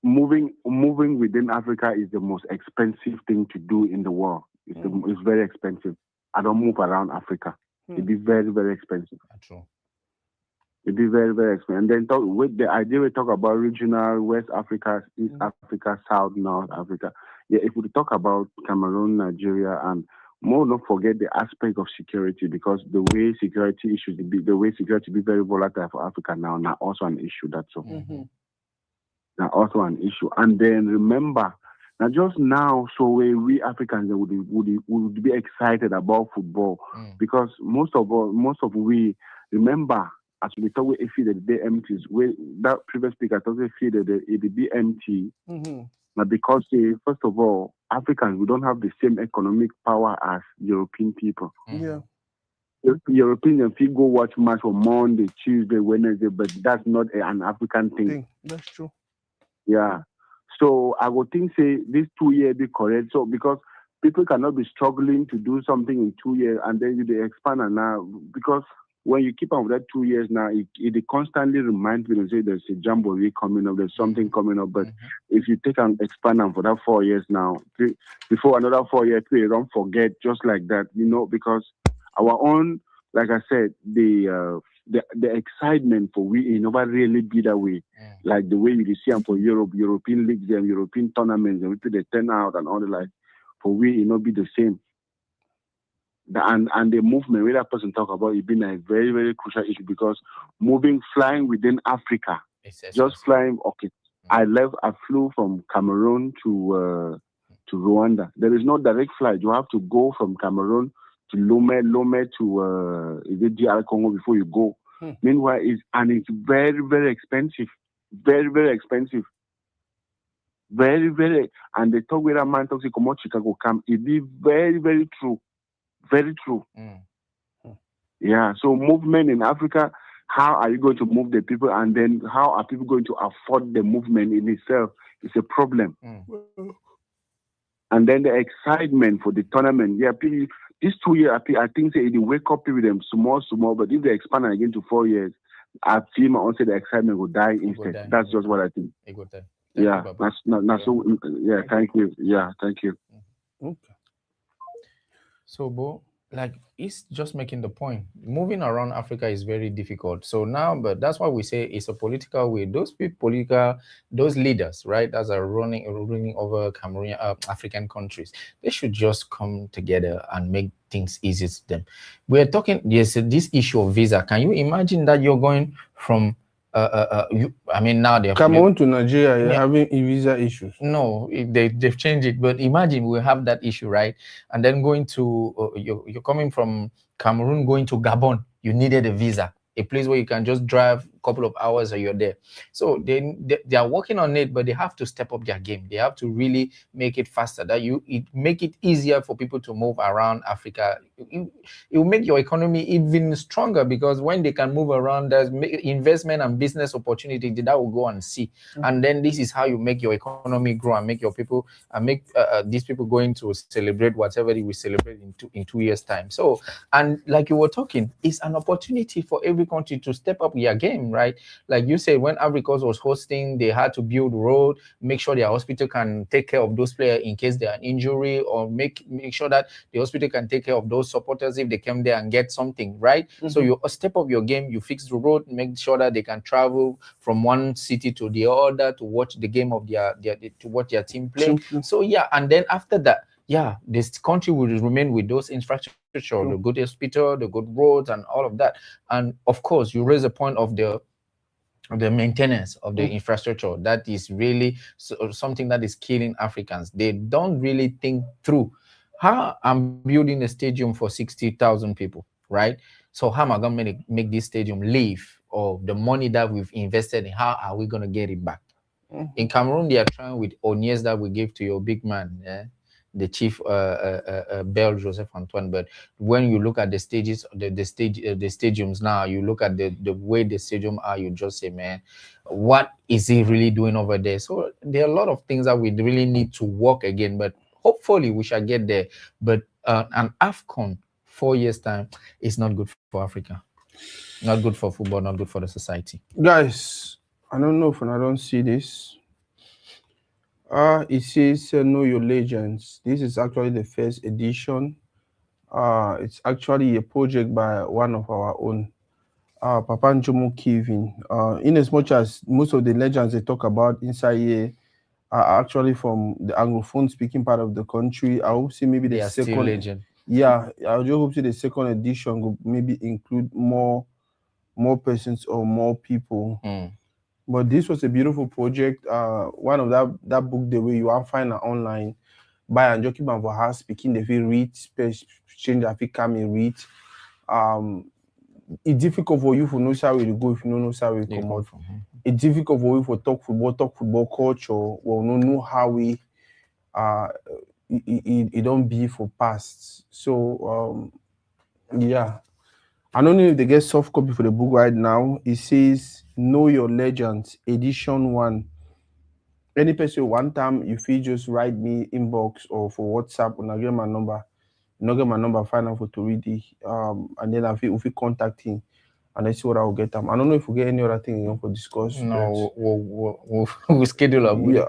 [SPEAKER 8] moving within Africa is the most expensive thing to do in the world. It's very expensive. I don't move around Africa. It'd be very, very expensive.
[SPEAKER 1] True.
[SPEAKER 8] It'd be very, very expensive. And then with the idea we talk about regional, West Africa, East Africa, South, North Africa. Yeah, if we talk about Cameroon, Nigeria, and more, don't forget the aspect of security, because the way security be very volatile for Africa now also an issue. That's all. Now also an issue. And then remember, now just now, so we Africans would be excited about football, because most of we remember as we talk with Efi the day empties. That previous speaker talked with Efi the be empty. Now because first of all, Africans, we don't have the same economic power as European people.
[SPEAKER 3] Yeah.
[SPEAKER 8] Europeans people go watch match on Monday, Tuesday, Wednesday, but that's not an African thing.
[SPEAKER 3] That's true.
[SPEAKER 8] Yeah. So I would think say this 2 years be correct. So because people cannot be struggling to do something in 2 years and then they expand and now, because when you keep on with that 2 years now, it constantly reminds me to say there's a jamboree coming up, there's something coming up. But if you take and expand them for that 4 years now, before another 4 years, you don't forget just like that, because our own like I said, the excitement for we never really be that way. Like the way you see them for European leagues and European tournaments, and we put the turn out and all the like. For we, not be the same. And the movement, where that person talk about, it being a very, very crucial issue because flying within Africa, just flying. Okay, I flew from Cameroon to Rwanda. There is no direct flight. You have to go from Cameroon to Lome to DR Congo before you go. Meanwhile, it's very, very expensive. Very, very expensive. Very, very. And the talk where a man talks about Chicago come, it be very, very true. Very true. Yeah. So movement in Africa, how are you going to move the people? And then how are people going to afford the movement in itself? It's a problem. And then the excitement for the tournament. Yeah, people, these 2 years, I think they wake up with them small, but if they expand again to 4 years, I feel my own say the excitement will die instead. That's just what I think. Yeah, that's not so. Yeah, thank you. Yeah, thank you.
[SPEAKER 1] Okay. So, Bo, like, it's just making the point. Moving around Africa is very difficult. So now, but that's why we say it's a political way. Those those leaders, right, that are running over Cameroon, African countries, they should just come together and make things easy to them. We're talking, yes, this issue of visa. Can you imagine that you're going from now they're
[SPEAKER 2] Cameroon to Nigeria, you're having visa issues.
[SPEAKER 1] No, they've changed it. But imagine we have that issue, right? And then going to you're coming from Cameroon, going to Gabon, you needed a visa, a place where you can just drive a couple of hours and you're there. So they are working on it, but they have to step up their game. They have to really make it faster. Make it easier for people to move around Africa. It will make your economy even stronger because when they can move around, there's investment and business opportunity that will go and see. And then this is how you make your economy grow and make your people and make these people going to celebrate whatever they will celebrate in 2 years' time. So, and like you were talking, it's an opportunity for every country to step up their game, right? Like you said, when Africa was hosting, they had to build road, make sure their hospital can take care of those players in case there are injury, or make sure that the hospital can take care of those supporters if they come there and get something, right? So you step up your game, you fix the road, make sure that they can travel from one city to the other to watch the game of to watch their team play. So yeah, and then after that, yeah, this country will remain with those infrastructure, the good hospital, the good roads, and all of that. And of course, you raise a point of the maintenance of the infrastructure. That is really something that is killing Africans. They don't really think through how I'm building a stadium for 60,000 people, right? So how am I going to make this stadium live? Or the money that we've invested in, how are we going to get it back? In Cameroon, they are trying with Onies that we gave to your big man, the chief Bell Joseph Antoine. But when you look at the stages, the stadiums now, you look at the way the stadium are, you just say, man, what is he really doing over there? So there are a lot of things that we really need to work again, but hopefully we shall get there. But an AFCON 4 years time is not good for Africa, not good for football, not good for the society.
[SPEAKER 2] Guys, I don't know if I don't see this. It says Know Your Legends. This is actually the first edition. It's actually a project by one of our own, Papa Njomo Kevin. In as much as most of the legends they talk about inside here are actually from the Anglophone speaking part of the country. I hope see maybe the second legend. Yeah, I just hope see the second edition will maybe include more persons or more people. But this was a beautiful project. One of that book, the way you are find online, by and keep on for her speaking, the feel read, change the feel come and read. It's difficult for you to know how you go if you don't know how you come out. It's difficult for you to talk football culture, or know how we it don't be for past. So yeah. I don't know if they get soft copy for the book right now. It says Know Your Legends, edition 1. Any person one time, if you just write me inbox or for WhatsApp, and I get my number, find out for to read it. And then if you contact him, and I see what I will get them. I don't know if we get any other thing you want to discuss.
[SPEAKER 1] No, we'll schedule a we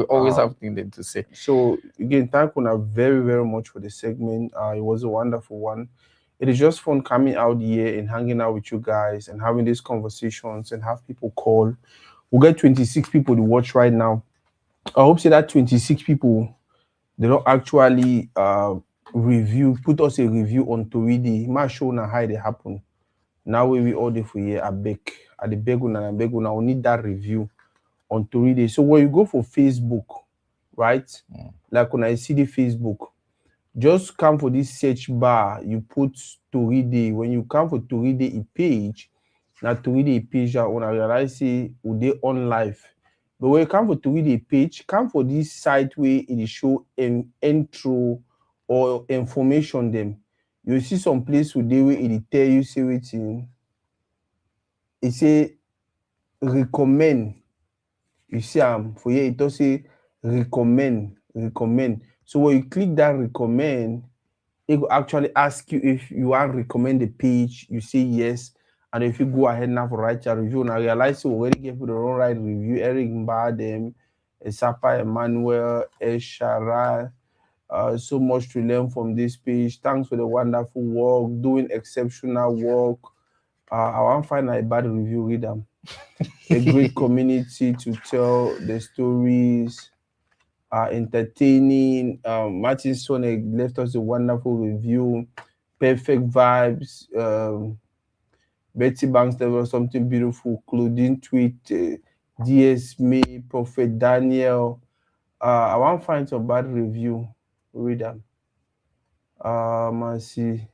[SPEAKER 1] always have things to say.
[SPEAKER 2] So again, thank you very, very much for the segment. It was a wonderful one.
[SPEAKER 3] It is just fun coming out here and hanging out with you guys and having these conversations and have people call. We'll get 26 people to watch right now. I hope say that 26 people, they don't actually put us a review on Toridi. My show now how they happen. Now we all day for here. I beg una. We need that review on Toridi. So when you go for Facebook, right? Like when I see the Facebook, just come for this search bar, you put Toridi. When you come for Toridi page, now Toridi page on I realize say they on live. But when you come for Toridi page, come for this site where it show an intro or information them. You see some place where it tell you say waiting. It say recommend. You see for here it does say recommend. So when you click that recommend, it will actually ask you if you want to recommend the page. You say yes, and if you go ahead now for write your review, and I realize you already gave the wrong right review. Eric Mbadem, Esapa Emmanuel, Eshara. So much to learn from this page. Thanks for the wonderful work, doing exceptional work. I want to find a bad review. Read them. A great community to tell the stories. Entertaining. Martin Sonek left us a wonderful review. Perfect vibes. Betty Banks, there was something beautiful. Claudine Tweet, DS May, Prophet Daniel. I want to find some bad review. Read them. I see.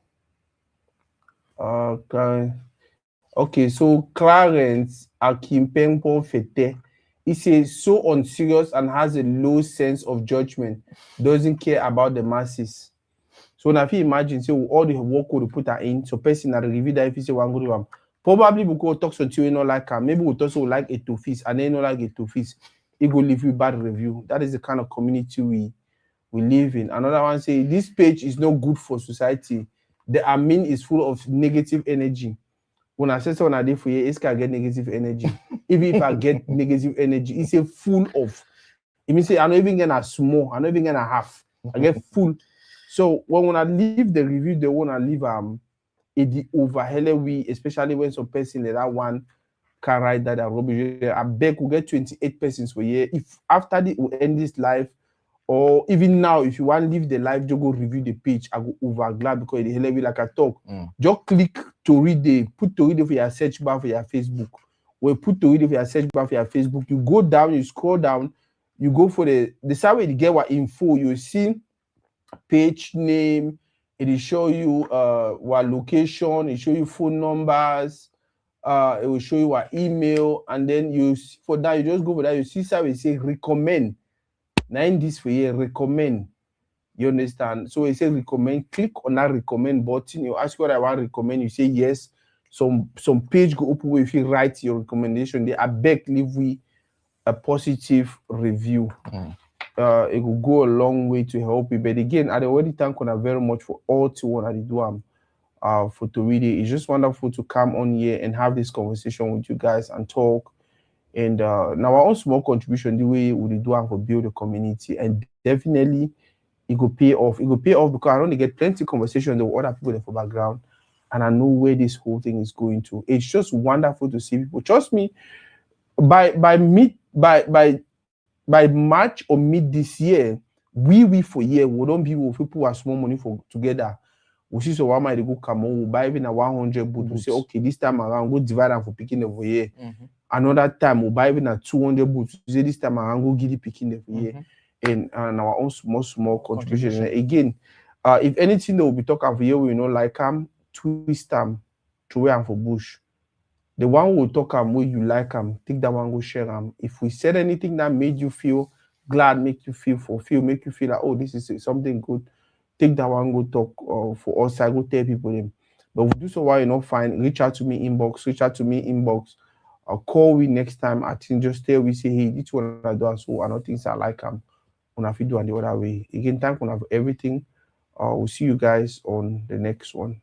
[SPEAKER 3] Okay, so Clarence Akimpempo Fete. He says so unserious and has a low sense of judgment, doesn't care about the masses. So now if you imagine, say all the work we put her in, so person that review that if you say one good one, probably because talk to you not like her, maybe we also like a two fees and then not like a two fees, it will leave you bad review. That is the kind of community we live in. Another one say this page is not good for society. The admin is full of negative energy. When I say someone I did for you, it's can get negative energy. Even if I get negative energy, it's a full of. It means say I'm not even gonna small, I'm not even gonna half. I get full. So when I leave the review, they wanna leave the overhele we, especially when some person like that one can write that rubbish. I beg we get 28 persons for here. If after we end this live, or even now, if you want to leave the live, just go review the page. I go over glad because it help me like I talk. Just click to read the put to read it for your search bar for your Facebook. When you put to read it for your search bar for your Facebook, you go down, you scroll down, you go for the side where you get what info. You see page name, it will show you what location, it show you phone numbers, it will show you what email, and then you for that you just go for that. You see side where you say recommend. Now in this way, recommend. You understand? So it says recommend. Click on that recommend button. You ask what I want to recommend. You say yes. Some page go open where if you write your recommendation, they I beg leave we a positive review. It will go a long way to help you. But again, I already thank you very much for all to what I do for to read it. It's just wonderful to come on here and have this conversation with you guys and talk. And now our own small contribution the way we do for build a community, and definitely it will pay off. It will pay off because I only get plenty conversation with other people in the background, and I know where this whole thing is going to. It's just wonderful to see people. Trust me, by March or mid this year, we for year we don't be with people who have small money for together. We see so one might go come on, we buy even a 100 boots. We say okay, this time around go divide them for picking over here. Another time we'll buy even a 200 boots. Say this time I'm go get it picking every year, and our own small contribution. And again, if anything that will be talking for here, we know like twist throw am for bush. The one will talk where you like take that one go share If we said anything that made you feel glad, make you feel fulfilled, make you feel like oh this is something good, take that one go talk for us. I go tell people them. But we do so while you're not fine. Reach out to me inbox. I'll call we next time. I think just tell we say, hey, this one I do, so I don't think I like when I feel do on the other way. Again, thank you for everything. We'll see you guys on the next one.